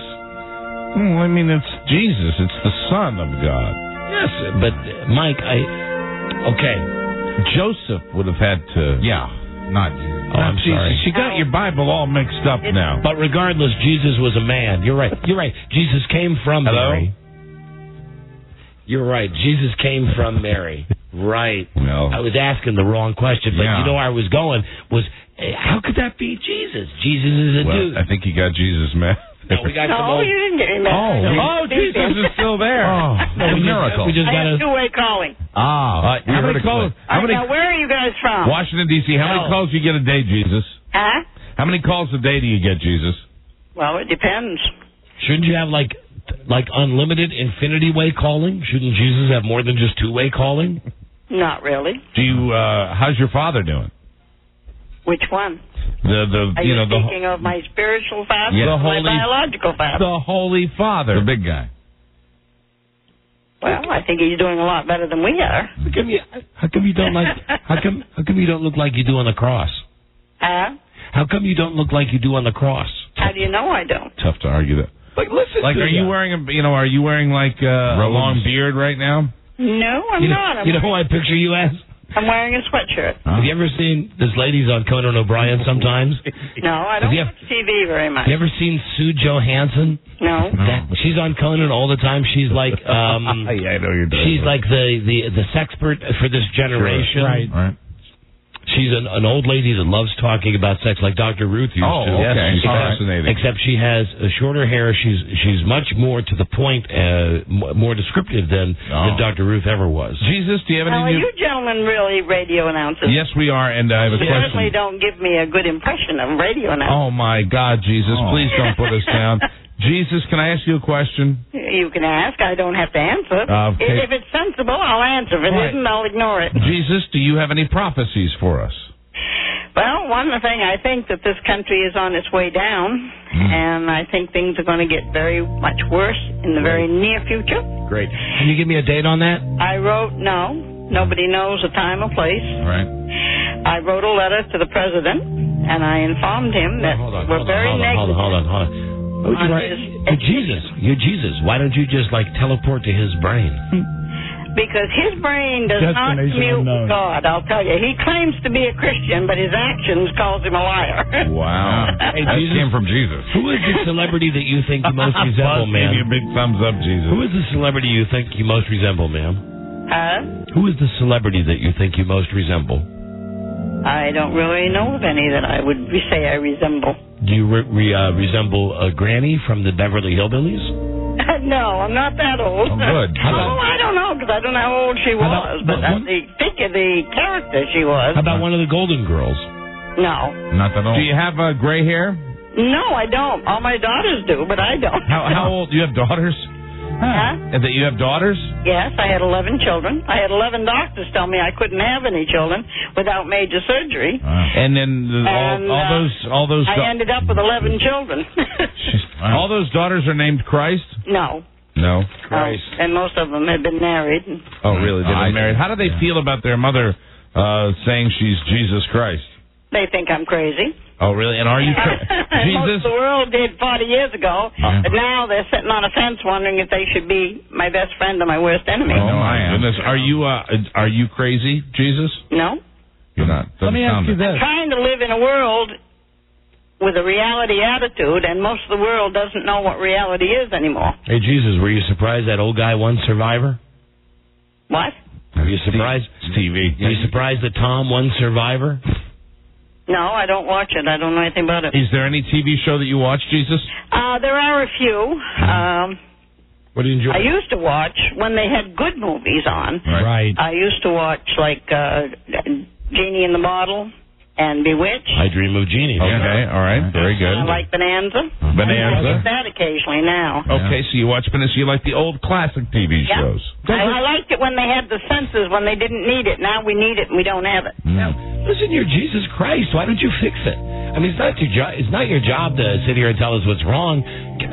[SPEAKER 7] I mean, it's Jesus. It's the Son of God.
[SPEAKER 4] Yes, but, Mike, okay.
[SPEAKER 7] Joseph would have had to...
[SPEAKER 10] Yeah, not you.
[SPEAKER 4] Oh, I'm sorry.
[SPEAKER 7] She got your Bible all mixed up now.
[SPEAKER 4] But regardless, Jesus was a man. You're right. Jesus came from Mary. You're right. Jesus came from Mary. Right.
[SPEAKER 7] Well,
[SPEAKER 4] I was asking the wrong question, but
[SPEAKER 7] yeah.
[SPEAKER 4] you know where I was going was, how could that be Jesus? Jesus is a dude.
[SPEAKER 7] I think you got Jesus mad.
[SPEAKER 4] No, we got some old...
[SPEAKER 13] you didn't get me mad.
[SPEAKER 7] Jesus is still there.
[SPEAKER 10] Oh,
[SPEAKER 4] No,
[SPEAKER 10] a miracle.
[SPEAKER 4] We just
[SPEAKER 13] I
[SPEAKER 4] got
[SPEAKER 13] have two-way calling.
[SPEAKER 10] How many calls?
[SPEAKER 13] Now, where are you guys from?
[SPEAKER 7] Washington, D.C. How many calls do you get a day, Jesus?
[SPEAKER 13] Huh?
[SPEAKER 7] How many calls a day do you get, Jesus?
[SPEAKER 13] Well, it depends.
[SPEAKER 4] Shouldn't you have, like unlimited infinity-way calling? Shouldn't Jesus have more than just two-way calling?
[SPEAKER 13] Not really.
[SPEAKER 7] Do you? How's your father doing?
[SPEAKER 13] Which one?
[SPEAKER 7] Are
[SPEAKER 13] you speaking of my spiritual father or my biological father?
[SPEAKER 7] The Holy Father.
[SPEAKER 10] The big guy.
[SPEAKER 13] Well, I think he's doing a lot better than we are.
[SPEAKER 4] How come you don't how come you don't look like you do on the cross?
[SPEAKER 13] Huh?
[SPEAKER 4] How come you don't look like you do on the cross?
[SPEAKER 13] How do you know I don't?
[SPEAKER 7] Tough to argue that.
[SPEAKER 4] Like, listen.
[SPEAKER 7] Like, are you wearing Are you wearing like a long beard right now?
[SPEAKER 13] No, I'm not.
[SPEAKER 4] You know who I picture you as?
[SPEAKER 13] I'm wearing a sweatshirt.
[SPEAKER 4] Have you ever seen those ladies on Conan O'Brien sometimes?
[SPEAKER 13] No, I don't watch TV very much.
[SPEAKER 4] You ever seen Sue Johansson?
[SPEAKER 13] No.
[SPEAKER 4] She's on Conan all the time. She's like,
[SPEAKER 7] yeah, I know you're doing.
[SPEAKER 4] She's like the sexpert for this generation.
[SPEAKER 7] Sure. Right.
[SPEAKER 4] She's an old lady that loves talking about sex, like Dr. Ruth used to.
[SPEAKER 7] Oh, okay.
[SPEAKER 4] Yes,
[SPEAKER 7] fascinating.
[SPEAKER 4] Except she has shorter hair. She's much more to the point, more descriptive than Dr. Ruth ever was.
[SPEAKER 7] Jesus, do you have any?
[SPEAKER 13] Are you gentlemen really radio announcers?
[SPEAKER 7] Yes, we are, and I have a
[SPEAKER 13] You
[SPEAKER 7] question.
[SPEAKER 13] certainly don't give me a good impression of radio announcers.
[SPEAKER 7] Oh my God, Jesus! Please don't put us down. Jesus, can I ask you a question?
[SPEAKER 13] You can ask. I don't have to answer.
[SPEAKER 7] Okay.
[SPEAKER 13] If it's sensible, I'll answer. If it isn't, I'll ignore it.
[SPEAKER 7] Jesus, do you have any prophecies for us?
[SPEAKER 13] Well, one thing, I think that this country is on its way down, and I think things are going to get very much worse in the very near future.
[SPEAKER 4] Great. Can you give me a date on that?
[SPEAKER 13] I wrote, nobody knows the time or place.
[SPEAKER 7] Right.
[SPEAKER 13] I wrote a letter to the president, and I informed him that we're very negative.
[SPEAKER 4] Hold on. You're Jesus. Why don't you just teleport to his brain?
[SPEAKER 13] because his brain does not commute with God, I'll tell you. He claims to be a Christian, but his actions calls him a liar.
[SPEAKER 7] Wow.
[SPEAKER 10] Hey, that came from Jesus.
[SPEAKER 4] Who is the celebrity that you think you most resemble,
[SPEAKER 7] Buzz
[SPEAKER 4] ma'am?
[SPEAKER 7] gave you a big thumbs up, Jesus.
[SPEAKER 4] Who is the celebrity you think you most resemble, ma'am?
[SPEAKER 13] Huh?
[SPEAKER 4] Who is the celebrity that you think you most resemble?
[SPEAKER 13] I don't really know of any that I would say I resemble.
[SPEAKER 4] Do you resemble Granny from the Beverly Hillbillies?
[SPEAKER 13] No, I'm not that old.
[SPEAKER 4] Oh, good.
[SPEAKER 13] I don't know, because I don't know how old she was, but the character she was.
[SPEAKER 4] How about one of the Golden Girls?
[SPEAKER 13] No.
[SPEAKER 7] Not that old. Do you have gray hair?
[SPEAKER 13] No, I don't. All my daughters do, but I don't.
[SPEAKER 7] How old? Do you have daughters?
[SPEAKER 13] Huh?
[SPEAKER 7] And that you have daughters?
[SPEAKER 13] Yes, I had 11 children. I had 11 doctors tell me I couldn't have any children without major surgery.
[SPEAKER 7] And then all those.
[SPEAKER 13] I ended up with 11 children.
[SPEAKER 7] All those daughters are named Christ?
[SPEAKER 13] No.
[SPEAKER 7] No.
[SPEAKER 13] Christ. And most of them had been married.
[SPEAKER 7] Oh, really? They've been married. How do they feel about their mother saying she's Jesus Christ?
[SPEAKER 13] They think I'm crazy.
[SPEAKER 7] Oh, really? And are you
[SPEAKER 13] Jesus? Most of the world did 40 years ago, but now they're sitting on a fence wondering if they should be my best friend or my worst enemy.
[SPEAKER 7] Oh, my goodness. Are you crazy, Jesus?
[SPEAKER 13] No.
[SPEAKER 7] You're not.
[SPEAKER 9] Let me ask you this.
[SPEAKER 13] I'm trying to live in a world with a reality attitude, and most of the world doesn't know what reality is anymore.
[SPEAKER 4] Hey, Jesus, were you surprised that old guy won Survivor?
[SPEAKER 13] What?
[SPEAKER 4] Are you surprised?
[SPEAKER 7] Stevie.
[SPEAKER 4] Are you surprised that Tom won Survivor?
[SPEAKER 13] No, I don't watch it. I don't know anything about it.
[SPEAKER 7] Is there any TV show that you watch, Jesus?
[SPEAKER 13] There are a few.
[SPEAKER 4] What do you enjoy?
[SPEAKER 13] I used to watch when they had good movies on.
[SPEAKER 4] Right.
[SPEAKER 13] I used to watch, like, Genie in the Bottle and Bewitched.
[SPEAKER 4] I Dream of Genie.
[SPEAKER 7] Okay, all right. Very good.
[SPEAKER 13] I like Bonanza.
[SPEAKER 7] Bonanza.
[SPEAKER 13] I like that occasionally now.
[SPEAKER 7] Okay, so you watch Bonanza. You like the old classic TV
[SPEAKER 13] Yeah.
[SPEAKER 7] shows.
[SPEAKER 13] I liked it when they had the censors, when they didn't need it. Now we need it and we don't have it.
[SPEAKER 4] Now, listen, you're Jesus Christ. Why don't you fix it? I mean, it's not your job to sit here and tell us what's wrong.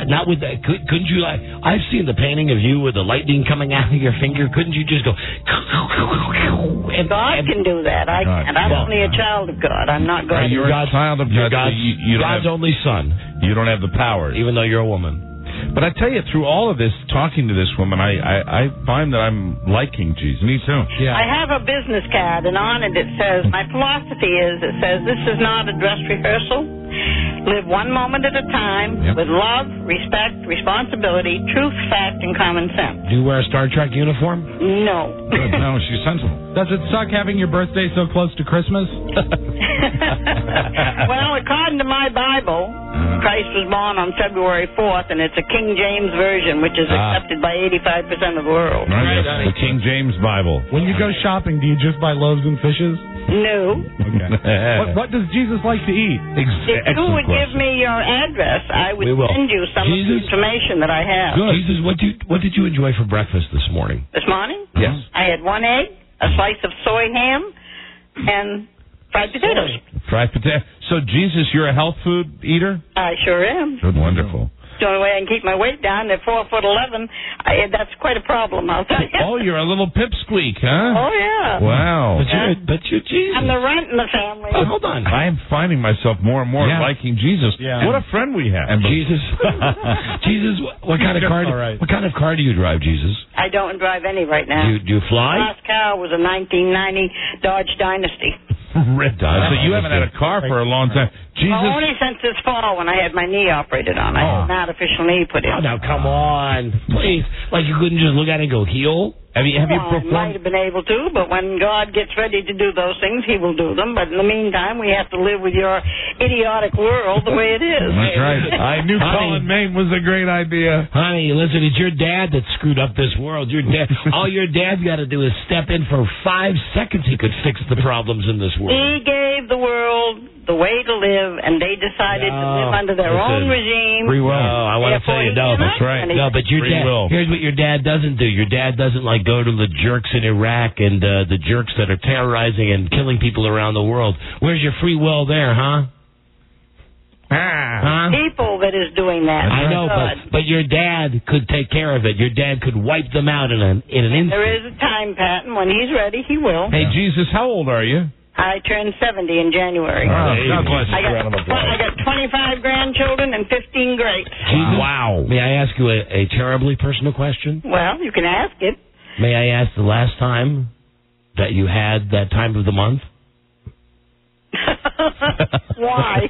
[SPEAKER 4] Not with that. Couldn't you, like, I've seen the painting of you with the lightning coming out of your finger. Couldn't you just go?
[SPEAKER 13] And God can do that. I can't. I'm only a child of God. I'm not God.
[SPEAKER 7] You're a child of God.
[SPEAKER 4] God's only son.
[SPEAKER 7] You don't have the power,
[SPEAKER 4] even though you're a woman.
[SPEAKER 7] But I tell you, through all of this, talking to this woman, I find that I'm liking Jesus. Me too.
[SPEAKER 13] Yeah. I have a business card, and on it says, my philosophy is, this is not a dress rehearsal. Live one moment at a time with love, respect, responsibility, truth, fact, and common sense.
[SPEAKER 4] Do you wear a Star Trek uniform?
[SPEAKER 13] No.
[SPEAKER 10] Good. No, she's sensible.
[SPEAKER 9] Does it suck having your birthday so close to Christmas?
[SPEAKER 13] Well, according to my Bible, Christ was born on February 4th, and it's a King James version, which is accepted by 85% of the world.
[SPEAKER 7] Right, the King James Bible.
[SPEAKER 9] When you go shopping, do you just buy loaves and fishes?
[SPEAKER 13] No.
[SPEAKER 9] Okay. What does Jesus like to eat?
[SPEAKER 13] If you would give me your address, I would send you some of the information that I have.
[SPEAKER 4] Good. Jesus, what did you enjoy for breakfast this morning?
[SPEAKER 13] This morning?
[SPEAKER 4] Yes.
[SPEAKER 13] I had 1 egg, a slice of soy ham, and fried potatoes.
[SPEAKER 7] Fried potato. So, Jesus, you're a health food eater?
[SPEAKER 13] I sure am.
[SPEAKER 7] Good, wonderful.
[SPEAKER 13] The only way I can keep my weight down, at 4'11", that's quite a problem, I'll tell you.
[SPEAKER 7] Oh, you're a little pipsqueak, huh?
[SPEAKER 13] Oh, yeah.
[SPEAKER 7] Wow.
[SPEAKER 4] But you're Jesus.
[SPEAKER 13] I'm the runt in the family.
[SPEAKER 4] Oh, hold on.
[SPEAKER 7] I am finding myself more and more liking Jesus.
[SPEAKER 9] Yeah.
[SPEAKER 7] What a friend we have.
[SPEAKER 4] And Jesus, Jesus, what kind of car? What kind of car do you drive, Jesus?
[SPEAKER 13] I don't drive any right now.
[SPEAKER 4] Do you fly?
[SPEAKER 13] My last car was a 1990 Dodge Dynasty.
[SPEAKER 7] Red Dodge. So you haven't had a car for a long time. Jesus.
[SPEAKER 13] Well, only since this fall when I had my knee operated on. I had an artificial knee put in.
[SPEAKER 4] Oh, now, come on. Please. Like, you couldn't just look at it and go, heal?
[SPEAKER 7] Have you
[SPEAKER 13] I might have been able to, but when God gets ready to do those things, He will do them. But in the meantime, we have to live with your idiotic world the way it is.
[SPEAKER 7] That's right. I knew Colin Maine was a great idea.
[SPEAKER 4] Honey, listen, it's your dad that screwed up this world. Your dad. All your dad's got to do is step in for 5 seconds. He could fix the problems in this world.
[SPEAKER 13] He gave the world the way to live, and they decided to live under their own regime.
[SPEAKER 7] Free will.
[SPEAKER 4] No, I want to tell you, no.
[SPEAKER 7] That's right.
[SPEAKER 4] No, but your dad. Here's what your dad doesn't do. Your dad doesn't go to the jerks in Iraq and the jerks that are terrorizing and killing people around the world. Where's your free will there, huh?
[SPEAKER 13] People that is doing that.
[SPEAKER 4] I know, but your dad could take care of it. Your dad could wipe them out in an instant.
[SPEAKER 13] There is a time pattern. When he's ready, he will.
[SPEAKER 7] Hey, Jesus, how old are you?
[SPEAKER 13] I turned 70 in January.
[SPEAKER 7] God bless you.
[SPEAKER 13] I got 25 grandchildren and 15 greats.
[SPEAKER 4] Wow. May I ask you a terribly personal question?
[SPEAKER 13] Well, you can ask it.
[SPEAKER 4] May I ask the last time that you had that time of the month?
[SPEAKER 13] Why?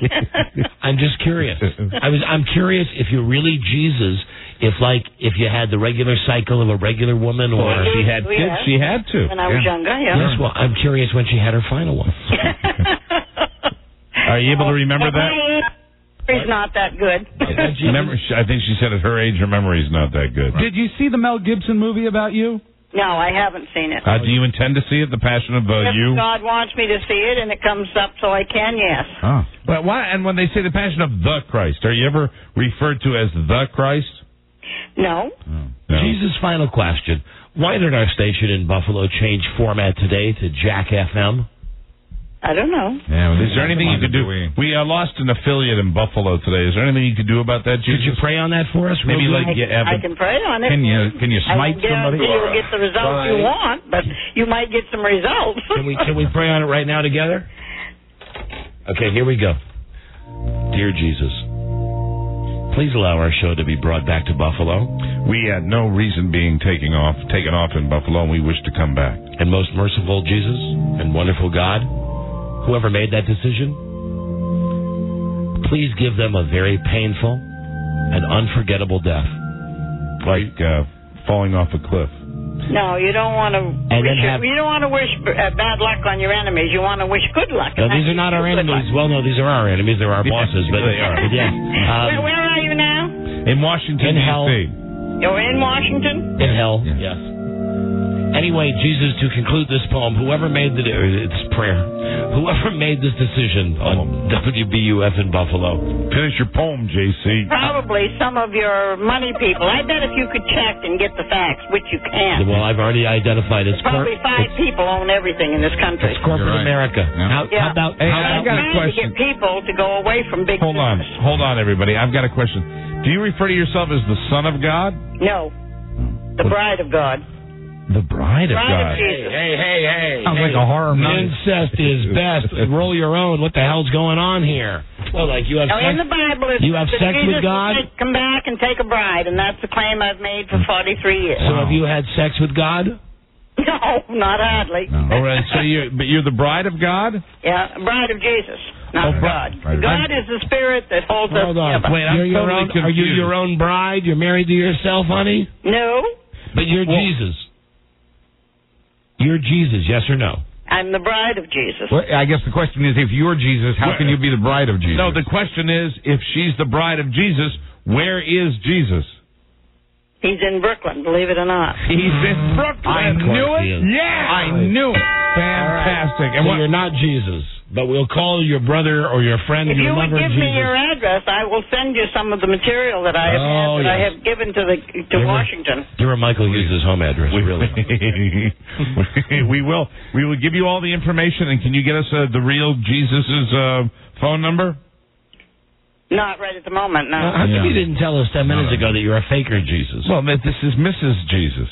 [SPEAKER 4] I'm just curious. I'm curious if you're really Jesus. If you had the regular cycle of a regular woman, or
[SPEAKER 7] she had kids, she had to.
[SPEAKER 13] When I was younger, yeah.
[SPEAKER 4] Yes. Well, I'm curious when she had her final one.
[SPEAKER 7] Are you able to remember that?
[SPEAKER 13] Memory's not that good.
[SPEAKER 7] I think she said at her age, her memory's not that good.
[SPEAKER 9] Did you see the Mel Gibson movie about you?
[SPEAKER 13] No, I haven't seen it.
[SPEAKER 7] Do you intend to see it, The Passion of
[SPEAKER 13] If
[SPEAKER 7] You?
[SPEAKER 13] God wants me to see it and it comes up so I can, yes.
[SPEAKER 7] Oh. Well, why? And when they say The Passion of the Christ, are you ever referred to as the Christ?
[SPEAKER 13] No.
[SPEAKER 7] No.
[SPEAKER 4] Jesus' final question. Why did our station in Buffalo change format today to Jack FM?
[SPEAKER 13] I don't know.
[SPEAKER 7] Yeah, is there anything you could do? We lost an affiliate in Buffalo today. Is there anything you could do about that, Jesus?
[SPEAKER 4] Could you pray on that for us?
[SPEAKER 7] Maybe
[SPEAKER 13] I can pray on it.
[SPEAKER 7] Can you smite somebody?
[SPEAKER 13] You'll get the results you want, but you might get some results.
[SPEAKER 4] Can we pray on it right now together? Okay, here we go. Dear Jesus, please allow our show to be brought back to Buffalo.
[SPEAKER 7] We had no reason being taken off in Buffalo, and we wish to come back.
[SPEAKER 4] And most merciful Jesus and wonderful God, whoever made that decision, please give them a very painful and unforgettable death.
[SPEAKER 7] Like falling off a cliff.
[SPEAKER 13] No, you don't want to. You don't want to wish bad luck on your enemies. You want to wish good luck.
[SPEAKER 4] No, these are not our enemies. Well, no, these are our enemies. They're our bosses, but
[SPEAKER 7] they are.
[SPEAKER 4] But yes.
[SPEAKER 13] Where are you now?
[SPEAKER 7] In Washington,
[SPEAKER 4] in hell.
[SPEAKER 7] D.C.
[SPEAKER 13] You're in Washington?
[SPEAKER 4] In hell, yes. Anyway, Jesus, to conclude this poem, whoever made it's prayer, whoever made this decision on WBUF in Buffalo.
[SPEAKER 7] Finish your poem, JC.
[SPEAKER 13] Probably some of your money people. I bet if you could check and get the facts, which you can.
[SPEAKER 4] Well, I've already identified it's
[SPEAKER 13] probably five people own everything in this country.
[SPEAKER 4] It's corporate America.
[SPEAKER 13] Yeah.
[SPEAKER 4] How about?
[SPEAKER 7] I've got a question.
[SPEAKER 13] To get people to go away from big.
[SPEAKER 7] Hold on, everybody. I've got a question. Do you refer to yourself as the Son of God?
[SPEAKER 13] No, the Bride of God.
[SPEAKER 7] The Bride of God.
[SPEAKER 4] Hey.
[SPEAKER 9] Sounds like a horror movie.
[SPEAKER 4] Incest is best. Roll your own. What the hell's going on here? Well, like you have sex.
[SPEAKER 13] In the Bible,
[SPEAKER 4] you have sex with God?
[SPEAKER 13] Come back and take a bride, and that's the claim I've made for 43 years.
[SPEAKER 4] So have you had sex with God?
[SPEAKER 13] No, not hardly.
[SPEAKER 7] No. All right, so you're the bride of God?
[SPEAKER 13] Yeah, bride of Jesus, not God. God is the spirit that holds us together.
[SPEAKER 4] Wait, are you your own bride? You're married to yourself, honey?
[SPEAKER 13] No.
[SPEAKER 4] But you're Jesus. You're Jesus, yes or no?
[SPEAKER 13] I'm the bride of Jesus.
[SPEAKER 10] Well, I guess the question is, if you're Jesus, how can you be the bride of Jesus?
[SPEAKER 7] No, the question is, if she's the bride of Jesus, where is Jesus?
[SPEAKER 13] He's in Brooklyn, believe it or not.
[SPEAKER 7] He's in Brooklyn.
[SPEAKER 10] I knew it.
[SPEAKER 7] Yeah, I knew it. Fantastic.
[SPEAKER 4] Right. And you're not Jesus, but we'll call your brother or your friend.
[SPEAKER 13] If you would give
[SPEAKER 4] Jesus.
[SPEAKER 13] me your address, I will send you some of the material that I have I have given to Washington.
[SPEAKER 4] Give her Michael Hughes' home address. Really?
[SPEAKER 7] We will. We will give you all the information. And can you get us the real Jesus's phone number?
[SPEAKER 13] Not right at the moment, no.
[SPEAKER 4] How come you didn't tell us 10 minutes ago that you're a faker Jesus?
[SPEAKER 7] Well, this is Mrs. Jesus.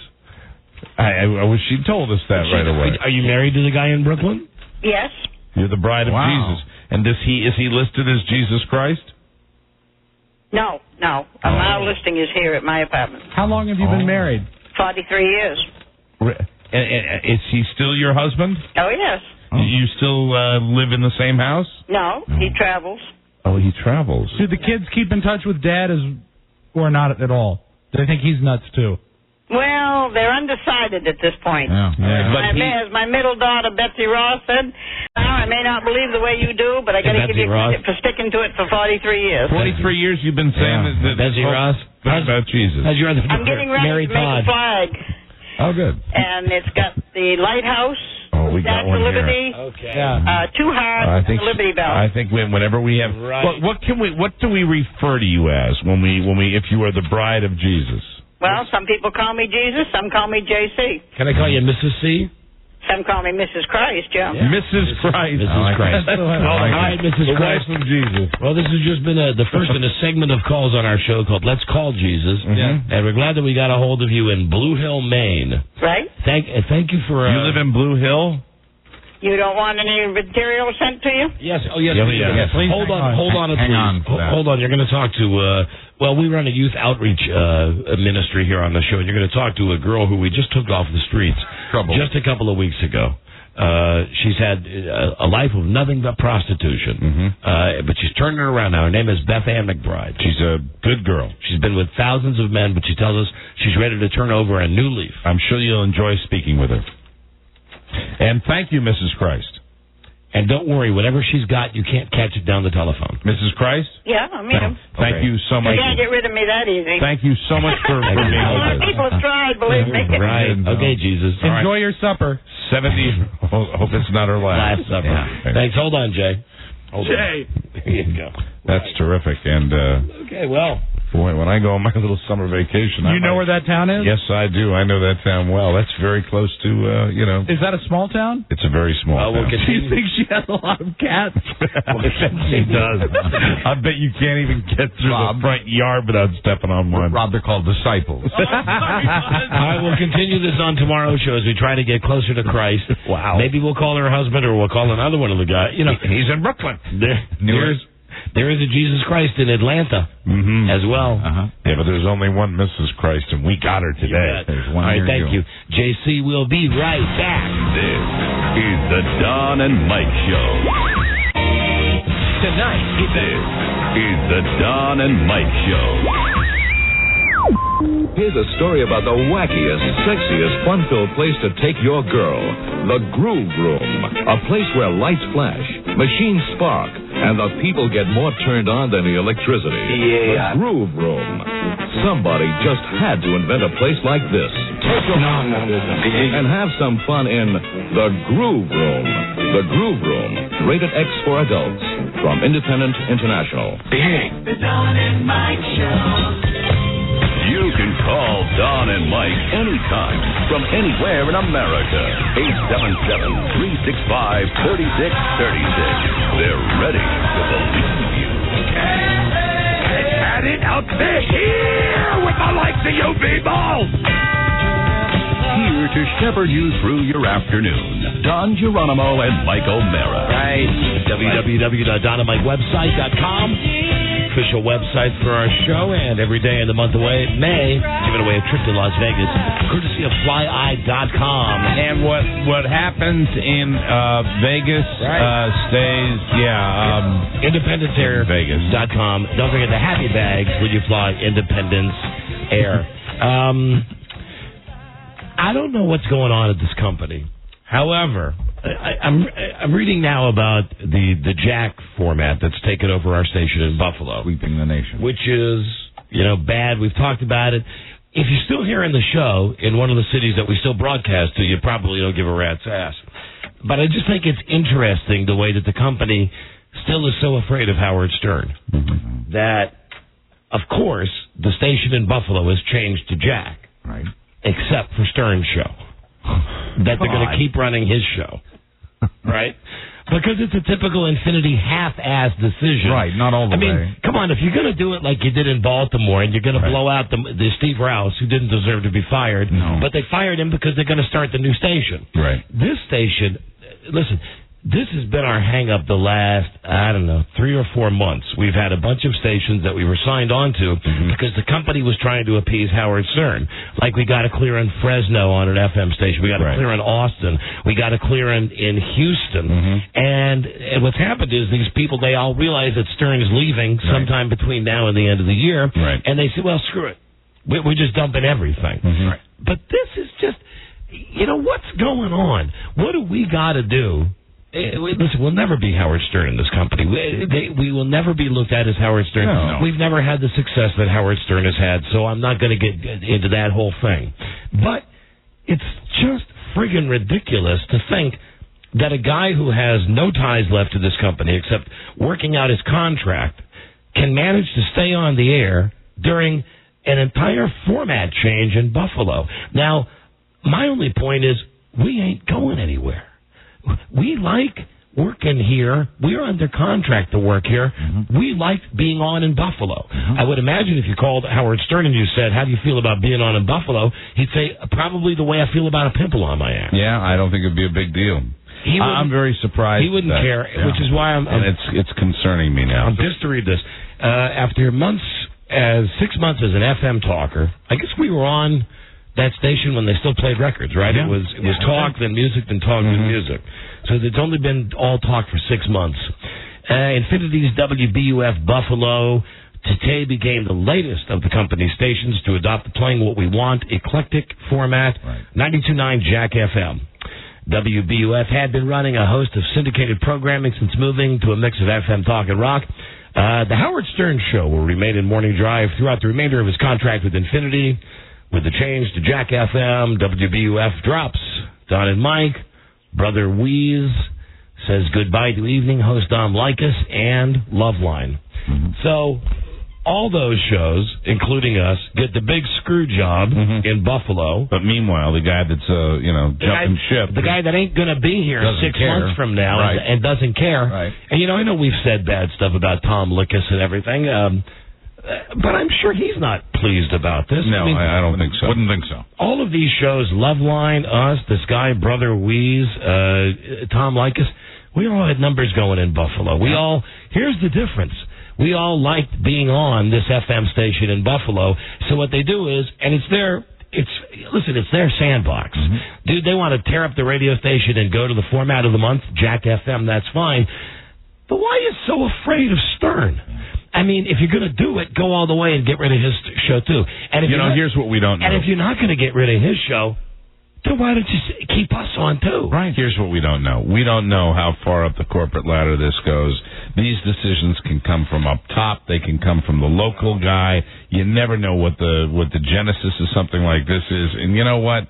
[SPEAKER 7] I wish she'd told us that right away.
[SPEAKER 4] Are you married to the guy in Brooklyn?
[SPEAKER 13] Yes.
[SPEAKER 7] You're the bride of Jesus. And is he listed as Jesus Christ?
[SPEAKER 13] No. Our listing is here at my apartment.
[SPEAKER 9] How long have you been married?
[SPEAKER 13] 43 years.
[SPEAKER 7] Is he still your husband?
[SPEAKER 13] Oh, yes.
[SPEAKER 7] You still live in the same house?
[SPEAKER 13] No, he travels.
[SPEAKER 7] Oh, he travels.
[SPEAKER 9] Do the kids keep in touch with Dad or not at all? Do they think he's nuts, too?
[SPEAKER 13] Well, they're undecided at this point.
[SPEAKER 7] Yeah.
[SPEAKER 13] As my middle daughter, Betsy Ross, said, I may not believe the way you do, but I got to give you credit for sticking to it for 43 years.
[SPEAKER 7] 43 years you've been saying that
[SPEAKER 4] Betsy Ross?
[SPEAKER 7] About Jesus.
[SPEAKER 13] I'm getting ready to make a flag.
[SPEAKER 7] Oh, good.
[SPEAKER 13] And it's got the lighthouse,
[SPEAKER 7] we got one
[SPEAKER 13] Liberty, two hearts, and the Liberty Bell.
[SPEAKER 7] I think whenever we have, what do we refer to you as when we if you are the bride of Jesus?
[SPEAKER 13] Well, some people call me Jesus, some call me JC.
[SPEAKER 4] Can I call you Mrs. C?
[SPEAKER 13] Some call me Mrs. Christ, yeah.
[SPEAKER 7] Mrs. Christ.
[SPEAKER 4] Mrs. Christ. Hi, Mrs. Christ.
[SPEAKER 7] From Jesus.
[SPEAKER 4] Well, this has just been the first in a segment of calls on our show called Let's Call Jesus.
[SPEAKER 7] Mm-hmm.
[SPEAKER 4] And we're glad that we got a hold of you in Blue Hill, Maine.
[SPEAKER 13] Right.
[SPEAKER 4] Thank you for...
[SPEAKER 7] you live in Blue Hill?
[SPEAKER 13] You don't want any material sent to you?
[SPEAKER 4] Yes. Oh, yes.
[SPEAKER 7] Yes.
[SPEAKER 4] Please hold on, please. Hold on. You're going to talk to. Well, we run a youth outreach ministry here on the show, and you're going to talk to a girl who we just took off the streets just a couple of weeks ago. She's had a life of nothing but prostitution, but she's turning it around now. Her name is Beth Ann McBride. She's a good girl. She's been with thousands of men, but she tells us she's ready to turn over a new leaf.
[SPEAKER 7] I'm sure you'll enjoy speaking with her. And thank you, Mrs. Christ.
[SPEAKER 4] And don't worry, whatever she's got, you can't catch it down the telephone.
[SPEAKER 7] Mrs. Christ?
[SPEAKER 13] Yeah, I mean him.
[SPEAKER 7] Thank you so much.
[SPEAKER 13] You can't get rid of me that easy.
[SPEAKER 7] Thank you so much for being with us.
[SPEAKER 13] People have tried, believe me.
[SPEAKER 4] Right. Okay, Jesus.
[SPEAKER 7] Enjoy your supper. 70. Hope it's not her last.
[SPEAKER 4] Last supper.
[SPEAKER 7] Yeah.
[SPEAKER 4] Thanks. Hold on, Jay.
[SPEAKER 7] Jay.
[SPEAKER 4] There you go.
[SPEAKER 7] That's terrific. And
[SPEAKER 4] okay, well.
[SPEAKER 7] Boy, when I go on my little summer vacation,
[SPEAKER 9] you know where that town is?
[SPEAKER 7] Yes, I do. I know that town well. That's very close to,
[SPEAKER 9] Is that a small town?
[SPEAKER 7] It's a very small town.
[SPEAKER 9] Do you think she has a lot of cats?
[SPEAKER 7] She does. I bet you can't even get through the front yard without stepping on one.
[SPEAKER 10] Rob, they're called disciples.
[SPEAKER 4] I will continue this on tomorrow's show as we try to get closer to Christ.
[SPEAKER 7] Wow.
[SPEAKER 4] Maybe we'll call her husband, or we'll call another one of the guys.
[SPEAKER 7] He's in Brooklyn.
[SPEAKER 4] There is a Jesus Christ in Atlanta as well.
[SPEAKER 7] Yeah, but there's only one Mrs. Christ, and we got her today.
[SPEAKER 10] There's one.
[SPEAKER 4] All right, thank you. JC will be right back.
[SPEAKER 2] This is the Don and Mike Show.
[SPEAKER 4] Tonight,
[SPEAKER 2] this is the Don and Mike Show. Here's a story about the wackiest, sexiest, fun-filled place to take your girl. The Groove Room. A place where lights flash, machines spark, and the people get more turned on than the electricity. Yeah. The Groove Room. Somebody just had to invent a place like this. And have some fun in The Groove Room. The Groove Room. Rated X for adults. From Independent International.
[SPEAKER 14] The Don and Mike Show.
[SPEAKER 2] You can call Don and Mike anytime from anywhere in America. 877-365-3636. They're ready to believe you.
[SPEAKER 14] Had it up there here with the likes of you people.
[SPEAKER 2] Here to shepherd you through your afternoon, Don Geronimo and Mike O'Mara.
[SPEAKER 4] Right. www.donandmikewebsite.com. Official website for our show, and every day in the month of May, giving away a trip to Las Vegas, courtesy of FlyEye.com.
[SPEAKER 7] And what happens in Vegas stays,
[SPEAKER 4] Independence Air Vegas.com. Don't forget the happy bags when you fly Independence Air. I don't know what's going on at this company. However, I'm reading now about the Jack format that's taken over our station in Buffalo,
[SPEAKER 10] sweeping the nation,
[SPEAKER 4] which is bad. We've talked about it. If you're still hearing the show in one of the cities that we still broadcast to, you probably don't give a rat's ass. But I just think it's interesting the way that the company still is so afraid of Howard Stern that, of course, the station in Buffalo has changed to Jack,
[SPEAKER 10] right?
[SPEAKER 4] Except for Stern's show. That they're going to keep running his show, right? Because it's a typical Infinity half-ass decision.
[SPEAKER 10] Right, not all the way.
[SPEAKER 4] I mean, come on, if you're going to do it like you did in Baltimore and you're going to blow out the Steve Rouse, who didn't deserve to be fired, but they fired him because they're going to start the new station.
[SPEAKER 10] Right.
[SPEAKER 4] This station, listen, this has been our hang-up the last, 3 or 4 months. We've had a bunch of stations that we were signed on to because the company was trying to appease Howard Stern. Like we got a clear in Fresno on an FM station. We got a clear in Austin. We got a clear in Houston. And what's happened is these people, they all realize that Stern is leaving sometime between now and the end of the year.
[SPEAKER 7] Right.
[SPEAKER 4] And they say, well, screw it. We're just dumping everything.
[SPEAKER 7] Right.
[SPEAKER 4] But this is just, what's going on? What do we got to do? Listen, we'll never be Howard Stern in this company. We will never be looked at as Howard Stern.
[SPEAKER 7] No.
[SPEAKER 4] We've never had the success that Howard Stern has had, so I'm not going to get into that whole thing. But it's just friggin' ridiculous to think that a guy who has no ties left to this company except working out his contract can manage to stay on the air during an entire format change in Buffalo. Now, my only point is we ain't going anywhere. We like working here. We're under contract to work here. We like being on in Buffalo. I would imagine if you called Howard Stern and you said, how do you feel about being on in Buffalo? He'd say, probably the way I feel about a pimple on my ass.
[SPEAKER 7] Yeah, I don't think it'd be a big deal. I'm very surprised.
[SPEAKER 4] He wouldn't care, which is why
[SPEAKER 7] and it's concerning me now.
[SPEAKER 4] I'm pissed to read this. After 6 months as an FM talker, I guess we were on that station when they still played records, right?
[SPEAKER 7] Yeah.
[SPEAKER 4] It was talk, then music, then talk, then music. So it's only been all talk for 6 months. Infinity's WBUF Buffalo today became the latest of the company's stations to adopt the Playing What We Want eclectic format, 92.9 Jack FM. WBUF had been running a host of syndicated programming since moving to a mix of FM talk and rock. The Howard Stern Show will remain in morning drive throughout the remainder of his contract with Infinity. With the change to Jack FM, WBUF drops Don and Mike. Brother Wheeze says goodbye to evening host Dom Likas and Loveline. So all those shows, including us, get the big screw job in Buffalo.
[SPEAKER 7] But meanwhile, the guy that's jumping ship,
[SPEAKER 4] the guy that ain't going to be here 6 months from now and doesn't care.
[SPEAKER 7] Right.
[SPEAKER 4] And I know we've said bad stuff about Tom Likas and everything. But I'm sure he's not pleased about this.
[SPEAKER 7] No, I don't think so. Wouldn't think so.
[SPEAKER 4] All of these shows, Loveline, us, this guy, Brother Wheeze, Tom Likas, we all had numbers going in Buffalo. Here's the difference. We all liked being on this FM station in Buffalo. So what they do is, and it's their sandbox. Dude, they want to tear up the radio station and go to the format of the month, Jack FM, that's fine. But why are you so afraid of Stern? I mean, if you're going to do it, go all the way and get rid of his show, too. And if
[SPEAKER 7] here's what we don't know.
[SPEAKER 4] And if you're not going to get rid of his show, then why don't you keep us on, too?
[SPEAKER 7] Right. Here's what we don't know. We don't know how far up the corporate ladder this goes. These decisions can come from up top. They can come from the local guy. You never know what the genesis of something like this is. And you know what?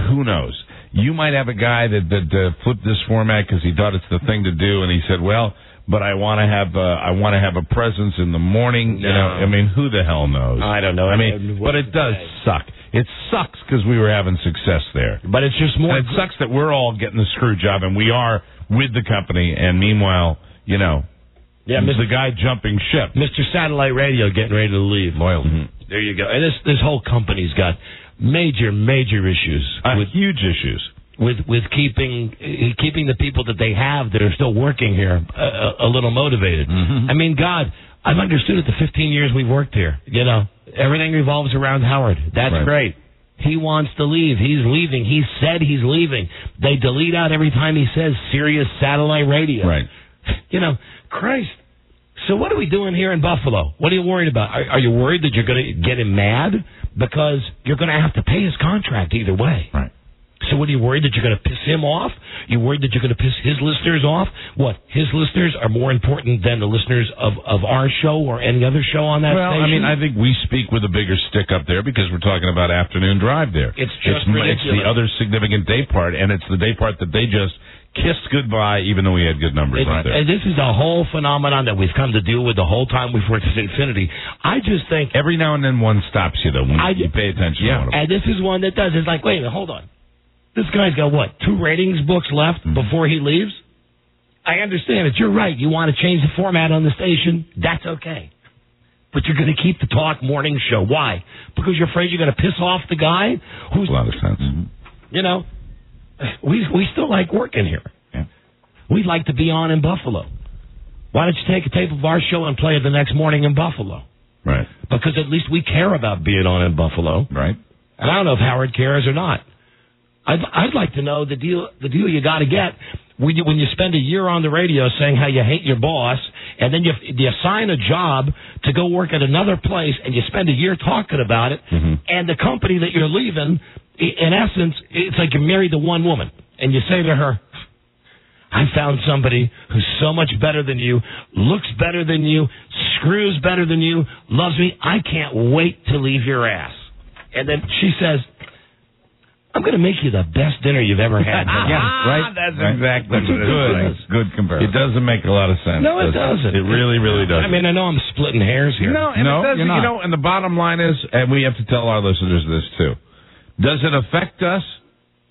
[SPEAKER 7] Who knows? You might have a guy that flipped this format because he thought it's the thing to do, and he said, well, but I want to have a presence in the morning.
[SPEAKER 4] No.
[SPEAKER 7] I mean, who the hell knows?
[SPEAKER 4] I don't know.
[SPEAKER 7] I mean, but it does suck. It sucks because we were having success there.
[SPEAKER 4] But it's just more.
[SPEAKER 7] And it sucks that we're all getting the screw job, and we are with the company. And meanwhile, the guy jumping ship,
[SPEAKER 4] Mr. Satellite Radio, getting ready to leave.
[SPEAKER 7] Loyalty.
[SPEAKER 4] There you go. And this whole company's got major issues,
[SPEAKER 7] huge issues.
[SPEAKER 4] With keeping the people that they have that are still working here a little motivated. I mean, God, I've understood it the 15 years we've worked here. Everything revolves around Howard. That's great. He wants to leave. He's leaving. He said he's leaving. They delete out every time he says Sirius Satellite Radio.
[SPEAKER 7] Right.
[SPEAKER 4] Christ. So what are we doing here in Buffalo? What are you worried about? Are you worried that you're going to get him mad? Because you're going to have to pay his contract either way.
[SPEAKER 7] Right.
[SPEAKER 4] So what, are you worried that you're going to piss him off? You worried that you're going to piss his listeners off? What, his listeners are more important than the listeners of our show or any other show on that station?
[SPEAKER 7] Well, I mean, I think we speak with a bigger stick up there because we're talking about afternoon drive there.
[SPEAKER 4] It's ridiculous.
[SPEAKER 7] It's the other significant day part, and it's the day part that they just kissed goodbye, even though we had good numbers right there.
[SPEAKER 4] And this is a whole phenomenon that we've come to deal with the whole time we've worked at Infinity. I just think...
[SPEAKER 7] Every now and then one stops you, though, when you pay attention to one of them.
[SPEAKER 4] And this is one that does. It's like, wait a minute, hold on. This guy's got, 2 ratings books left before he leaves? I understand it. You're right. You want to change the format on the station? That's okay. But you're going to keep the talk morning show. Why? Because you're afraid you're going to piss off the guy who's...
[SPEAKER 7] A lot of sense.
[SPEAKER 4] We still like working here.
[SPEAKER 7] Yeah.
[SPEAKER 4] We'd like to be on in Buffalo. Why don't you take a tape of our show and play it the next morning in Buffalo?
[SPEAKER 7] Right.
[SPEAKER 4] Because at least we care about being on in Buffalo.
[SPEAKER 7] Right.
[SPEAKER 4] And I don't know if Howard cares or not. I'd like to know the deal you got to get when you spend a year on the radio saying how you hate your boss, and then you assign a job to go work at another place, and you spend a year talking about it, and the company that you're leaving, in essence, it's like you're married to one woman, and you say to her, I found somebody who's so much better than you, looks better than you, screws better than you, loves me. I can't wait to leave your ass. And then she says, I'm going to make you the best dinner you've ever had.
[SPEAKER 7] Right?
[SPEAKER 5] That's exactly
[SPEAKER 7] good comparison. It doesn't make a lot of sense.
[SPEAKER 4] No, it doesn't.
[SPEAKER 7] It really, really doesn't.
[SPEAKER 4] I mean, I know I'm splitting hairs here.
[SPEAKER 7] No, you're not. And the bottom line is, and we have to tell our listeners this too, does it affect us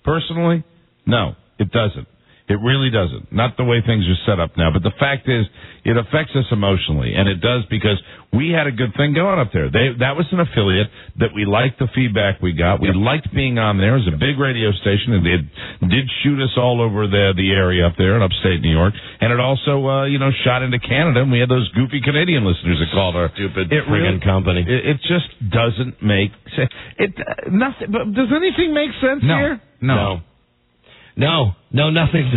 [SPEAKER 7] personally? No, it doesn't. It really doesn't. Not the way things are set up now. But the fact is, it affects us emotionally, and it does because we had a good thing going up there. That was an affiliate that we liked the feedback we got. We liked being on there. It was a big radio station, and they did shoot us all over the area up there in upstate New York. And it also, shot into Canada, and we had those goofy Canadian listeners that called our
[SPEAKER 4] stupid friggin' company.
[SPEAKER 7] It just doesn't make sense. Nothing. But does anything make sense here?
[SPEAKER 4] No, nothing.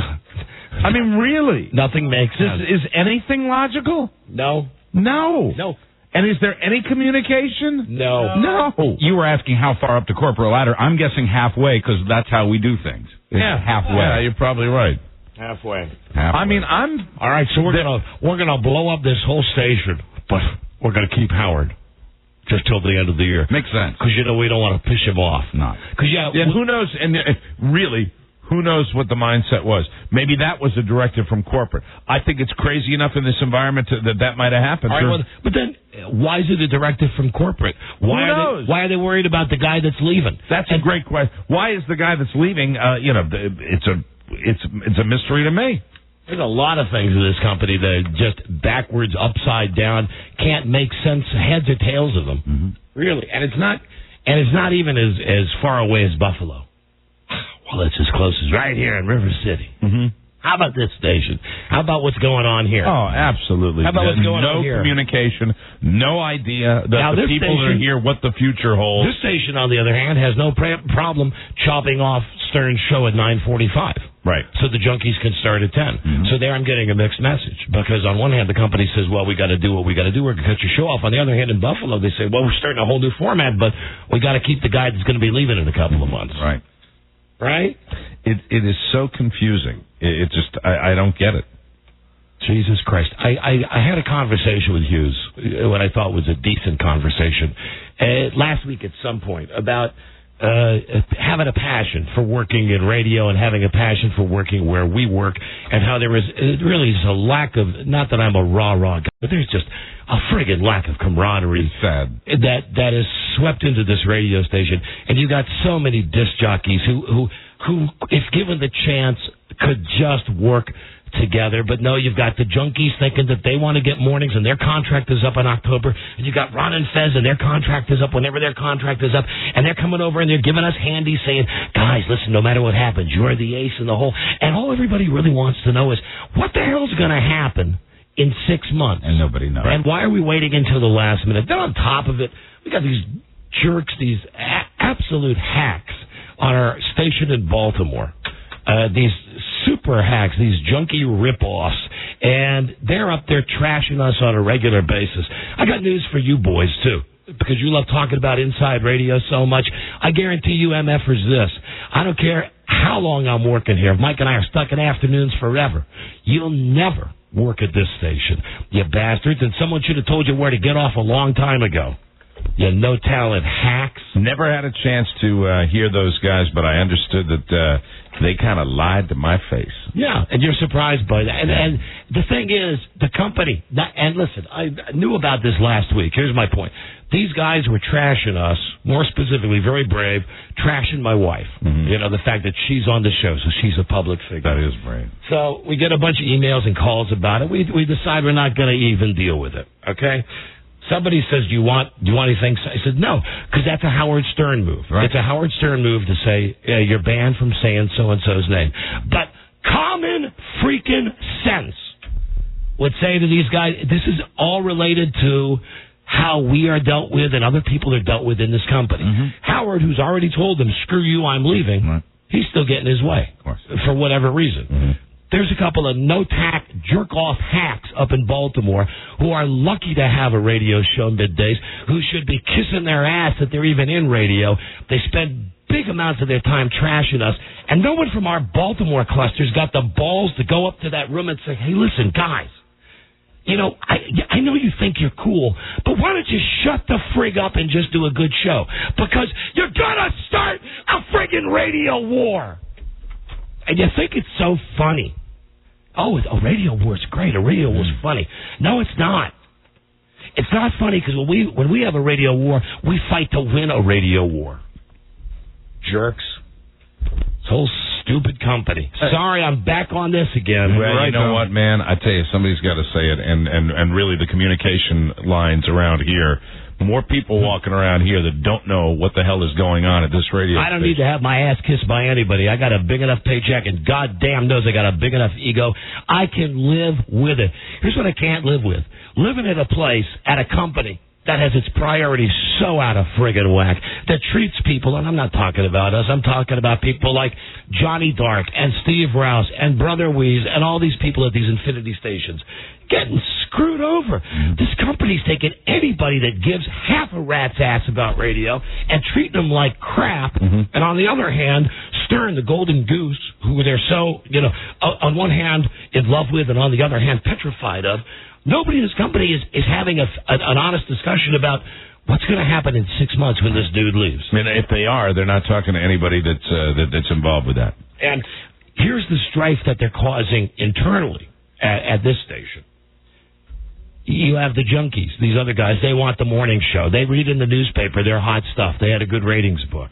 [SPEAKER 7] I mean, really?
[SPEAKER 4] Nothing makes sense.
[SPEAKER 7] Is anything logical?
[SPEAKER 4] No.
[SPEAKER 7] And is there any communication?
[SPEAKER 4] No.
[SPEAKER 10] You were asking how far up the corporate ladder. I'm guessing halfway because that's how we do things. Halfway.
[SPEAKER 7] Yeah, you're probably right.
[SPEAKER 4] Halfway.
[SPEAKER 7] I mean,
[SPEAKER 4] all right. So we're gonna blow up this whole station, but we're gonna keep Howard just till the end of the year.
[SPEAKER 10] Makes sense.
[SPEAKER 4] Because we don't want to piss him off.
[SPEAKER 10] No.
[SPEAKER 4] Because
[SPEAKER 7] who knows? And really, who knows what the mindset was? Maybe that was a directive from corporate. I think it's crazy enough in this environment that might have happened.
[SPEAKER 4] All right, but then why is it a directive from corporate? Why are they worried about the guy that's leaving?
[SPEAKER 7] That's a great question. Why is the guy that's leaving? It's a mystery to me.
[SPEAKER 4] There's a lot of things in this company that are just backwards, upside down, can't make sense, heads or tails of them.
[SPEAKER 10] Mm-hmm.
[SPEAKER 4] Really, and it's not even as far away as Buffalo. Well, it's as close as right here in River City.
[SPEAKER 7] Mm-hmm.
[SPEAKER 4] How about this station? How about what's going on here?
[SPEAKER 7] Oh, absolutely.
[SPEAKER 4] How about what's going on here?
[SPEAKER 7] No communication, no idea that the people that are here what the future holds.
[SPEAKER 4] This station, on the other hand, has no problem chopping off Stern's show at 9:45.
[SPEAKER 7] Right.
[SPEAKER 4] So the junkies can start at 10. Mm-hmm. So there I'm getting a mixed message. Because on one hand, the company says, well, we got to do what we got to do. We're going to cut your show off. On the other hand, in Buffalo, they say, well, we're starting a whole new format, but we got to keep the guy that's going to be leaving in a couple of months.
[SPEAKER 7] Right.
[SPEAKER 4] Right?
[SPEAKER 7] It is so confusing. It just, I don't get it.
[SPEAKER 4] Jesus Christ. I had a conversation with Hughes, what I thought was a decent conversation, last week at some point about having a passion for working in radio and having a passion for working where we work, and how there is really is a lack of, not that I'm a rah guy, but there's just a friggin' lack of camaraderie.
[SPEAKER 7] It's sad.
[SPEAKER 4] That is swept into this radio station, and you got so many disc jockeys who, if given the chance, could just work together. But no, you've got the junkies thinking that they want to get mornings and their contract is up in October, and you got Ron and Fez and their contract is up whenever their contract is up, and they're coming over and they're giving us handies saying, guys, listen, no matter what happens, you're the ace in the hole. And all everybody really wants to know is, what the hell's going to happen in 6 months?
[SPEAKER 10] And nobody knows.
[SPEAKER 4] And why are we waiting until the last minute? Then on top of it, we got these jerks, these absolute hacks on our station in Baltimore. These super hacks, these junkie rip-offs, and they're up there trashing us on a regular basis. I got news for you boys, too, because you love talking about inside radio so much. I guarantee you MFers this. I don't care how long I'm working here. Mike and I are stuck in afternoons forever. You'll never work at this station, you bastards, and someone should have told you where to get off a long time ago. You no-talent hacks.
[SPEAKER 7] Never had a chance to hear those guys, but I understood that they kind of lied to my face.
[SPEAKER 4] Yeah, and you're surprised by that. And the thing is, the company, and listen, I knew about this last week. Here's my point. These guys were trashing us, more specifically, very brave, trashing my wife. Mm-hmm. You know, the fact that she's on the show, so she's a public figure.
[SPEAKER 7] That is brave.
[SPEAKER 4] So we get a bunch of emails and calls about it. We decide we're not going to even deal with it, okay? Somebody says, do you want anything? I said, no, because that's a Howard Stern move. Right. It's a Howard Stern move to say, you're banned from saying so-and-so's name. But common freaking sense would say to these guys, this is all related to how we are dealt with and other people are dealt with in this company. Mm-hmm. Howard, who's already told them, screw you, I'm leaving, right, he's still getting his way, of course, for whatever reason. Mm-hmm. There's a couple of no-tack, jerk-off hacks up in Baltimore who are lucky to have a radio show middays, who should be kissing their ass that they're even in radio. They spend big amounts of their time trashing us, and no one from our Baltimore cluster's got the balls to go up to that room and say, hey, listen, guys, you know, I know you think you're cool, but why don't you shut the frig up and just do a good show? Because you're going to start a friggin' radio war. And you think it's so funny. Oh, a radio war's great. A radio war's funny. No, it's not. It's not funny because when we have a radio war, we fight to win a radio war. Jerks. This whole stupid company. Sorry, I'm back on this again.
[SPEAKER 7] Well, you know what, man? I tell you, somebody's got to say it. And really, the communication lines around here. More people walking around here that don't know what the hell is going on at this radio
[SPEAKER 4] I don't
[SPEAKER 7] station.
[SPEAKER 4] need to have my ass kissed by anybody. I got a big enough paycheck, and goddamn knows I got a big enough ego. I can live with it. Here's what I can't live with. Living at a place, at a company, that has its priorities so out of friggin' whack, that treats people, and I'm not talking about us, I'm talking about people like Johnny Dark and Steve Rouse and Brother Weeze and all these people at these Infinity stations getting screwed over. This company's taking anybody that gives half a rat's ass about radio and treating them like crap, and on the other hand, stirring the golden goose, who they're so, on one hand in love with and on the other hand petrified of. Nobody in this company is having an honest discussion about what's going to happen in 6 months when this dude leaves.
[SPEAKER 7] I mean, if they are, they're not talking to anybody that's involved with that.
[SPEAKER 4] And here's the strife that they're causing internally at this station. You have the junkies, these other guys. They want the morning show. They read in the newspaper their hot stuff. They had a good ratings book.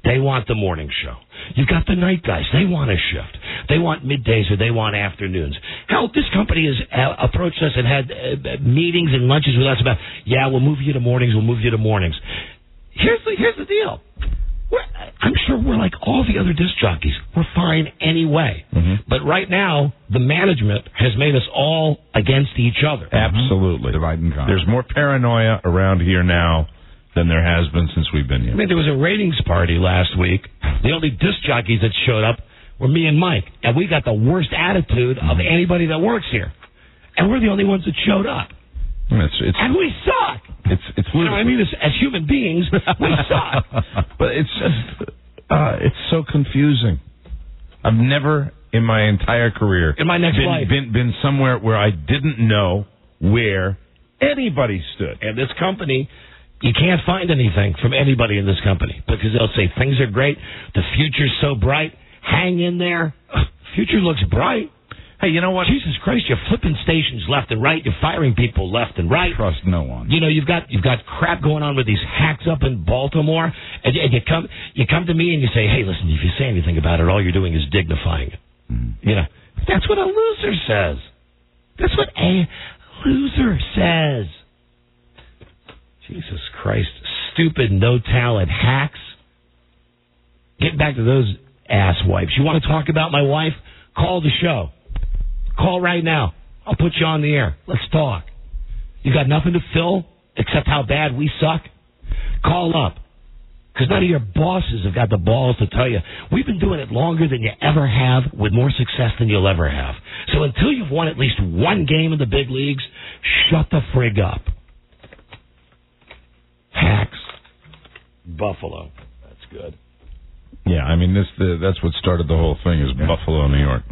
[SPEAKER 4] They want the morning show. You've got the night guys. They want a shift. They want middays or they want afternoons. Hell, this company has approached us and had meetings and lunches with us about, we'll move you to mornings. We'll move you to mornings. Here's the deal. I'm sure we're like all the other disc jockeys. We're fine anyway. But right now, the management has made us all against each other.
[SPEAKER 7] Absolutely.
[SPEAKER 10] Divide and conquer.
[SPEAKER 7] There's more paranoia around here now than there has been since we've been here.
[SPEAKER 4] I mean, there was a ratings party last week. The only disc jockeys that showed up were me and Mike. And we got the worst attitude of anybody that works here. And we're the only ones that showed up. And we suck.
[SPEAKER 7] It's
[SPEAKER 4] you know what I mean? As human beings, we suck.
[SPEAKER 7] But it's just, it's so confusing. I've never in my entire career
[SPEAKER 4] in my next life
[SPEAKER 7] been somewhere where I didn't know where anybody stood.
[SPEAKER 4] And this company, you can't find anything from anybody in this company because they'll say things are great, the future's so bright, hang in there. Future looks bright.
[SPEAKER 7] Hey, you know what?
[SPEAKER 4] Jesus Christ, you're flipping stations left and right. You're firing people left and right.
[SPEAKER 10] Trust no one.
[SPEAKER 4] You know, you've got crap going on with these hacks up in Baltimore, and you come to me and you say, hey, listen, if you say anything about it, all you're doing is dignifying it. You know, that's what a loser says. That's what a loser says. Jesus Christ, stupid, no talent hacks. Get back to those ass wipes. You want to talk about my wife? Call the show. Call right now. I'll put you on the air. Let's talk. You got nothing to fill except how bad we suck? Call up. Because none of your bosses have got the balls to tell you, we've been doing it longer than you ever have with more success than you'll ever have. So until you've won at least one game in the big leagues, shut the frig up. Hacks. Buffalo. That's good.
[SPEAKER 7] Yeah, I mean, that's what started the whole thing is Buffalo, New York.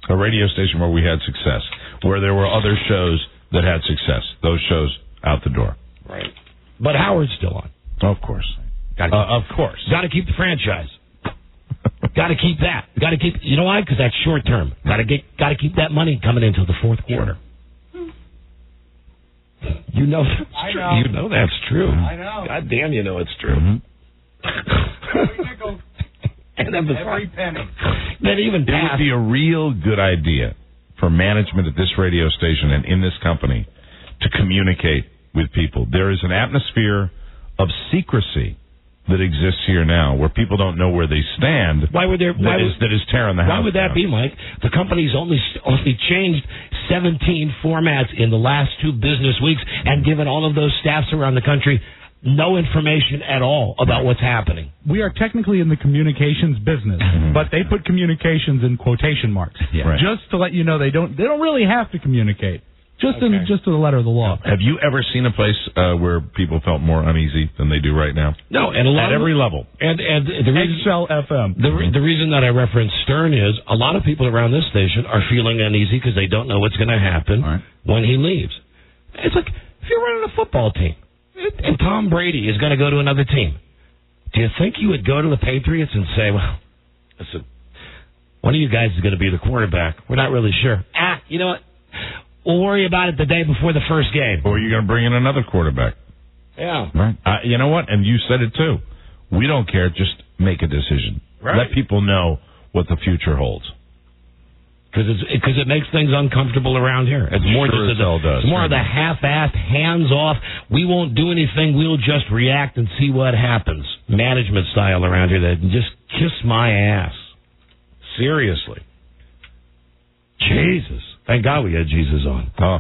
[SPEAKER 7] A radio station where we had success, where there were other shows that had success. Those shows out the door.
[SPEAKER 4] Right. But Howard's still on.
[SPEAKER 7] Of course. Of course.
[SPEAKER 4] Got to keep the franchise. Got to keep that. Got to keep. You know why? Because that's short term. Got to keep that money coming into the fourth quarter. You know that's true. You know that's true.
[SPEAKER 9] I know.
[SPEAKER 4] God damn, you know it's true. And then
[SPEAKER 9] every penny.
[SPEAKER 4] Then even
[SPEAKER 7] it would be a real good idea for management at this radio station and in this company to communicate with people. There is an atmosphere of secrecy that exists here now where people don't know where they stand. That is tearing the house
[SPEAKER 4] Why would that
[SPEAKER 7] down.
[SPEAKER 4] be, Mike? The company's only changed 17 formats in the last 2 business weeks and given all of those staffs around the country no information at all about what's happening.
[SPEAKER 9] We are technically in the communications business, but they put communications in quotation marks, just to let you know they don't really have to communicate. Just to the letter of the law.
[SPEAKER 7] Have you ever seen a place where people felt more uneasy than they do right now?
[SPEAKER 4] No, and a lot
[SPEAKER 7] at every level.
[SPEAKER 4] And the reason,
[SPEAKER 9] Excel FM.
[SPEAKER 4] The reason that I reference Stern is a lot of people around this station are feeling uneasy because they don't know what's going to happen when he leaves. It's like if you're running a football team and Tom Brady is going to go to another team. Do you think you would go to the Patriots and say, well, listen, one of you guys is going to be the quarterback. We're not really sure. You know what? We'll worry about it the day before the first game.
[SPEAKER 7] Or you're going to bring in another quarterback.
[SPEAKER 4] Yeah.
[SPEAKER 7] Right. You know what? And you said it too. We don't care. Just make a decision.
[SPEAKER 4] Right.
[SPEAKER 7] Let people know what the future holds.
[SPEAKER 4] Because it makes things uncomfortable around here. It's more
[SPEAKER 7] Sure
[SPEAKER 4] just
[SPEAKER 7] as hell does.
[SPEAKER 4] it's more of the half-assed, hands-off. We won't do anything. We'll just react and see what happens. Management style around here that just kiss my ass. Seriously. Jesus. Thank God we had Jesus on.
[SPEAKER 7] Oh,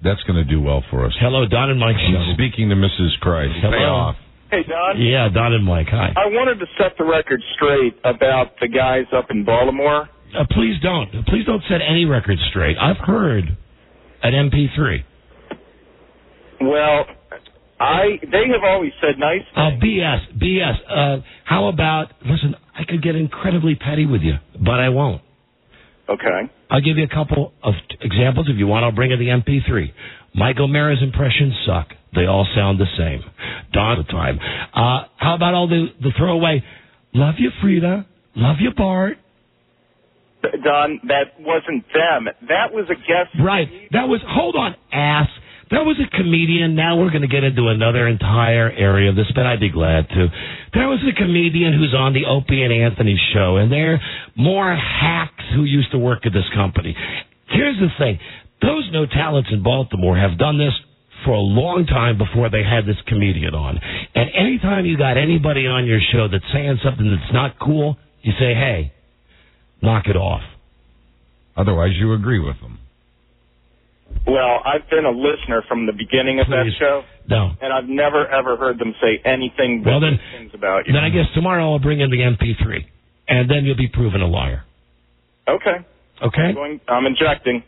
[SPEAKER 7] that's going to do well for us.
[SPEAKER 4] Hello, Don and Mike.
[SPEAKER 7] Speaking to Mrs. Christ.
[SPEAKER 4] Hello.
[SPEAKER 7] Pay off.
[SPEAKER 15] Hey, Don.
[SPEAKER 4] Yeah, Don and Mike. Hi.
[SPEAKER 15] I wanted to set the record straight about the guys up in Baltimore.
[SPEAKER 4] Please don't. Please don't set any record straight. I've heard at MP3.
[SPEAKER 15] Well, they have always said nice things.
[SPEAKER 4] BS. How about, listen, I could get incredibly petty with you, but I won't.
[SPEAKER 15] Okay.
[SPEAKER 4] I'll give you a couple of examples. If you want, I'll bring in the MP3. Mike O'Mara's impressions suck. They all sound the same. Don the time. How about all the throwaway, love you, Frida, love you, Bart.
[SPEAKER 15] Don, that wasn't them. That was a guest.
[SPEAKER 4] Right. That was, hold on, ass. That was a comedian. Now we're going to get into another entire area of this, but I'd be glad to. There was a comedian who's on the Opie and Anthony show, and they're more hacks who used to work at this company. Here's the thing. Those no talents in Baltimore have done this for a long time before they had this comedian on. And anytime you got anybody on your show that's saying something that's not cool, you say, hey, knock it off.
[SPEAKER 7] Otherwise, you agree with them.
[SPEAKER 15] Well, I've been a listener from the beginning of that show.
[SPEAKER 4] No.
[SPEAKER 15] And I've never, ever heard them say anything but good things about you.
[SPEAKER 4] Then I guess tomorrow I'll bring in the MP3, and then you'll be proven a liar.
[SPEAKER 15] Okay.
[SPEAKER 4] Okay?
[SPEAKER 15] I'm injecting.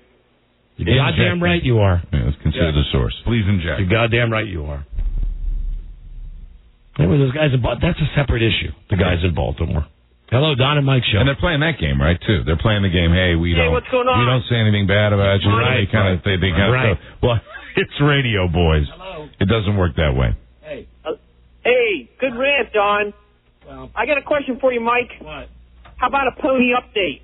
[SPEAKER 4] You're goddamn right you are.
[SPEAKER 7] Yeah, let's consider the source. Please inject.
[SPEAKER 4] You're goddamn right you are. Anyway, those guys that's a separate issue, the guys in Baltimore. Hello, Don and Mike show.
[SPEAKER 7] And they're playing that game, right, too. They're playing the game, hey, we
[SPEAKER 15] what's going on?
[SPEAKER 7] We don't say anything bad about you.
[SPEAKER 4] Right.
[SPEAKER 7] They kind of
[SPEAKER 4] Right.
[SPEAKER 7] Well, it's radio, boys.
[SPEAKER 15] Hello.
[SPEAKER 7] It doesn't work that way.
[SPEAKER 15] Hey. Hey, good rant, Don.
[SPEAKER 19] Well,
[SPEAKER 15] I got a question for you, Mike.
[SPEAKER 19] what?
[SPEAKER 15] How about a pony update?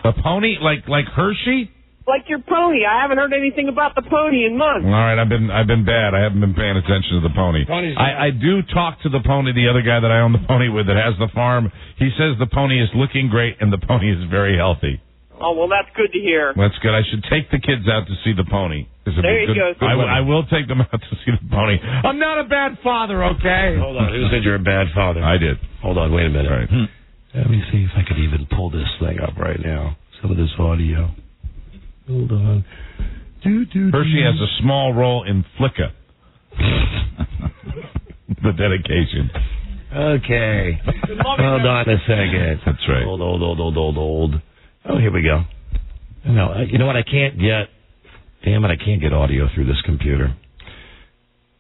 [SPEAKER 7] A pony? Like Hershey?
[SPEAKER 15] Like your pony. I haven't heard anything about the pony in months.
[SPEAKER 7] All right, I've been bad. I haven't been paying attention to the pony. I do talk to the pony, the other guy that I own the pony with that has the farm. He says the pony is looking great and the pony is very healthy.
[SPEAKER 15] Oh, well, that's good to hear.
[SPEAKER 7] That's good. I should take the kids out to see the pony.
[SPEAKER 15] There you go.
[SPEAKER 7] I will take them out to see the pony. I'm not a bad father, okay?
[SPEAKER 4] Hold on. Who said you're a bad father?
[SPEAKER 7] I did.
[SPEAKER 4] Hold on. Wait a minute.
[SPEAKER 7] Right.
[SPEAKER 4] Let me see if I could even pull this thing up right now. Some of this audio. Hold on.
[SPEAKER 7] Hershey has a small role in Flicka. The dedication.
[SPEAKER 4] Okay. Hold on a second.
[SPEAKER 7] That's right.
[SPEAKER 4] Old. Oh, here we go. No, you know what? I can't get. Damn it! I can't get audio through this computer.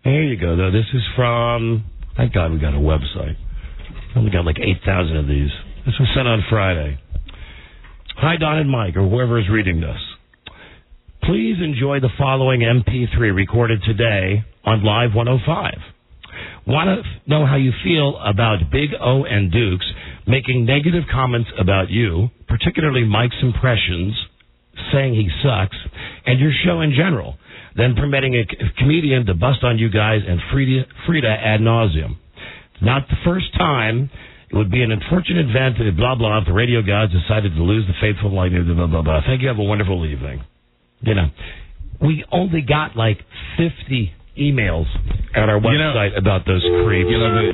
[SPEAKER 4] There you go. Though this is from. Thank God we got a website. I only got like 8,000 of these. This was sent on Friday. Hi, Don and Mike, or whoever is reading this. Please enjoy the following MP3 recorded today on Live 105. Want to know how you feel about Big O and Dukes making negative comments about you, particularly Mike's impressions, saying he sucks, and your show in general, then permitting a comedian to bust on you guys and Frida ad nauseum. It's not the first time. It would be an unfortunate event, blah, blah, if the radio gods decided to lose the faithful light, blah, blah, blah. Thank you. Have a wonderful evening. You know, we only got like 50 emails at our website about those creeps.
[SPEAKER 7] You know,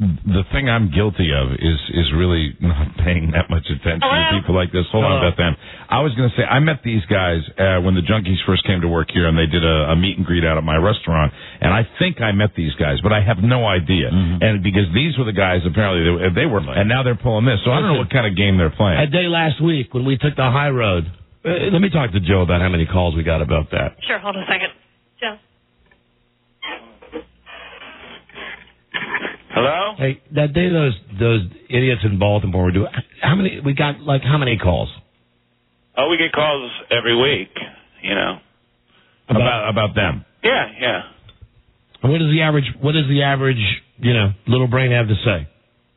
[SPEAKER 7] the thing I'm guilty of is really not paying that much attention to people like this. Hold on, Beth Ann. I was going to say, I met these guys when the Junkies first came to work here, and they did a meet and greet out at my restaurant, and I think I met these guys, but I have no idea. And because these were the guys, apparently, they were, and now they're pulling this, so I don't know what kind of game they're playing.
[SPEAKER 4] A day last week when we took the high road. Let me talk to Joe about how many calls we got about that.
[SPEAKER 6] Sure, hold on a second. Joe.
[SPEAKER 15] Hello?
[SPEAKER 4] Hey, that day those idiots in Baltimore were doing, how many calls?
[SPEAKER 15] Oh, we get calls every week, you know.
[SPEAKER 7] About them.
[SPEAKER 15] Yeah.
[SPEAKER 4] What does the average, little brain have to say?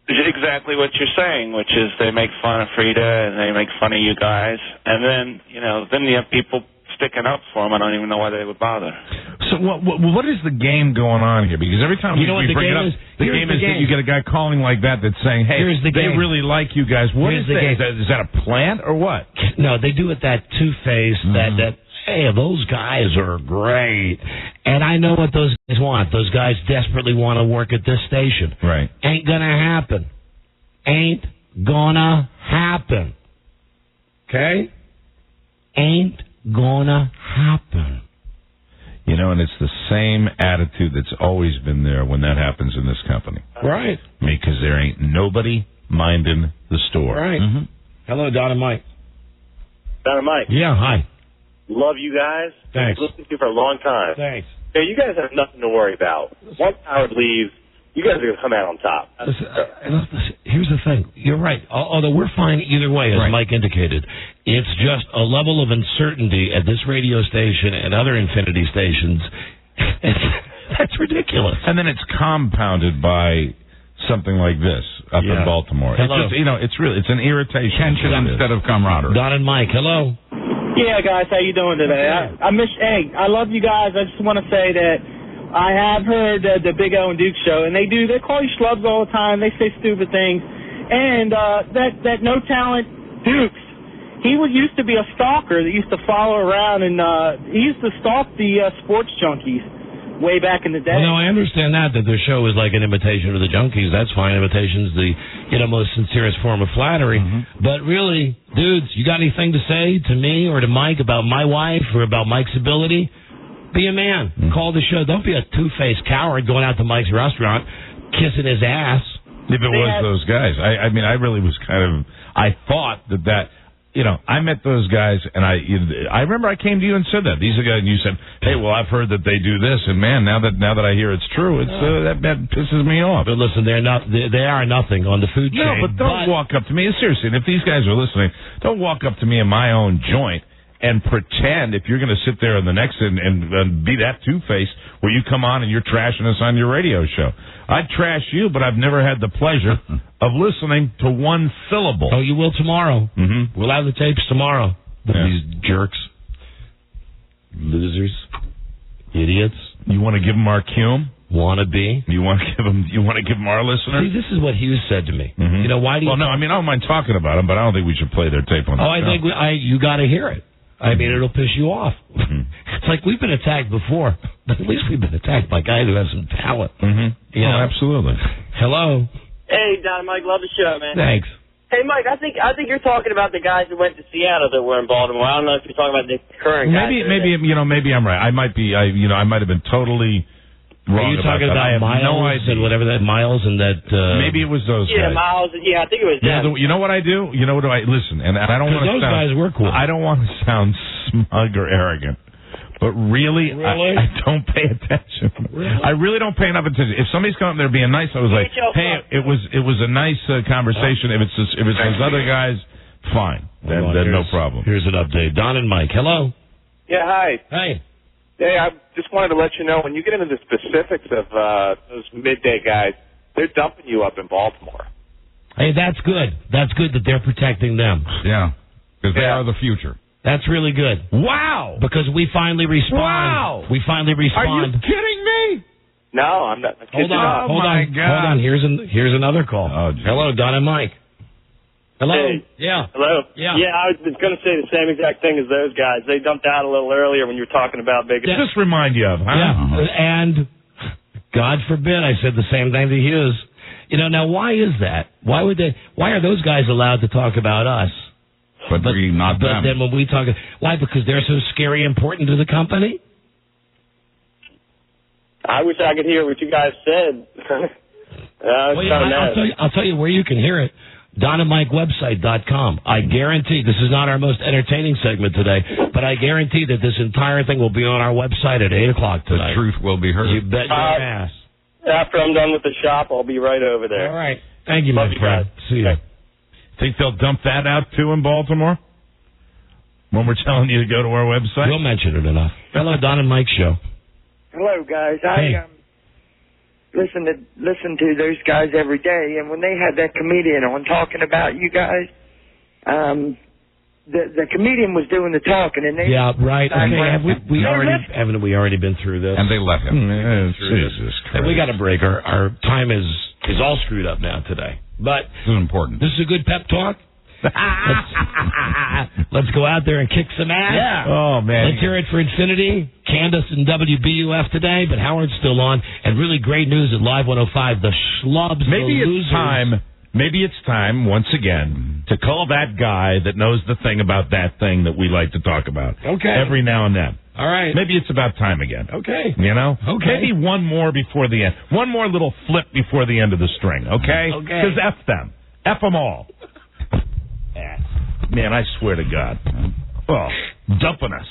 [SPEAKER 15] Exactly what you're saying, which is they make fun of Frida and they make fun of you guys, and then you have people
[SPEAKER 3] sticking up for them, I don't even know why they would bother.
[SPEAKER 7] So what is the game going on here? Because every time we bring it up, the game is that you get a guy calling like that that's saying, hey, they really like you guys. What is that? Is that a plant or what?
[SPEAKER 4] No, they do it that two-face, that hey, those guys are great. And I know what those guys want. Those guys desperately want to work at this station.
[SPEAKER 7] Right.
[SPEAKER 4] Ain't going to happen. Ain't gonna happen. Okay? Ain't gonna happen.
[SPEAKER 7] You know, and it's the same attitude that's always been there when that happens in this company.
[SPEAKER 4] Right.
[SPEAKER 7] Because there ain't nobody minding the store.
[SPEAKER 4] Right. Mm-hmm. Hello, Don and Mike.
[SPEAKER 17] Don and Mike.
[SPEAKER 4] Yeah, hi.
[SPEAKER 17] Love you guys.
[SPEAKER 4] Thanks.
[SPEAKER 17] I've listened to you for a long time.
[SPEAKER 4] Thanks.
[SPEAKER 17] Hey, you guys have nothing to worry about. Once Howard leaves, you guys are going to come out on top.
[SPEAKER 4] Listen, here's the thing. You're right. Although we're fine either way, as Mike indicated. It's just a level of uncertainty at this radio station and other Infinity stations. That's ridiculous.
[SPEAKER 7] And then it's compounded by something like this up in Baltimore.
[SPEAKER 4] Hello.
[SPEAKER 7] It's just, it's an irritation.
[SPEAKER 10] Tension instead of camaraderie.
[SPEAKER 4] Don and Mike, hello.
[SPEAKER 18] Yeah, guys, how you doing today? I love you guys. I just want to say that I have heard the Big O and Duke show, and they call you schlubs all the time. They say stupid things. And that no talent Dukes, he used to be a stalker that used to follow around, and he used to stalk the sports junkies way back in the day.
[SPEAKER 4] Well, no, I understand that their show is like an imitation of the junkies. That's fine. Imitation's the most sincerest form of flattery. Mm-hmm. But really, dudes, you got anything to say to me or to Mike about my wife or about Mike's ability? Be a man. Mm-hmm. Call the show. Don't be a two-faced coward going out to Mike's restaurant, kissing his ass.
[SPEAKER 7] If it was those guys. I mean, I really was I thought that I met those guys, and I remember I came to you and said that. These are guys, and you said, hey, well, I've heard that they do this, and man, now that I hear it's true, that pisses me off.
[SPEAKER 4] But listen, they are nothing on the food chain.
[SPEAKER 7] No, but don't walk up to me. Seriously, and if these guys are listening, don't walk up to me in my own joint and pretend if you're going to sit there in the next and be that two-faced where you come on and you're trashing us on your radio show. I'd trash you, but I've never had the pleasure of listening to one syllable.
[SPEAKER 4] Oh, you will tomorrow.
[SPEAKER 7] Mm-hmm.
[SPEAKER 4] We'll have the tapes tomorrow. These jerks. Losers. Idiots.
[SPEAKER 7] You want to give them our cume?
[SPEAKER 4] Wannabe.
[SPEAKER 7] You want to give them our listeners?
[SPEAKER 4] See, this is what Hughes said to me.
[SPEAKER 7] Mm-hmm.
[SPEAKER 4] You know, why do you...
[SPEAKER 7] Well, no, I mean, I don't mind talking about them, but I don't think we should play their tape on the show.
[SPEAKER 4] I think you got to hear it. I mean, it'll piss you off. Mm-hmm. It's like we've been attacked before, but at least we've been attacked by guys who have some talent.
[SPEAKER 7] Mm-hmm.
[SPEAKER 4] Yeah,
[SPEAKER 7] absolutely.
[SPEAKER 4] Hello.
[SPEAKER 17] Hey, Don, Mike, love the show, man.
[SPEAKER 4] Thanks.
[SPEAKER 17] Hey, Mike, I think you're talking about the guys that went to Seattle that were in Baltimore. I don't know if you're talking about the current guys.
[SPEAKER 7] Maybe I'm right. I might be. I might have been totally wrong.
[SPEAKER 4] Are you talking about Miles and whatever that Miles and that?
[SPEAKER 7] Maybe it was those guys.
[SPEAKER 17] Yeah, Miles. Yeah, I think it was them.
[SPEAKER 7] You know what I do? You know what do I listen? And I don't want to.
[SPEAKER 4] Those guys were cool.
[SPEAKER 7] I don't want to sound smug or arrogant. But really? I don't pay attention.
[SPEAKER 4] Really?
[SPEAKER 7] I really don't pay enough attention. If somebody's coming up there being nice, I was like, hey, it was a nice conversation. If it's those other guys, fine. Then no problem.
[SPEAKER 4] Here's an update. Don and Mike, hello.
[SPEAKER 17] Yeah, hi.
[SPEAKER 4] Hey.
[SPEAKER 17] Hey, I just wanted to let you know, when you get into the specifics of those midday guys, they're dumping you up in Baltimore.
[SPEAKER 4] Hey, that's good. That's good that they're protecting them.
[SPEAKER 10] Yeah, because they are the future.
[SPEAKER 4] That's really good.
[SPEAKER 7] Wow.
[SPEAKER 4] Because we finally respond.
[SPEAKER 7] Wow.
[SPEAKER 4] We finally respond.
[SPEAKER 7] Are you kidding me?
[SPEAKER 17] No, I'm not.
[SPEAKER 4] Hold on.
[SPEAKER 7] Oh, my God.
[SPEAKER 4] Hold on. Here's another call.
[SPEAKER 7] Oh,
[SPEAKER 4] hello, Don and Mike. Hello.
[SPEAKER 17] Hey.
[SPEAKER 4] Yeah.
[SPEAKER 17] Hello.
[SPEAKER 4] Yeah.
[SPEAKER 17] Yeah, I was going to say the same exact thing as those guys. They dumped out a little earlier when you were talking about big.
[SPEAKER 7] Just remind you of. Huh?
[SPEAKER 4] Yeah. And God forbid I said the same thing to Hughes. Now why is that? Why are those guys allowed to talk about us?
[SPEAKER 10] But we not them.
[SPEAKER 4] But then when we talk, why? Because they're so scary important to the company?
[SPEAKER 17] I wish I could hear what you guys said.
[SPEAKER 4] I'll tell you where you can hear it. DonandMikeWebsite.com. I guarantee, this is not our most entertaining segment today, but I guarantee that this entire thing will be on our website at 8 o'clock tonight.
[SPEAKER 10] The truth will be heard.
[SPEAKER 4] You bet your ass.
[SPEAKER 17] After I'm done with the shop, I'll be right over there.
[SPEAKER 4] All right. Thank you, my friend. See you.
[SPEAKER 7] Think they'll dump that out, too, in Baltimore? When we're telling you to go to our website?
[SPEAKER 4] We'll mention it enough. Hello, Don and Mike Show.
[SPEAKER 23] Hello, guys.
[SPEAKER 4] Hey.
[SPEAKER 23] I listen to those guys every day, and when they had that comedian on talking about you guys, the comedian was doing the talking, and they
[SPEAKER 4] right. Okay, haven't we already been through this?
[SPEAKER 10] And they let him.
[SPEAKER 7] Jesus Christ.
[SPEAKER 4] And we got a break. Our time is all screwed up now today. But
[SPEAKER 10] this is important.
[SPEAKER 4] This is a good pep talk. Let's go out there and kick some ass.
[SPEAKER 7] Yeah. Oh, man.
[SPEAKER 4] Let's hear it for Infinity, Candace, and WBUF today, but Howard's still on. And really great news at Live 105. The schlubs,
[SPEAKER 7] Maybe
[SPEAKER 4] the losers.
[SPEAKER 7] Maybe it's time, once again, to call that guy that knows the thing about that thing that we like to talk about.
[SPEAKER 4] Okay.
[SPEAKER 7] Every now and then.
[SPEAKER 4] All right.
[SPEAKER 7] Maybe it's about time again.
[SPEAKER 4] Okay.
[SPEAKER 7] You know?
[SPEAKER 4] Okay.
[SPEAKER 7] Maybe one more before the end. One more little flip before the end of the string, okay?
[SPEAKER 4] Okay.
[SPEAKER 7] Because F them. F them all. Man, I swear to God. Oh, dumping us.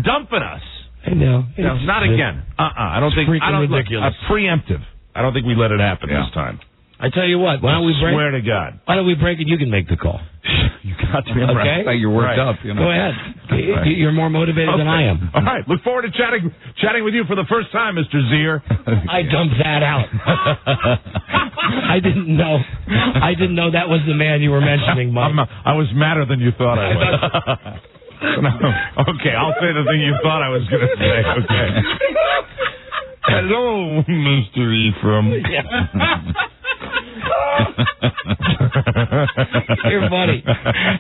[SPEAKER 7] Dumping us.
[SPEAKER 4] I know.
[SPEAKER 7] No, not again. I don't think.
[SPEAKER 4] Ridiculous.
[SPEAKER 7] Preemptive. I don't think we let it happen this time.
[SPEAKER 4] I tell you what. Why don't we break?
[SPEAKER 7] Swear to God.
[SPEAKER 4] Why don't we break it? You can make the call.
[SPEAKER 7] You got to be
[SPEAKER 4] okay.
[SPEAKER 10] Right. You're worked up. You know.
[SPEAKER 4] Go ahead. You're more motivated than I am.
[SPEAKER 7] All right. Look forward to chatting with you for the first time, Mr. Zier.
[SPEAKER 4] I dumped that out. I didn't know that was the man you were mentioning, Mike.
[SPEAKER 7] I was madder than you thought I was. Okay, I'll say the thing you thought I was going to say. Okay. Hello, Mr. Ephraim.
[SPEAKER 4] You're funny.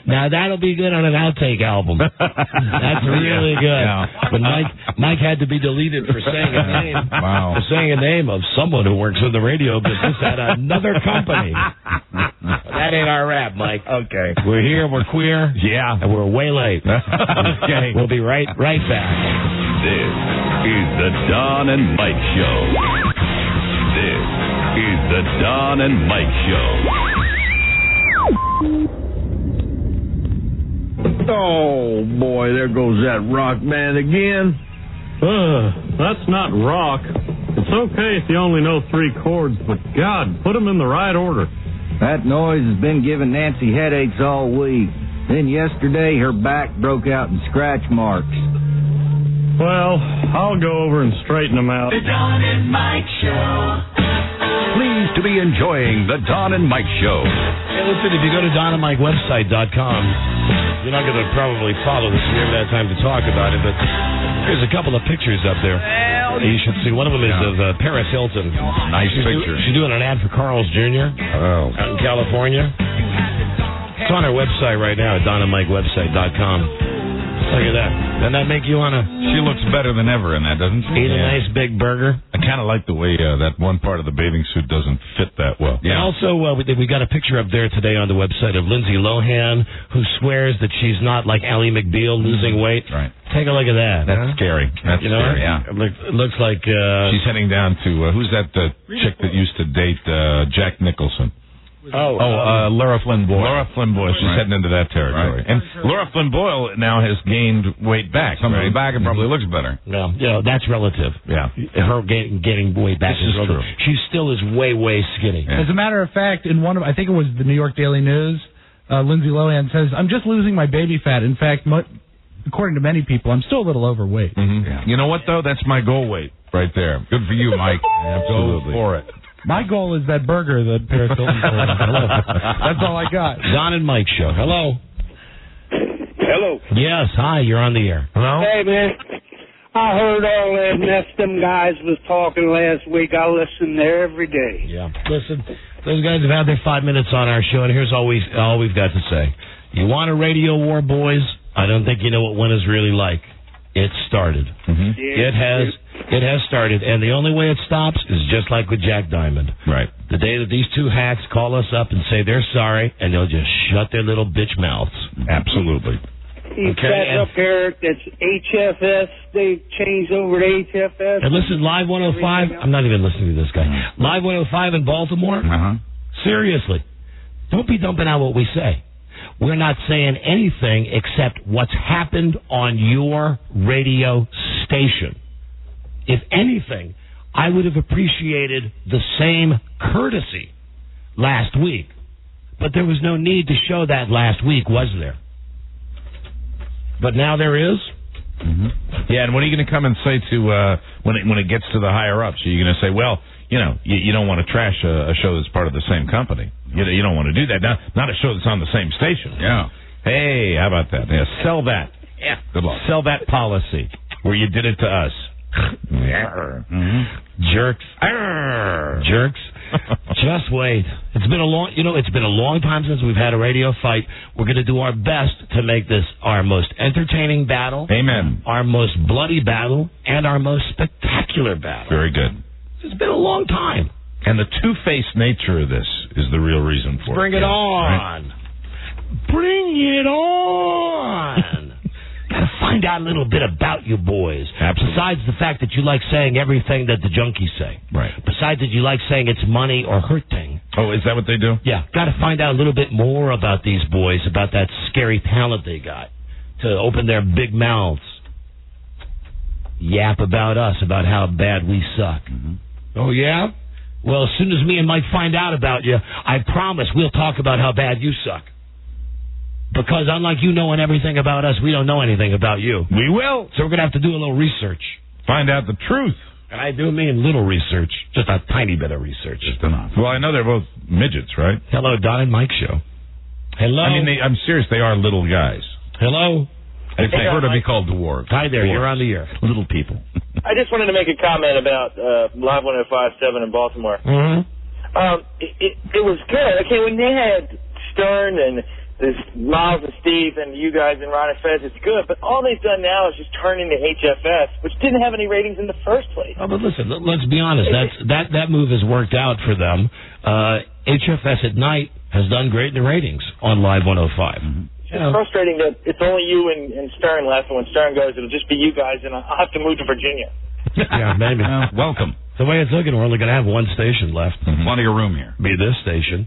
[SPEAKER 4] Now that'll be good on an outtake album. That's really good.
[SPEAKER 10] Yeah.
[SPEAKER 4] But Mike had to be deleted for saying a name.
[SPEAKER 10] Wow.
[SPEAKER 4] For saying a name of someone who works in the radio business at another company. That ain't our rap, Mike.
[SPEAKER 7] Okay.
[SPEAKER 4] We're here, we're queer.
[SPEAKER 7] Yeah.
[SPEAKER 4] And we're way late.
[SPEAKER 7] Okay.
[SPEAKER 4] We'll be right back.
[SPEAKER 2] This is the Don and Mike Show. This is the Don and Mike Show.
[SPEAKER 12] Oh, boy, there goes that rock band again.
[SPEAKER 16] That's not rock. It's okay if you only know 3 chords, but God, put them in the right order.
[SPEAKER 20] That noise has been giving Nancy headaches all week. Then yesterday, her back broke out in scratch marks.
[SPEAKER 16] Well, I'll go over and straighten them out.
[SPEAKER 2] The Don and Mike Show. Pleased to be enjoying the Don and Mike Show.
[SPEAKER 4] Hey, listen, if you go to DonandMikeWebsite.com, you're not going to probably follow this. We haven't had time to talk about it, but there's a couple of pictures up there. You should see. One of them is of Paris Hilton.
[SPEAKER 10] Nice picture.
[SPEAKER 4] She's doing an ad for Carl's Jr.
[SPEAKER 10] Oh.
[SPEAKER 4] Out in California. It's on our website right now at DonandMikeWebsite.com. Look at that. Doesn't that make you want to...
[SPEAKER 10] She looks better than ever in that, doesn't she?
[SPEAKER 4] Eat a nice big burger.
[SPEAKER 7] I kind of like the way that one part of the bathing suit doesn't fit that well.
[SPEAKER 4] Yeah. And also, we got a picture up there today on the website of Lindsay Lohan, who swears that she's not like Ally McBeal losing weight.
[SPEAKER 10] Right.
[SPEAKER 4] Take a look at that.
[SPEAKER 7] That's scary. That's scary, yeah.
[SPEAKER 4] It looks like...
[SPEAKER 7] she's heading down to... who's that chick that used to date Jack Nicholson?
[SPEAKER 10] Laura Flynn Boyle.
[SPEAKER 7] Laura Flynn Boyle. She's heading into that territory.
[SPEAKER 10] Right.
[SPEAKER 7] And Laura Flynn Boyle now has gained weight back.
[SPEAKER 10] Some of the back, it probably looks better.
[SPEAKER 4] Well, that's relative.
[SPEAKER 7] Yeah.
[SPEAKER 4] Her getting weight back is relative.
[SPEAKER 7] True.
[SPEAKER 4] She still is way, way skinny.
[SPEAKER 9] Yeah. As a matter of fact, in one of, I think it was the New York Daily News, Lindsay Lohan says, "I'm just losing my baby fat. In fact, according to many people, I'm still a little overweight."
[SPEAKER 7] Mm-hmm. Yeah. You know what, though? That's my goal weight right there.
[SPEAKER 10] Good for you, Mike.
[SPEAKER 7] Absolutely. Go for it.
[SPEAKER 9] My goal is that burger that Paris Hilton told me. That's all I got.
[SPEAKER 4] Don and Mike Show. Hello.
[SPEAKER 23] Hello.
[SPEAKER 4] Yes, hi, you're on the air.
[SPEAKER 7] Hello?
[SPEAKER 23] Hey, man. I heard all that mess them guys was talking last week. I listen there every day.
[SPEAKER 4] Yeah. Listen, those guys have had their 5 minutes on our show, and here's all we've got to say. You want a radio war, boys? I don't think you know what one is really like. It started.
[SPEAKER 7] Mm-hmm.
[SPEAKER 23] Yeah,
[SPEAKER 4] It has started, and the only way it stops is just like with Jack Diamond.
[SPEAKER 7] Right.
[SPEAKER 4] The day that these two hacks call us up and say they're sorry, and they'll just shut their little bitch mouths.
[SPEAKER 7] Absolutely.
[SPEAKER 23] He sat up here, that's HFS. They changed over to HFS.
[SPEAKER 4] And listen, Live 105, I'm not even listening to this guy. Live 105 in Baltimore? Seriously. Don't be dumping out what we say. We're not saying anything except what's happened on your radio station. If anything, I would have appreciated the same courtesy last week. But there was no need to show that last week, was there? But now there is.
[SPEAKER 7] Mm-hmm. Yeah, and what are you going to come and say to when it gets to the higher ups? Are you going to say, well, you don't want to trash a show that's part of the same company. You don't want to do that. Not a show that's on the same station.
[SPEAKER 10] Yeah.
[SPEAKER 7] Hey, how about that? Yeah, sell that.
[SPEAKER 4] Yeah.
[SPEAKER 7] Good luck.
[SPEAKER 5] Sell that policy where you did it to us.
[SPEAKER 4] Jerks. Jerks. Just wait. It's been a long time since we've had a radio fight. We're going to do our best to make this our most entertaining battle.
[SPEAKER 7] Amen.
[SPEAKER 4] Our most bloody battle and our most spectacular battle.
[SPEAKER 7] Very good.
[SPEAKER 4] It's been a long time.
[SPEAKER 7] And the two-faced nature of this is the real reason for
[SPEAKER 4] Bring it on. Right? Bring it on. Got to find out a little bit about you boys.
[SPEAKER 7] Absolutely.
[SPEAKER 4] Besides the fact that you like saying everything that the junkies say.
[SPEAKER 7] Right.
[SPEAKER 4] Besides that you like saying it's money or hurting.
[SPEAKER 7] Oh, is that what they do?
[SPEAKER 4] Yeah. Got to find out a little bit more about these boys, about that scary talent they got to open their big mouths. Yap about us, about how bad we suck.
[SPEAKER 7] Mm-hmm.
[SPEAKER 4] Oh, yeah? Well, as soon as me and Mike find out about you, I promise we'll talk about how bad you suck. Because unlike you knowing everything about us, we don't know anything about you.
[SPEAKER 7] We will.
[SPEAKER 4] So we're going to have to do a little research.
[SPEAKER 7] Find out the truth.
[SPEAKER 4] And I do mean little research. Just a tiny bit of research.
[SPEAKER 7] Just enough. Well, I know they're both midgets, right?
[SPEAKER 4] Hello, Don and Mike Show. Hello.
[SPEAKER 7] I mean, I'm serious. They are little guys.
[SPEAKER 4] Hello.
[SPEAKER 7] They prefer to be called dwarves.
[SPEAKER 4] Hi there.
[SPEAKER 7] Dwarves.
[SPEAKER 4] You're on the air.
[SPEAKER 7] Little people.
[SPEAKER 1] I just wanted to make a comment about Live 105.7 in Baltimore.
[SPEAKER 4] Mm-hmm.
[SPEAKER 1] It was good. Okay, when they had Stern and this Miles and Steve and you guys and Ron and Fez, it's good. But all they've done now is just turn into HFS, which didn't have any ratings in the first place.
[SPEAKER 4] Oh, but listen, let's be honest. That move has worked out for them. HFS at night has done great in the ratings on Live 105.
[SPEAKER 1] Mm-hmm. It's frustrating that it's only you and Stern left, and when Stern goes, it'll just be you guys, and I'll have to move to Virginia.
[SPEAKER 4] Yeah, maybe.
[SPEAKER 7] Welcome.
[SPEAKER 4] The way it's looking, we're only going to have one station left.
[SPEAKER 7] Mm-hmm. Plenty of room here.
[SPEAKER 4] Be this station.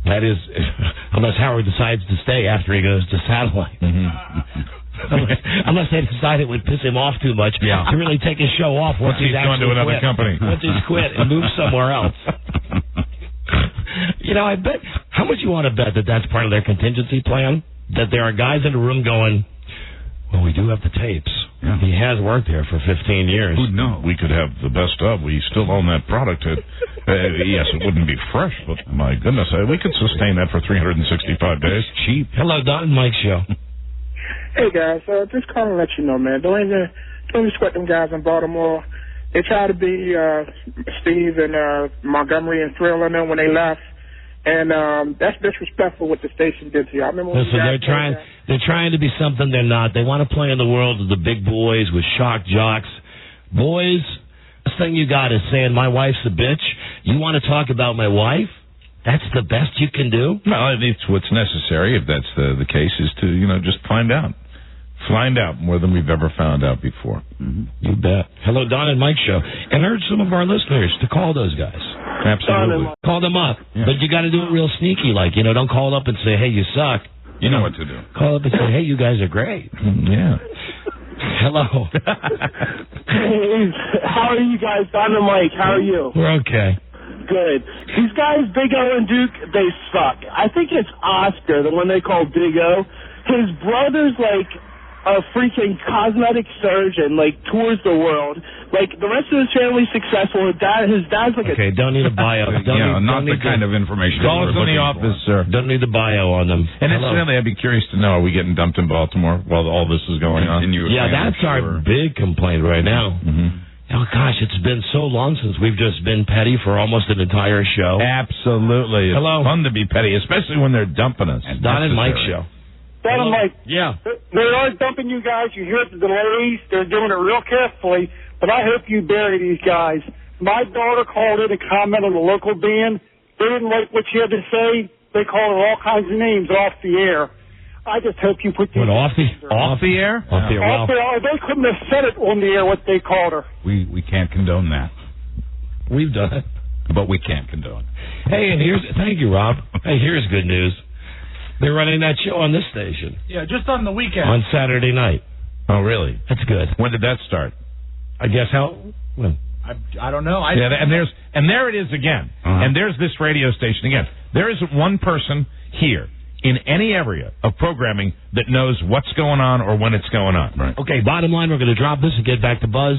[SPEAKER 4] That is, unless Howard decides to stay after he goes to satellite.
[SPEAKER 7] Mm-hmm.
[SPEAKER 4] unless they decide it would piss him off too much to really take his show off once he's
[SPEAKER 7] going to another company.
[SPEAKER 4] Once he's quit and moved somewhere else. You know, I bet. How much you want to bet that that's part of their contingency plan? That there are guys in the room going, well, we do have the tapes. Yeah. He has worked there for 15 years.
[SPEAKER 7] Who'd know? We could have the best of. We still own that product. Yes, it wouldn't be fresh, but my goodness, we could sustain that for 365 days. Cheap.
[SPEAKER 4] Hello, Don and Mike Show.
[SPEAKER 11] Hey, guys. Just calling to let you know, man. Don't even sweat them guys in Baltimore. They tried to be Steve and Montgomery and Thrill in them when they left. And that's disrespectful what the station did to you. I remember when
[SPEAKER 4] they're trying to be something they're not. They want to play in the world of the big boys with shock jocks. Boys, the thing you got is saying my wife's a bitch. You want to talk about my wife? That's the best you can do?
[SPEAKER 7] Well, it's what's necessary, if that's the case, is to, just find out. Find out more than we've ever found out before.
[SPEAKER 4] Mm-hmm. You bet. Hello, Don and Mike Show. And urge some of our listeners to call those guys.
[SPEAKER 7] Absolutely.
[SPEAKER 4] Call them up. Yeah. But you got to do it real sneaky. Like, don't call up and say, hey, you suck.
[SPEAKER 7] You know what to do.
[SPEAKER 4] Call up and say, hey, you guys are great.
[SPEAKER 7] Yeah.
[SPEAKER 4] Hello.
[SPEAKER 19] Hey, how are you guys? Don and Mike, how are you?
[SPEAKER 4] We're okay.
[SPEAKER 19] Good. These guys, Big O and Duke, they suck. I think it's Oscar, the one they call Big O. His brother's like a freaking cosmetic surgeon, tours the world. The rest of his family's successful. His dad's like
[SPEAKER 4] okay, don't need a bio.
[SPEAKER 7] Not the kind of information.
[SPEAKER 4] Call us in the office, sir. Don't need the bio on them.
[SPEAKER 7] And incidentally, I'd be curious to know, are we getting dumped in Baltimore while all this is going on?
[SPEAKER 4] Yeah, that's our big complaint right now.
[SPEAKER 7] Mm-hmm.
[SPEAKER 4] Oh, gosh, it's been so long since we've just been petty for almost an entire show.
[SPEAKER 7] Absolutely. It's fun to be petty, especially when they're dumping us.
[SPEAKER 4] Don and Mike Show.
[SPEAKER 11] Don and Mike.
[SPEAKER 4] Yeah.
[SPEAKER 11] They are dumping you guys. You hear the delays. They're doing it real carefully. But I hope you bury these guys. My daughter called in and commented on the local band. They didn't like what she had to say. They called her all kinds of names off the air. I just hope you put these...
[SPEAKER 4] off the air?
[SPEAKER 11] Off the air. They couldn't have said it on the air what they called her.
[SPEAKER 10] We can't condone that.
[SPEAKER 4] We've done it.
[SPEAKER 10] But we can't condone it.
[SPEAKER 4] Hey, and thank you, Rob. Hey, here's good news. They're running that show on this station.
[SPEAKER 9] Yeah, just on the weekend.
[SPEAKER 4] On Saturday night.
[SPEAKER 7] Oh, really?
[SPEAKER 4] That's good.
[SPEAKER 7] When did that start?
[SPEAKER 4] I guess when?
[SPEAKER 9] I don't know.
[SPEAKER 7] And there it is again. Uh-huh. And there's this radio station again. There isn't one person here in any area of programming that knows what's going on or when it's going on.
[SPEAKER 4] Right. Okay, bottom line, we're going to drop this and get back to Buzz.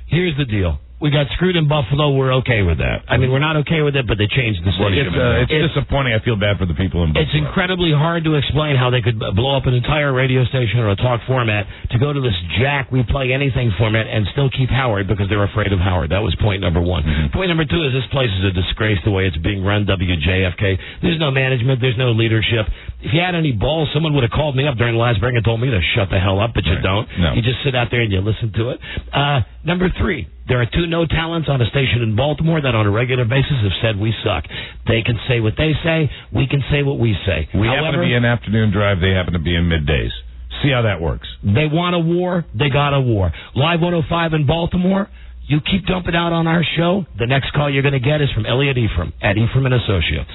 [SPEAKER 4] Here's the deal. We got screwed in Buffalo. We're okay with that. I mean, we're not okay with it, but they changed the station.
[SPEAKER 7] It's disappointing. I feel bad for the people in Buffalo.
[SPEAKER 4] It's incredibly hard to explain how they could blow up an entire radio station or a talk format to go to this Jack We Play Anything format and still keep Howard because they're afraid of Howard. That was point number one. Point number two is this place is a disgrace the way it's being run, WJFK. There's no management. There's no leadership. If you had any balls, someone would have called me up during the last break and told me to shut the hell up, but you don't.
[SPEAKER 7] No.
[SPEAKER 4] You just sit out there and you listen to it. Number three, there are two no talents on a station in Baltimore that on a regular basis have said we suck. They can say what they say. We can say what we say.
[SPEAKER 7] We happen to be in afternoon drive. They happen to be in middays. See how that works.
[SPEAKER 4] They want a war. They got a war. Live 105 in Baltimore. You keep dumping out on our show. The next call you're going to get is from Elliot Ephraim at Ephraim and Associates.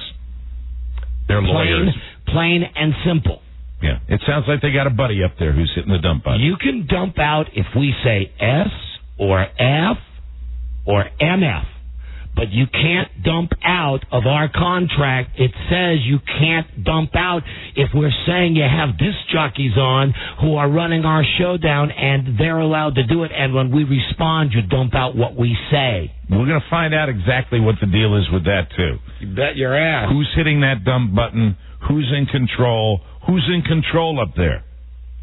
[SPEAKER 7] They're lawyers.
[SPEAKER 4] Plain and simple.
[SPEAKER 7] Yeah. It sounds like they got a buddy up there who's hitting the dump button.
[SPEAKER 4] You can dump out if we say S or F or MF, but you can't dump out of our contract. It says you can't dump out if we're saying you have disc jockeys on who are running our show down and they're allowed to do it, and when we respond, you dump out what we say.
[SPEAKER 7] We're going to find out exactly what the deal is with that, too.
[SPEAKER 4] You bet your ass.
[SPEAKER 7] Who's hitting that dump button? Who's in control? Who's in control up there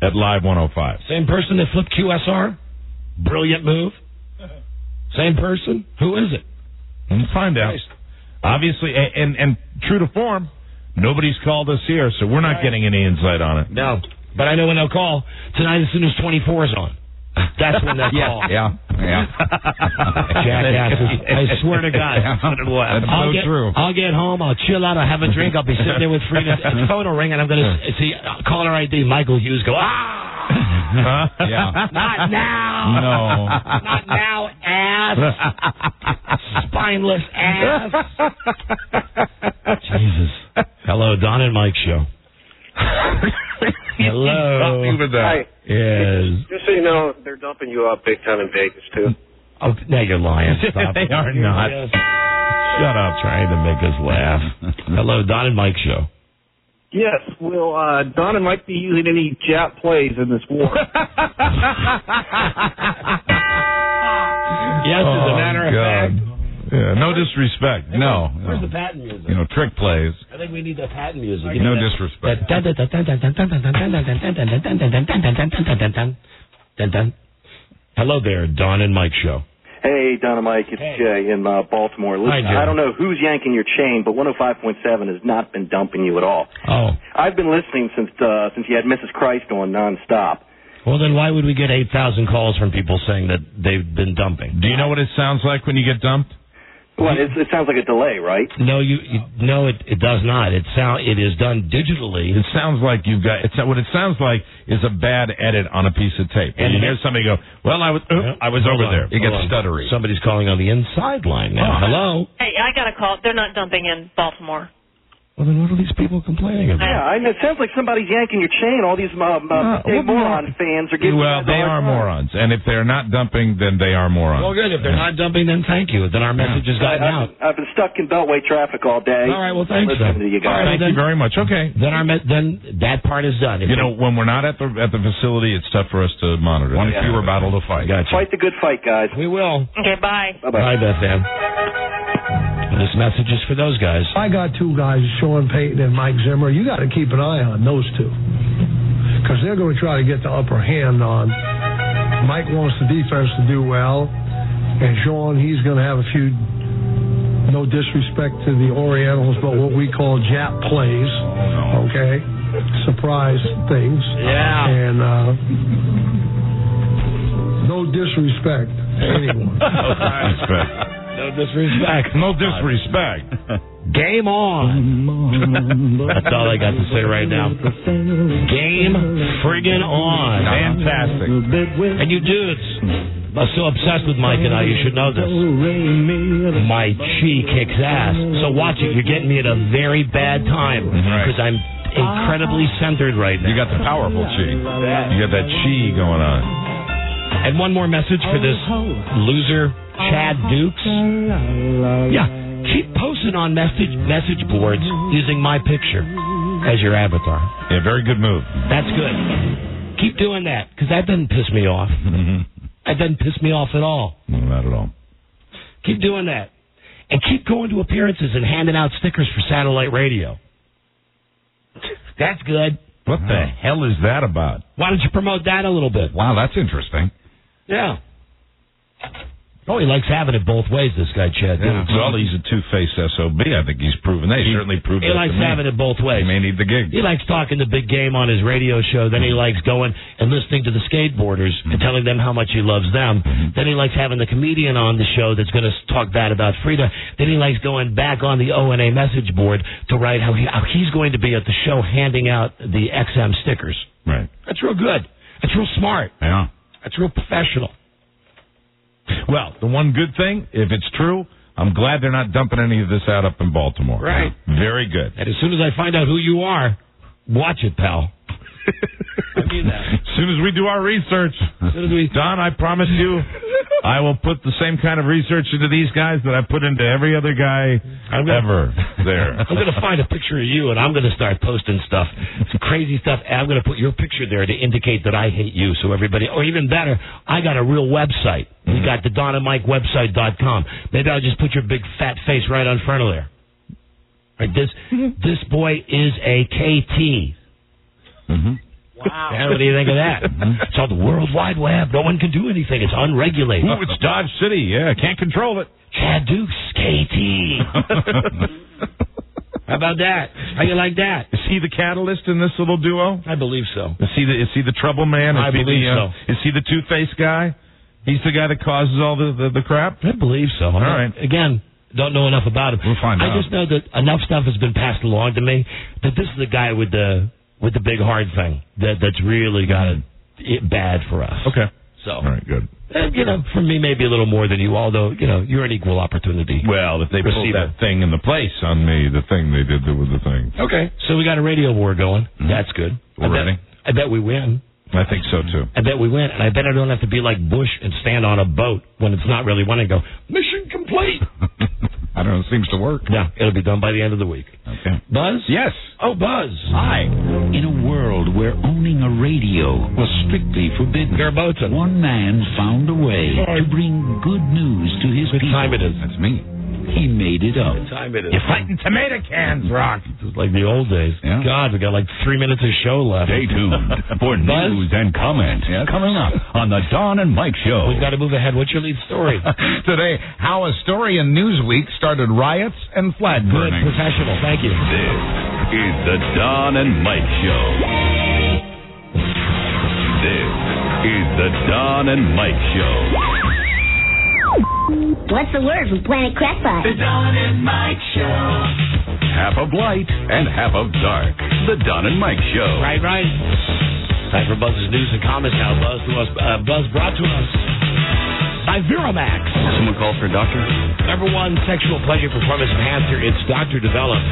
[SPEAKER 7] at Live 105?
[SPEAKER 4] Same person that flipped QSR? Brilliant move. Same person? Who is it?
[SPEAKER 7] We'll find out. Obviously, and true to form, nobody's called us here, so we're not getting any insight on it.
[SPEAKER 4] No, but I know when they'll call tonight as soon as 24 is on. That's when they'll call.
[SPEAKER 10] Yeah.
[SPEAKER 4] Jackasses. I swear to God.
[SPEAKER 10] That's true.
[SPEAKER 4] I'll get home, I'll chill out, I'll have a drink, I'll be sitting there with Frida. The phone will ring, and I'm going to see caller ID, Michael Hughes, go,
[SPEAKER 10] Yeah.
[SPEAKER 4] Not now.
[SPEAKER 7] No.
[SPEAKER 4] Not now, ass. Spineless ass. Jesus. Hello, Don and Mike Show. Hello.
[SPEAKER 8] Hi.
[SPEAKER 4] Yes.
[SPEAKER 8] Just so you know, they're dumping you up big time in Vegas, too.
[SPEAKER 4] Oh, now you're lying. Stop.
[SPEAKER 7] They are not.
[SPEAKER 4] Yes. Shut up, trying to make us laugh. Hello, Don and Mike Show.
[SPEAKER 19] Yes, will Don and Mike be using any Jap plays in this war?
[SPEAKER 4] Yes, as a matter of fact.
[SPEAKER 7] Yeah, no disrespect. No.
[SPEAKER 4] Where's the patent music?
[SPEAKER 7] You know, trick plays.
[SPEAKER 4] I think we need the patent music.
[SPEAKER 7] No disrespect.
[SPEAKER 4] Hello there, Don and Mike Show.
[SPEAKER 21] Hey, Don and Mike, it's Jay in Baltimore. Listen,
[SPEAKER 4] Hi, Jay.
[SPEAKER 21] I don't know who's yanking your chain, but 105.7 has not been dumping you at all.
[SPEAKER 4] Oh.
[SPEAKER 21] I've been listening since you had Mrs. Christ on nonstop.
[SPEAKER 4] Well, then why would we get 8,000 calls from people saying that they've been dumping?
[SPEAKER 7] Do you know what it sounds like when you get dumped?
[SPEAKER 21] Well, it sounds like a delay, right?
[SPEAKER 4] No, no, it does not. It is done digitally.
[SPEAKER 7] It sounds like you've got. What it sounds like is a bad edit on a piece of tape. And you hear somebody go, "Well, I was over there."
[SPEAKER 10] It gets stuttery.
[SPEAKER 4] Somebody's calling on the inside line now. Hello.
[SPEAKER 6] Hey, I got a call. They're not dumping in Baltimore.
[SPEAKER 4] Well, then what are these people complaining about?
[SPEAKER 21] Yeah, it sounds like somebody's yanking your chain. All these moron fans are giving.
[SPEAKER 7] Well, they are morons, and if they're not dumping, then they are morons.
[SPEAKER 4] Well, good. If they're not dumping, then thank you. Then our message has gotten out.
[SPEAKER 21] I've been stuck in Beltway traffic all day.
[SPEAKER 4] All right. Well, thanks.
[SPEAKER 21] Listening to you guys.
[SPEAKER 7] Thank you very much. Okay.
[SPEAKER 4] Then that part is done.
[SPEAKER 7] You know, when we're not at the facility, it's tough for us to monitor.
[SPEAKER 10] One fewer battle to fight.
[SPEAKER 4] Gotcha.
[SPEAKER 21] Fight the good fight, guys.
[SPEAKER 4] We will.
[SPEAKER 6] Okay, bye.
[SPEAKER 21] Bye-bye.
[SPEAKER 4] Bye, Beth Ann. This message is for those guys.
[SPEAKER 22] I got two guys, Sean Payton and Mike Zimmer. You got to keep an eye on those two because they're going to try to get the upper hand on. Mike wants the defense to do well, and Sean, he's going to have a few, no disrespect to the Orientals, but what we call Jap plays, okay? Surprise things.
[SPEAKER 4] Yeah.
[SPEAKER 22] And no disrespect to anyone.
[SPEAKER 4] No disrespect.
[SPEAKER 7] No disrespect.
[SPEAKER 4] Game on. That's all I got to say right now. Game friggin' on.
[SPEAKER 7] Fantastic.
[SPEAKER 4] And you dudes are so obsessed with Mike and I, you should know this. My chi kicks ass. So watch it. You're getting me at a very bad time because I'm incredibly centered right now.
[SPEAKER 7] You got the powerful chi. You got that chi going on.
[SPEAKER 4] And one more message for this loser, Chad Dukes. Yeah, keep posting on message boards using my picture as your avatar.
[SPEAKER 7] Yeah, very good move.
[SPEAKER 4] That's good. Keep doing that, because that doesn't piss me off. That doesn't piss me off at all.
[SPEAKER 7] No, not at all.
[SPEAKER 4] Keep doing that. And keep going to appearances and handing out stickers for satellite radio. That's good.
[SPEAKER 10] What the hell is that about?
[SPEAKER 4] Why don't you promote that a little bit?
[SPEAKER 10] Wow, that's interesting.
[SPEAKER 4] Yeah. Oh, he likes having it both ways, this guy, Chad.
[SPEAKER 7] Yeah. Well, he's a two-faced SOB. I think he's proven that. He certainly proved
[SPEAKER 4] He
[SPEAKER 7] that
[SPEAKER 4] likes
[SPEAKER 7] to me.
[SPEAKER 4] having it both ways.
[SPEAKER 7] He may need the gig.
[SPEAKER 4] He likes talking the big game on his radio show. Then he likes going and listening to the skateboarders and telling them how much he loves them. Then he likes having the comedian on the show that's going to talk bad about Frida. Then he likes going back on the O&A message board to write how he's going to be at the show handing out the XM stickers.
[SPEAKER 7] Right.
[SPEAKER 4] That's real good. That's real smart.
[SPEAKER 10] Yeah.
[SPEAKER 4] That's real professional.
[SPEAKER 7] Well, the one good thing, if it's true, I'm glad they're not dumping any of this out up in Baltimore.
[SPEAKER 4] Right.
[SPEAKER 7] Very good.
[SPEAKER 4] And as soon as I find out who you are, watch it, pal. I mean that.
[SPEAKER 7] As soon as we do our research, Don, I promise you, I will put the same kind of research into these guys that I put into every other guy ever there.
[SPEAKER 4] I'm going to find a picture of you, and I'm going to start posting stuff, some crazy stuff, and I'm going to put your picture there to indicate that I hate you, so everybody, or even better, I got a real website. We got the DonandMikeWebsite.com. Maybe I'll just put your big fat face right on front of there. Right, this boy is a KT. Wow. Yeah, what do you think of that? It's on the World Wide Web. No one can do anything. It's unregulated.
[SPEAKER 7] Ooh, it's Dodge City. Yeah, can't control it.
[SPEAKER 4] Chad Dukes, KT. How about that? How you like that?
[SPEAKER 7] Is he the catalyst in this little duo?
[SPEAKER 4] I believe so.
[SPEAKER 7] Is he the trouble man?
[SPEAKER 4] I believe so.
[SPEAKER 7] Is he the two-faced guy? He's the guy that causes all the crap?
[SPEAKER 4] I believe so.
[SPEAKER 7] All right.
[SPEAKER 4] Again, don't know enough about him.
[SPEAKER 7] We'll find out.
[SPEAKER 4] I just know that enough stuff has been passed along to me that this is the guy with the big hard thing that's really got it bad for us.
[SPEAKER 7] Okay.
[SPEAKER 4] So.
[SPEAKER 7] All right, good.
[SPEAKER 4] And, for me, maybe a little more than you, although, you're an equal opportunity.
[SPEAKER 7] Well, if they pulled that thing in the place on me, the thing they did with the thing.
[SPEAKER 4] Okay. So we got a radio war going. That's good.
[SPEAKER 7] We're ready.
[SPEAKER 4] I bet we win.
[SPEAKER 7] I think so, too.
[SPEAKER 4] I bet we win, and I bet I don't have to be like Bush and stand on a boat when it's not really winning and go, mission complete.
[SPEAKER 10] I don't know, it seems to work.
[SPEAKER 4] Yeah, it'll be done by the end of the week.
[SPEAKER 10] Okay.
[SPEAKER 4] Buzz?
[SPEAKER 10] Yes.
[SPEAKER 4] Oh, Buzz.
[SPEAKER 10] Hi.
[SPEAKER 13] In a world where owning a radio was strictly forbidden, one man found a way to bring good news to his people.
[SPEAKER 4] What time it is?
[SPEAKER 10] That's me.
[SPEAKER 13] He made it up.
[SPEAKER 4] What time it is?
[SPEAKER 7] You're fighting tomato cans, Rock.
[SPEAKER 4] It's like the old days.
[SPEAKER 10] Yeah.
[SPEAKER 4] God, we got like 3 minutes of show left.
[SPEAKER 2] Stay tuned for news and comment coming up on the Don and Mike Show.
[SPEAKER 4] We've got to move ahead. What's your lead story?
[SPEAKER 10] Today, how a story in Newsweek started riots and flag
[SPEAKER 4] Good,
[SPEAKER 10] burning.
[SPEAKER 4] professional. Thank you.
[SPEAKER 2] This is the Don and Mike Show. This is the Don and Mike Show.
[SPEAKER 14] What's the word from Planet Crackpot?
[SPEAKER 2] The Don and Mike Show. Half of light and half of dark. The Don and Mike Show.
[SPEAKER 4] Right. Time for Buzz's news and comments now. Buzz brought to us by Viramax.
[SPEAKER 2] Someone call for a doctor?
[SPEAKER 4] #1 sexual pleasure performance enhancer. It's doctor developed,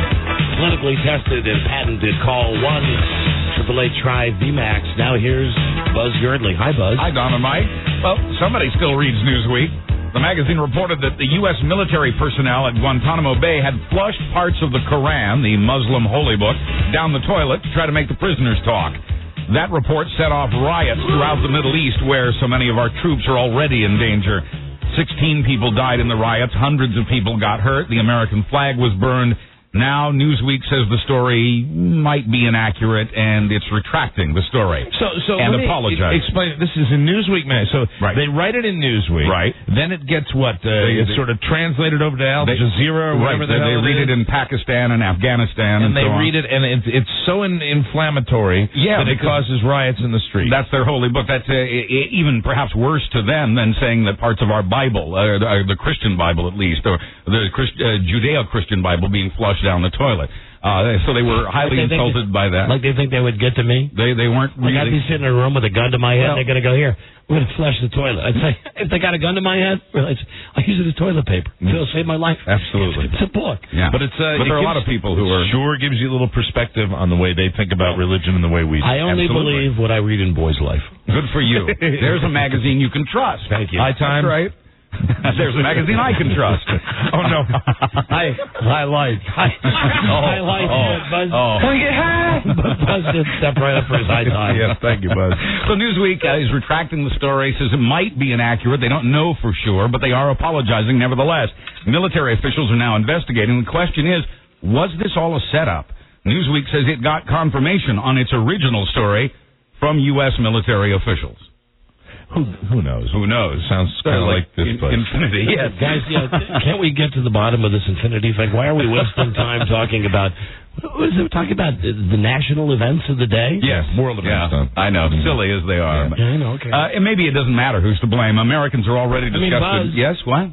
[SPEAKER 4] clinically tested and patented. Call 1-888-TRY VMAX. Now here's Buzz Yardley. Hi, Buzz.
[SPEAKER 10] Hi, Don and Mike. Well, somebody still reads Newsweek. The magazine reported that the U.S. military personnel at Guantanamo Bay had flushed parts of the Quran, the Muslim holy book, down the toilet to try to make the prisoners talk. That report set off riots throughout the Middle East, where so many of our troops are already in danger. 16 people died in the riots. Hundreds of people got hurt. The American flag was burned. Now, Newsweek says the story might be inaccurate, and it's retracting the story.
[SPEAKER 7] So
[SPEAKER 10] and apologizing.
[SPEAKER 7] Explain. This is in Newsweek, man. So they write it in Newsweek.
[SPEAKER 10] Right.
[SPEAKER 7] Then it gets what? It's sort of translated over to Al Jazeera or whatever the hell
[SPEAKER 10] they read it in Pakistan and Afghanistan, and
[SPEAKER 7] they
[SPEAKER 10] so
[SPEAKER 7] read it, and it's so inflammatory that it causes riots in the street.
[SPEAKER 10] That's their holy book. That's even perhaps worse to them than saying that parts of our Bible, the Christian Bible at least, or the Judeo-Christian Bible being flushed down the toilet. So they were highly insulted by that.
[SPEAKER 4] Like they think they would get to me?
[SPEAKER 10] They weren't really.
[SPEAKER 4] Like I'd be sitting in a room with a gun to my head, and they're going to go, here, we're going to flush the toilet. I'd say, if they got a gun to my head, I use it as toilet paper. It'll save my life.
[SPEAKER 10] Absolutely.
[SPEAKER 4] It's a book.
[SPEAKER 10] Yeah.
[SPEAKER 7] But there are a lot of people who are... Sure gives you a little perspective on the way they think about religion and the way we do.
[SPEAKER 4] I only believe what I read in Boy's Life.
[SPEAKER 10] Good for you. There's a magazine you can trust.
[SPEAKER 4] Thank you.
[SPEAKER 7] High Time.
[SPEAKER 10] That's right. There's a magazine I can trust.
[SPEAKER 7] Oh, no.
[SPEAKER 4] Highlight. Buzz. Buzz did step right up for his high time.
[SPEAKER 7] Yes, thank you, Buzz.
[SPEAKER 10] So Newsweek is retracting the story, says it might be inaccurate. They don't know for sure, but they are apologizing nevertheless. Military officials are now investigating. The question is, was this all a setup? Newsweek says it got confirmation on its original story from U.S. military officials.
[SPEAKER 7] Who knows?
[SPEAKER 10] Who knows?
[SPEAKER 7] Sounds kind of like this place.
[SPEAKER 10] Infinity.
[SPEAKER 4] Yes. Guys, can't we get to the bottom of this infinity thing? Why are we wasting time talking about... What is it? Talking about the national events of the day?
[SPEAKER 10] Yes, world events. Yeah, I know, silly as they are.
[SPEAKER 4] Yeah, I know. Okay.
[SPEAKER 10] And maybe it doesn't matter who's to blame. Americans are already disgusted.
[SPEAKER 4] Buzz,
[SPEAKER 10] yes, what?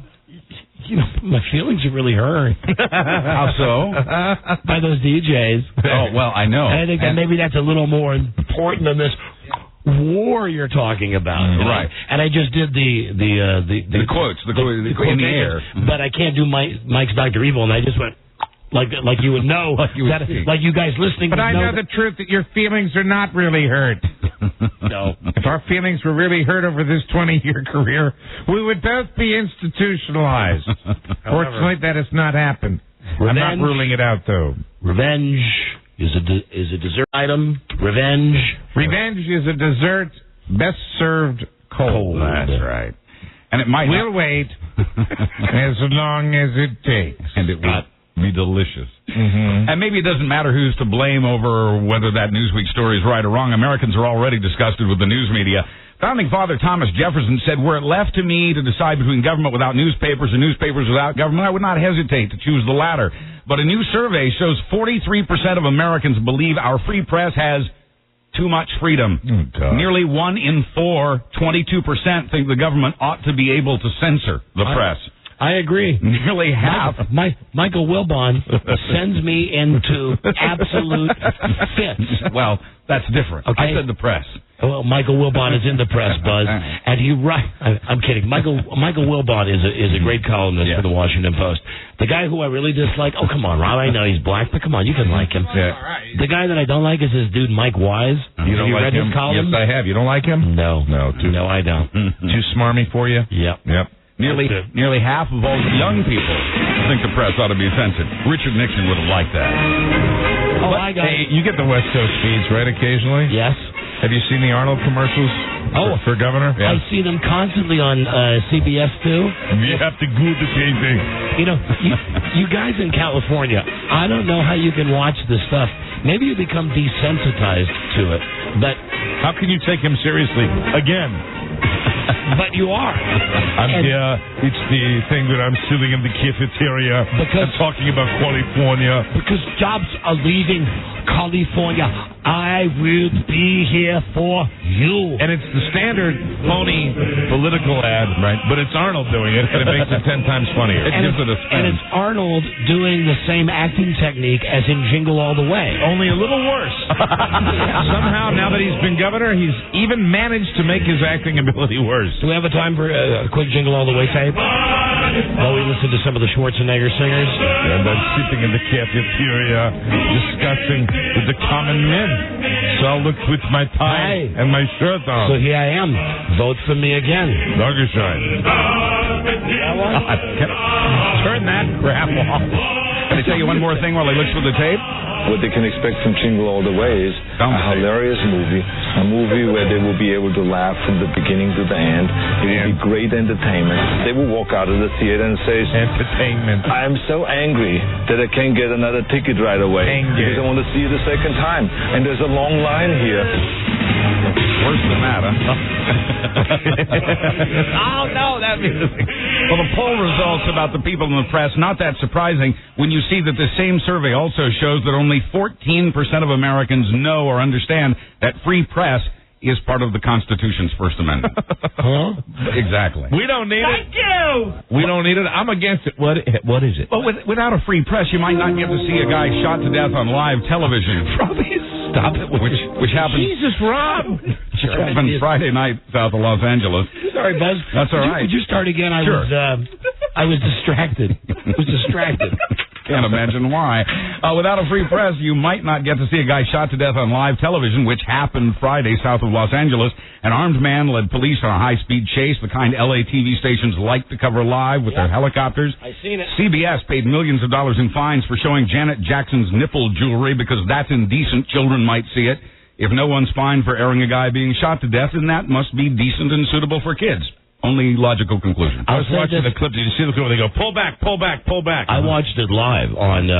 [SPEAKER 4] You know, my feelings are really hurt.
[SPEAKER 10] How so?
[SPEAKER 4] By those DJs.
[SPEAKER 10] Oh, well, I know.
[SPEAKER 4] And I think that maybe that's a little more important than this war you're talking about.
[SPEAKER 10] Right.
[SPEAKER 4] And I just did the
[SPEAKER 10] quotes, the in the air.
[SPEAKER 4] But I can't do Mike's Dr. Evil, and I just went... Like you would know, like you guys listening.
[SPEAKER 3] But I know the truth that your feelings are not really hurt.
[SPEAKER 4] No.
[SPEAKER 3] If our feelings were really hurt over this 20-year career, we would both be institutionalized. Fortunately, that has not happened. I'm not ruling it out, though.
[SPEAKER 4] Revenge is a dessert item. Revenge
[SPEAKER 3] is a dessert best served cold.
[SPEAKER 10] That's right. And it might.
[SPEAKER 3] We'll wait as long as it takes.
[SPEAKER 10] And it will be delicious.
[SPEAKER 3] Mm-hmm.
[SPEAKER 10] And maybe it doesn't matter who's to blame over whether that Newsweek story is right or wrong. Americans are already disgusted with the news media. Founding Father Thomas Jefferson said, were it left to me to decide between government without newspapers and newspapers without government, I would not hesitate to choose the latter. But a new survey shows 43% of Americans believe our free press has too much freedom. Nearly 1 in 4, 22% think the government ought to be able to censor the press.
[SPEAKER 4] I agree.
[SPEAKER 10] Nearly half.
[SPEAKER 4] Michael Wilbon sends me into absolute fits.
[SPEAKER 10] Well, that's different. Okay. I said the press.
[SPEAKER 4] Well, Michael Wilbon is in the press, Buzz, and I'm kidding. Michael Wilbon is a great columnist for the Washington Post. The guy who I really dislike. Oh, come on, Rob. I know he's black, but come on, you can like him.
[SPEAKER 10] Yeah.
[SPEAKER 4] The guy that I don't like is this dude Mike Wise.
[SPEAKER 7] You don't like
[SPEAKER 4] read
[SPEAKER 7] him?
[SPEAKER 4] his column?
[SPEAKER 7] Yes, I have. You don't like him?
[SPEAKER 4] No, I don't.
[SPEAKER 7] Too smarmy for you?
[SPEAKER 4] Yep.
[SPEAKER 10] Nearly half of all young people think the press ought to be censored. Richard Nixon would have liked that.
[SPEAKER 7] Hey, you get the West Coast feeds, right, occasionally?
[SPEAKER 4] Yes.
[SPEAKER 7] Have you seen the Arnold commercials for governor?
[SPEAKER 4] I see them constantly on CBS, too.
[SPEAKER 7] You have to go to TV.
[SPEAKER 4] You know, you guys in California, I don't know how you can watch this stuff. Maybe you become desensitized to it, but...
[SPEAKER 7] How can you take him seriously? Again.
[SPEAKER 4] But you are.
[SPEAKER 7] I'm here. It's the thing that I'm sitting in the cafeteria and talking about California.
[SPEAKER 4] Because jobs are leaving California. I will be here for you.
[SPEAKER 7] And it's the standard phony political ad, right? But it's Arnold doing it, and it makes it 10 times funnier. It gives it a spin.
[SPEAKER 4] And it's Arnold doing the same acting technique as in Jingle All the Way.
[SPEAKER 7] Only a little worse. Somehow, now that he's been governor, he's even managed to make his acting ability worse.
[SPEAKER 4] Do we have a time for a quick Jingle All the Way tape? While we listen to some of the Schwarzenegger singers?
[SPEAKER 7] And I'm sitting in the cafeteria discussing with the common men. So I'll look with my tie and my shirt on.
[SPEAKER 4] So here I am. Vote for me again.
[SPEAKER 7] Dankeschön.
[SPEAKER 10] Turn that crap off. Can I tell you one more thing while he looks for the tape?
[SPEAKER 14] What they can expect from Jingle All the Way is a hilarious movie, a movie where they will be able to laugh from the beginning to the end. It will be great entertainment. They will walk out of the theater and say,
[SPEAKER 7] entertainment.
[SPEAKER 14] I am so angry that I can't get another ticket right away because I want to see it a second time. And there's a long line here.
[SPEAKER 10] Worse than that, huh? Oh, no, that music. Well, the poll results about the people in the press, not that surprising when you see that the same survey also shows that only 14% of Americans know or understand that free press is part of the Constitution's First Amendment.
[SPEAKER 7] Huh?
[SPEAKER 10] Exactly.
[SPEAKER 7] We don't need it.
[SPEAKER 6] Thank you!
[SPEAKER 7] We don't need it. I'm against it. What is it?
[SPEAKER 10] Well, without a free press, you might not get to see a guy shot to death on live television.
[SPEAKER 7] Probably stop it.
[SPEAKER 10] Which happened.
[SPEAKER 7] Jesus, Rob.
[SPEAKER 10] Which happened Friday night south of Los Angeles.
[SPEAKER 4] Sorry, Buzz.
[SPEAKER 10] That's all right.
[SPEAKER 4] Would you start again? I was distracted.
[SPEAKER 10] Can't imagine why. Without a free press, you might not get to see a guy shot to death on live television, which happened Friday south of Los Angeles. An armed man led police on a high-speed chase, the kind LA TV stations like to cover live with their helicopters.
[SPEAKER 4] I seen it.
[SPEAKER 10] CBS paid millions of dollars in fines for showing Janet Jackson's nipple jewelry because that's indecent. Children might see it. If no one's fined for airing a guy being shot to death, then that must be decent and suitable for kids. Only logical conclusion.
[SPEAKER 7] I was watching the clip. Did you see the clip where they go, pull back, pull back, pull back?
[SPEAKER 4] I watched it live on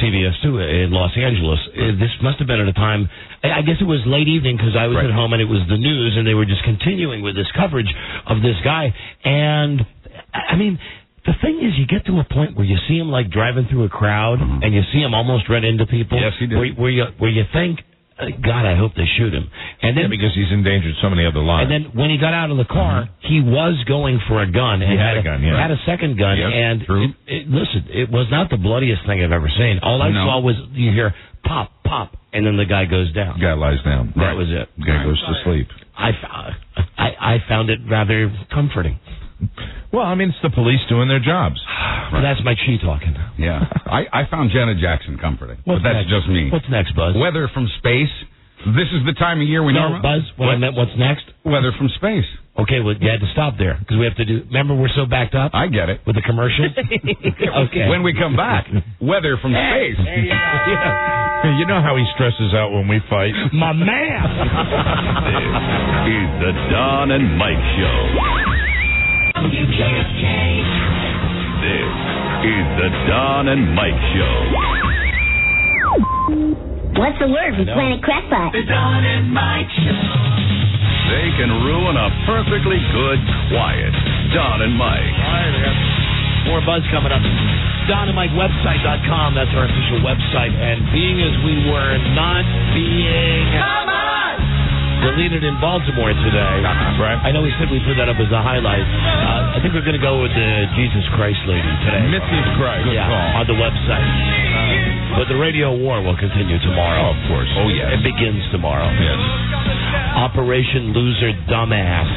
[SPEAKER 4] CBS 2 in Los Angeles. This must have been at a time, I guess it was late evening because I was at home and it was the news and they were just continuing with this coverage of this guy. And, I mean, the thing is, you get to a point where you see him like driving through a crowd and you see him almost run into people.
[SPEAKER 10] Yes, he did.
[SPEAKER 4] Where you think, God, I hope they shoot him. And then
[SPEAKER 7] because he's endangered so many other lives.
[SPEAKER 4] And then when he got out of the car, he was going going for a gun. And
[SPEAKER 7] he had a gun,
[SPEAKER 4] had a second gun.
[SPEAKER 7] Yep,
[SPEAKER 4] and
[SPEAKER 7] true.
[SPEAKER 4] Listen, it was not the bloodiest thing I've ever seen. All I saw was you hear pop, pop, and then the guy goes down.
[SPEAKER 7] Guy lies down.
[SPEAKER 4] That was it.
[SPEAKER 7] Guy goes to sleep.
[SPEAKER 4] I found it rather comforting.
[SPEAKER 7] Well, I mean, it's the police doing their jobs.
[SPEAKER 4] Right. That's my chi talking.
[SPEAKER 10] Yeah. I found Janet Jackson comforting.
[SPEAKER 4] What's
[SPEAKER 10] but that's
[SPEAKER 4] next?
[SPEAKER 10] just me.
[SPEAKER 4] What's next, Buzz?
[SPEAKER 10] Weather from space. This is the time of year we normally...
[SPEAKER 4] Buzz, when I meant what's next?
[SPEAKER 10] Weather from space.
[SPEAKER 4] Okay, well, you had to stop there because we have to do... Remember, we're so backed up?
[SPEAKER 10] I get it.
[SPEAKER 4] With the commercials? Okay.
[SPEAKER 10] When we come back, weather from space.
[SPEAKER 7] You know how he stresses out when we fight?
[SPEAKER 4] My man!
[SPEAKER 2] This is the Don and Mike Show. WKSK. This is the Don and Mike Show.
[SPEAKER 15] What's the word from Planet Crackpot?
[SPEAKER 2] The Don and Mike Show. They can ruin a perfectly good, quiet Don and Mike.
[SPEAKER 4] All right, we got more buzz coming up. DonandMikeWebsite.com. That's our official website. And being as we were not being... Come on! Deleted in Baltimore today.
[SPEAKER 7] Right.
[SPEAKER 4] I know we said we put that up as a highlight. I think we're going to go with the Jesus Christ lady today.
[SPEAKER 7] Mrs. Christ.
[SPEAKER 4] Yeah, on the website. But the radio war will continue tomorrow.
[SPEAKER 7] Oh, of course.
[SPEAKER 10] Oh, yeah.
[SPEAKER 4] It begins tomorrow.
[SPEAKER 7] Yes.
[SPEAKER 4] Operation Loser Dumbass.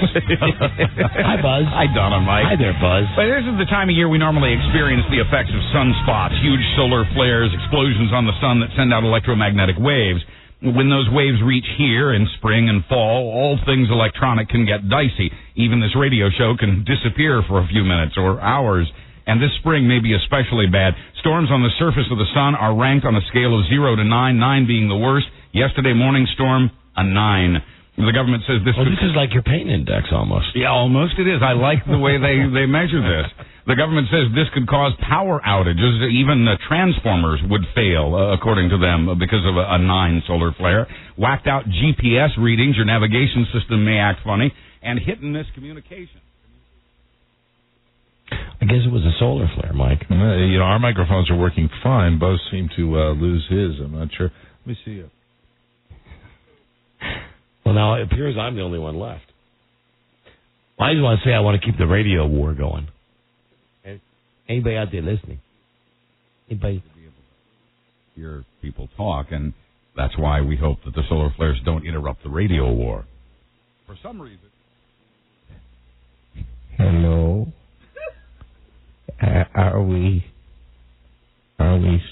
[SPEAKER 4] Hi, Buzz.
[SPEAKER 10] Hi, Don and Mike.
[SPEAKER 4] Hi there, Buzz.
[SPEAKER 10] But this is the time of year we normally experience the effects of sunspots, huge solar flares, explosions on the sun that send out electromagnetic waves. When those waves reach here in spring and fall, all things electronic can get dicey. Even this radio show can disappear for a few minutes or hours. And this spring may be especially bad. Storms on the surface of the sun are ranked on a scale of 0 to 9, 9 being the worst. Yesterday morning storm, a 9. The government says this...
[SPEAKER 4] This is like your pain index almost.
[SPEAKER 10] Yeah, almost it is. I like the way they measure this. The government says this could cause power outages. Even transformers would fail, according to them, because of a 9 solar flare. Whacked out GPS readings. Your navigation system may act funny. And hit-and-miss communication.
[SPEAKER 4] I guess it was a solar flare, Mike.
[SPEAKER 7] Our microphones are working fine. Buzz seemed to lose his. I'm not sure. Let me see it.
[SPEAKER 4] Well, now it appears I'm the only one left. I just want to say I want to keep the radio war going. Anybody out there listening? Anybody?
[SPEAKER 10] Hear people talk, and that's why we hope that the solar flares don't interrupt the radio war. For some reason.
[SPEAKER 3] Hello. Are we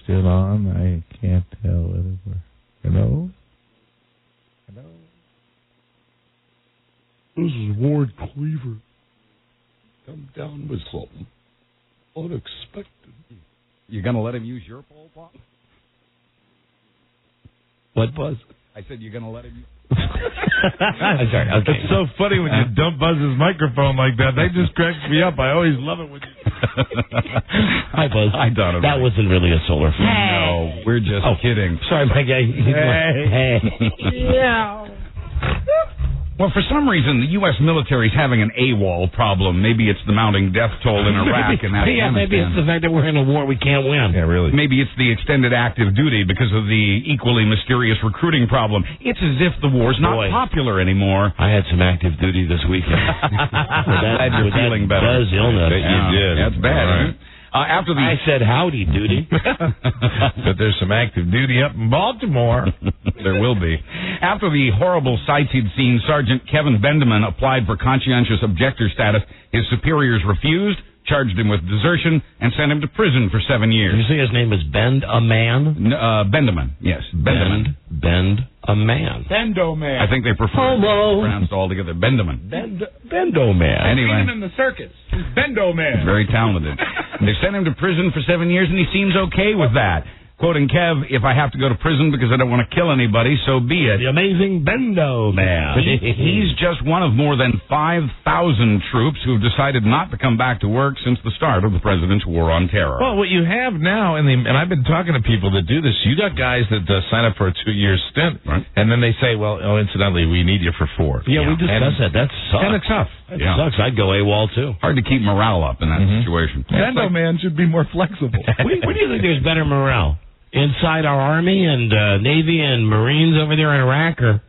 [SPEAKER 3] still on? I can't tell whether we're... Hello? Hello?
[SPEAKER 5] This is Ward Cleaver. Come down with something unexpected.
[SPEAKER 10] You going to let him use your pole, Bob?
[SPEAKER 4] What, Buzz?
[SPEAKER 10] I said you're going to let him use...
[SPEAKER 4] I'm sorry. Okay.
[SPEAKER 7] It's so funny when you dump Buzz's microphone like that. That just cracks me up. I always love it when you...
[SPEAKER 4] Hi, Buzz.
[SPEAKER 10] I don't know.
[SPEAKER 4] That wasn't really a solar flare.
[SPEAKER 10] No, we're just kidding.
[SPEAKER 4] Sorry, Mike. Hey.
[SPEAKER 3] Yeah.
[SPEAKER 10] Well, for some reason, the U.S. military is having an AWOL problem. Maybe it's the mounting death toll in Iraq and Afghanistan.
[SPEAKER 4] Yeah, maybe it's the fact that we're in a war we can't win.
[SPEAKER 7] Yeah, really.
[SPEAKER 10] Maybe it's the extended active duty because of the equally mysterious recruiting problem. It's as if the war's not popular anymore.
[SPEAKER 4] I had some active duty this weekend.
[SPEAKER 10] Glad you're feeling better.
[SPEAKER 4] Buzz illness.
[SPEAKER 10] You did. That's bad, isn't it? After the...
[SPEAKER 4] I said howdy, duty.
[SPEAKER 7] But there's some active duty up in Baltimore.
[SPEAKER 10] There will be. After the horrible sights he'd seen, Sergeant Kevin Bendeman applied for conscientious objector status. His superiors refused, charged him with desertion, and sent him to prison for 7 years.
[SPEAKER 4] Did you say his name was Bend-A-Man?
[SPEAKER 10] Bendaman, yes. Bendaman.
[SPEAKER 4] Bend-A-Man.
[SPEAKER 10] Bendo-Man. I think they prefer pronounced altogether. Bendaman.
[SPEAKER 4] Bendo-Man.
[SPEAKER 10] Anyway.
[SPEAKER 9] I've seen him in the circus. He's Bendo-Man.
[SPEAKER 10] Very talented. They sent him to prison for 7 years, and he seems okay with that. Quoting Kev, if I have to go to prison because I don't want to kill anybody, so be it.
[SPEAKER 4] The amazing Bendo Man.
[SPEAKER 10] But he's just one of more than 5,000 troops who have decided not to come back to work since the start of the president's war on terror.
[SPEAKER 7] Well, what you have now, and I've been talking to people that do this, you got guys that sign up for a 2-year stint, right, and then they say, well, incidentally, we need you for 4.
[SPEAKER 4] Yeah, we discussed that. That sucks.
[SPEAKER 7] Kind of tough.
[SPEAKER 4] That sucks. I'd go AWOL, too.
[SPEAKER 10] Hard to keep morale up in that situation.
[SPEAKER 9] Bendo Man should be more flexible.
[SPEAKER 4] Where do you think there's better morale? Inside our Army and Navy and Marines over there in Iraq, or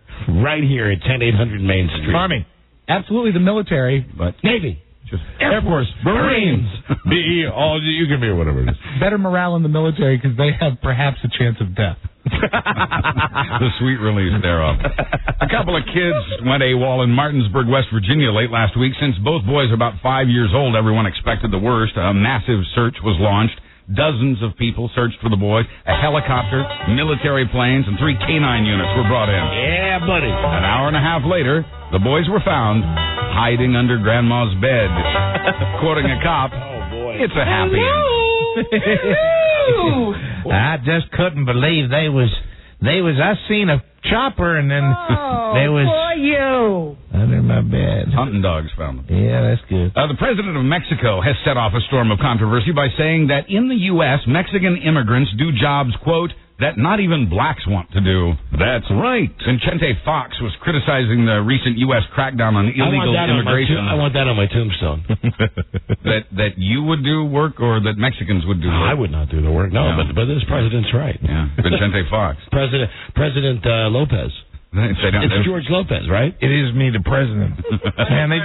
[SPEAKER 4] right here at 10800 Main Street?
[SPEAKER 9] Army. Absolutely the military,
[SPEAKER 10] but
[SPEAKER 4] Navy.
[SPEAKER 10] Just
[SPEAKER 9] Air Force. Marines.
[SPEAKER 7] BE, you can be whatever it is.
[SPEAKER 9] Better morale in the military because they have perhaps a chance of death.
[SPEAKER 10] The sweet release thereof. A couple of kids went AWOL in Martinsburg, West Virginia late last week. Since both boys are about 5 years old, everyone expected the worst. A massive search was launched. Dozens of people searched for the boys. A helicopter, military planes, and 3 canine units were brought in.
[SPEAKER 4] Yeah, buddy.
[SPEAKER 10] An hour and a half later, the boys were found hiding under Grandma's bed. Quoting a cop, it's a happy
[SPEAKER 3] Hello. I just couldn't believe they was. I seen a chopper and then there was
[SPEAKER 15] you
[SPEAKER 3] under my bed.
[SPEAKER 10] Hunting dogs found them.
[SPEAKER 3] Yeah, that's good.
[SPEAKER 10] The president of Mexico has set off a storm of controversy by saying that in the U.S., Mexican immigrants do jobs, quote, that not even blacks want to do.
[SPEAKER 7] That's right.
[SPEAKER 10] Vicente Fox was criticizing the recent U.S. crackdown on illegal immigration.
[SPEAKER 4] I want that on my tombstone.
[SPEAKER 10] that you would do work or that Mexicans would do work?
[SPEAKER 4] I would not do the work. No. But this president's right.
[SPEAKER 10] Yeah, Vicente Fox.
[SPEAKER 4] President Lopez. It's George Lopez, right?
[SPEAKER 3] It is me, the president. Man, they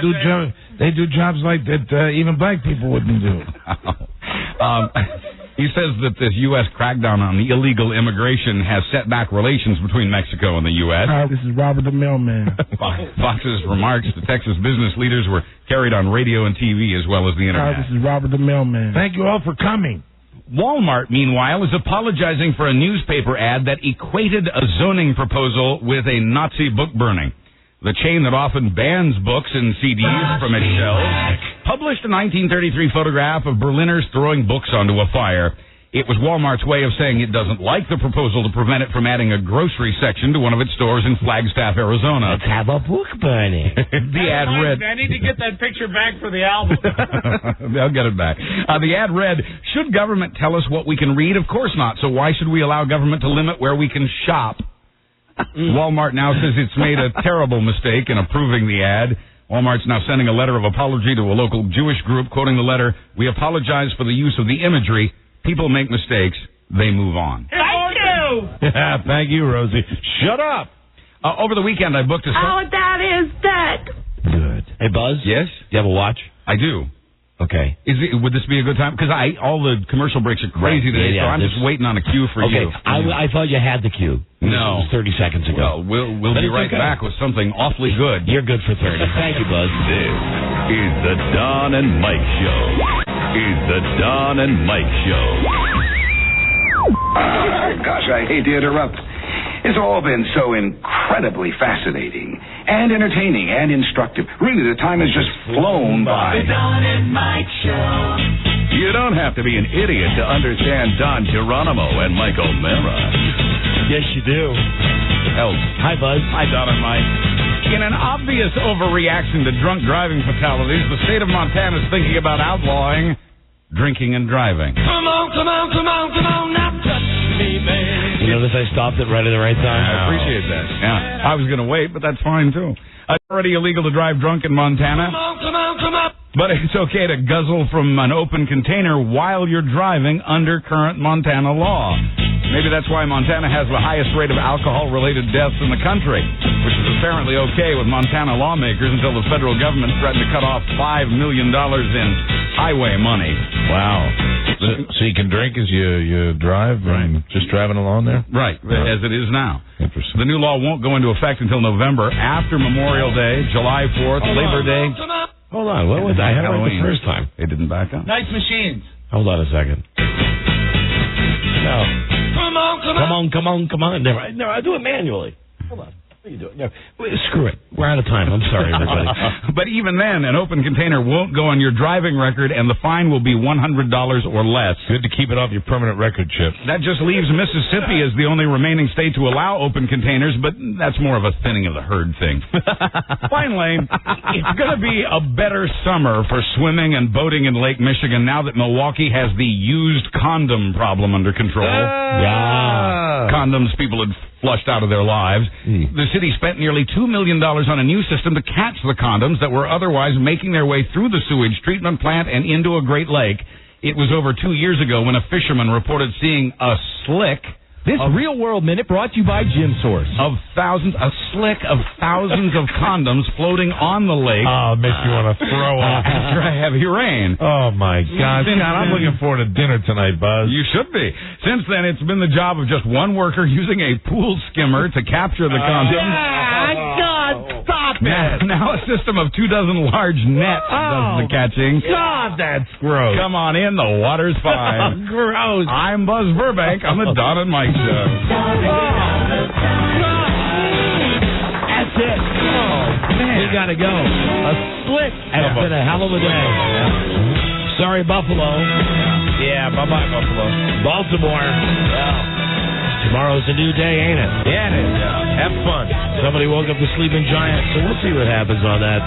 [SPEAKER 3] do jobs like that even black people wouldn't do.
[SPEAKER 10] He says that this U.S. crackdown on the illegal immigration has set back relations between Mexico and the U.S.
[SPEAKER 3] This is Robert the Mailman.
[SPEAKER 10] Fox's remarks to Texas business leaders were carried on radio and TV as well as the internet.
[SPEAKER 3] This is Robert the Mailman. Thank you all for coming.
[SPEAKER 10] Walmart, meanwhile, is apologizing for a newspaper ad that equated a zoning proposal with a Nazi book burning. The chain that often bans books and CDs from its shelves published a 1933 photograph of Berliners throwing books onto a fire. It was Walmart's way of saying it doesn't like the proposal to prevent it from adding a grocery section to one of its stores in Flagstaff, Arizona.
[SPEAKER 4] Let's have a book burning.
[SPEAKER 10] The ad read...
[SPEAKER 9] I need to get that picture back for the album.
[SPEAKER 10] They'll get it back. The ad read, should government tell us what we can read? Of course not. So why should we allow government to limit where we can shop? Walmart now says it's made a terrible mistake in approving the ad. Walmart's now sending a letter of apology to a local Jewish group, quoting the letter, "We apologize for the use of the imagery. People make mistakes. They move on."
[SPEAKER 15] Thank you.
[SPEAKER 3] Thank you, Rosie. Shut up.
[SPEAKER 10] Over the weekend, I booked a...
[SPEAKER 15] that is that.
[SPEAKER 4] Good. Hey, Buzz?
[SPEAKER 10] Yes?
[SPEAKER 4] Do you have a watch?
[SPEAKER 10] I do.
[SPEAKER 4] Okay.
[SPEAKER 10] Would this be a good time? Because all the commercial breaks are crazy today, so I'm just waiting on a cue for you.
[SPEAKER 4] I thought you had the cue.
[SPEAKER 10] No.
[SPEAKER 4] This was 30 seconds ago.
[SPEAKER 10] Well, we'll be right back with something awfully good.
[SPEAKER 4] You're good for 30. Thank you, Buzz.
[SPEAKER 2] This is the Don and Mike Show.
[SPEAKER 12] Gosh, I hate to interrupt. It's all been so incredibly fascinating and entertaining and instructive. Really, the time has just flown by.
[SPEAKER 2] The Don and Mike Show. You don't have to be an idiot to understand Don Geronimo and Mike O'Mara.
[SPEAKER 4] Yes, you do.
[SPEAKER 10] Help.
[SPEAKER 4] Hi, Buzz.
[SPEAKER 10] Hi, Don and Mike. In an obvious overreaction to drunk driving fatalities, the state of Montana is thinking about outlawing drinking and driving.
[SPEAKER 2] Come on, now touch me, man.
[SPEAKER 4] You notice I stopped it right at the right time?
[SPEAKER 10] I appreciate that. Yeah, I was going to wait, but that's fine, too. It's already illegal to drive drunk in Montana.
[SPEAKER 2] Come on.
[SPEAKER 10] But it's okay to guzzle from an open container while you're driving under current Montana law. Maybe that's why Montana has the highest rate of alcohol-related deaths in the country, which is apparently okay with Montana lawmakers until the federal government threatened to cut off $5 million in highway money.
[SPEAKER 7] Wow. So you can drink as you drive, right? Just driving along there?
[SPEAKER 10] Right, as it is now.
[SPEAKER 7] Interesting.
[SPEAKER 10] The new law won't go into effect until November, after Memorial Day, July 4th, Labor Day,
[SPEAKER 4] Hold on. What was I had it right the first time?
[SPEAKER 10] It didn't back up.
[SPEAKER 9] Nice machines.
[SPEAKER 4] Hold on a second. No. Come on. Never. I do it manually. Hold on. What are you doing? No. Screw it. We're out of time. I'm sorry, everybody.
[SPEAKER 10] But even then, an open container won't go on your driving record, and the fine will be $100 or less.
[SPEAKER 7] Good to keep it off your permanent record, Chip.
[SPEAKER 10] That just leaves Mississippi as the only remaining state to allow open containers, but that's more of a thinning of the herd thing. Finally, it's going to be a better summer for swimming and boating in Lake Michigan now that Milwaukee has the used condom problem under control.
[SPEAKER 4] Yeah.
[SPEAKER 10] Condoms people had flushed out of their lives. The city spent nearly $2 million on a new system to catch the condoms that were otherwise making their way through the sewage treatment plant and into a Great Lake. It was over 2 years ago when a fisherman reported seeing a slick.
[SPEAKER 17] This real-world minute brought to you by Gym Source.
[SPEAKER 10] A slick of thousands of condoms floating on the lake.
[SPEAKER 7] Oh, it makes you want to throw up.
[SPEAKER 10] After a heavy rain.
[SPEAKER 7] Oh, my God. Scott, I'm looking forward to dinner tonight, Buzz.
[SPEAKER 10] You should be. Since then, it's been the job of just one worker using a pool skimmer to capture the condoms.
[SPEAKER 17] God, stop it.
[SPEAKER 10] Now a system of 24 large nets does the catching.
[SPEAKER 7] God, that's gross.
[SPEAKER 10] Come on in. The water's fine.
[SPEAKER 7] Gross.
[SPEAKER 10] I'm Buzz Burbank on the Don and Mike Show.
[SPEAKER 4] That's it. Oh, man. We got to go. A slick. It's been a hell of a day. Sorry, Buffalo.
[SPEAKER 7] Yeah, bye-bye, Buffalo.
[SPEAKER 4] Baltimore. Tomorrow's a new day, ain't it?
[SPEAKER 7] Yeah, it is. Yeah. Have fun.
[SPEAKER 4] Somebody woke up the sleeping giant, so we'll see what happens on that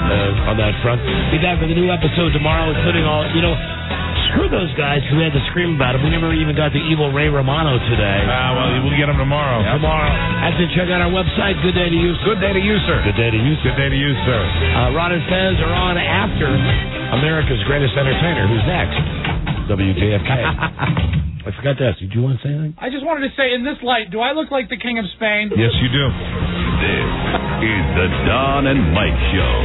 [SPEAKER 4] front. Be back with a new episode tomorrow, including all, screw those guys who had to scream about it. We never even got the evil Ray Romano today.
[SPEAKER 7] Well, we'll get him tomorrow.
[SPEAKER 4] Yep. Tomorrow. And to check out our website, Good Day to You, Sir.
[SPEAKER 10] Good day to you, sir.
[SPEAKER 4] Good day to you, sir.
[SPEAKER 7] Good day to you, sir.
[SPEAKER 4] Ron and Fez are on after America's Greatest Entertainer. Who's next? WJFK. I forgot to ask you. Do you want to say anything?
[SPEAKER 9] I just wanted to say, in this light, do I look like the King of Spain?
[SPEAKER 7] Yes, you do.
[SPEAKER 2] This is the Don and Mike Show.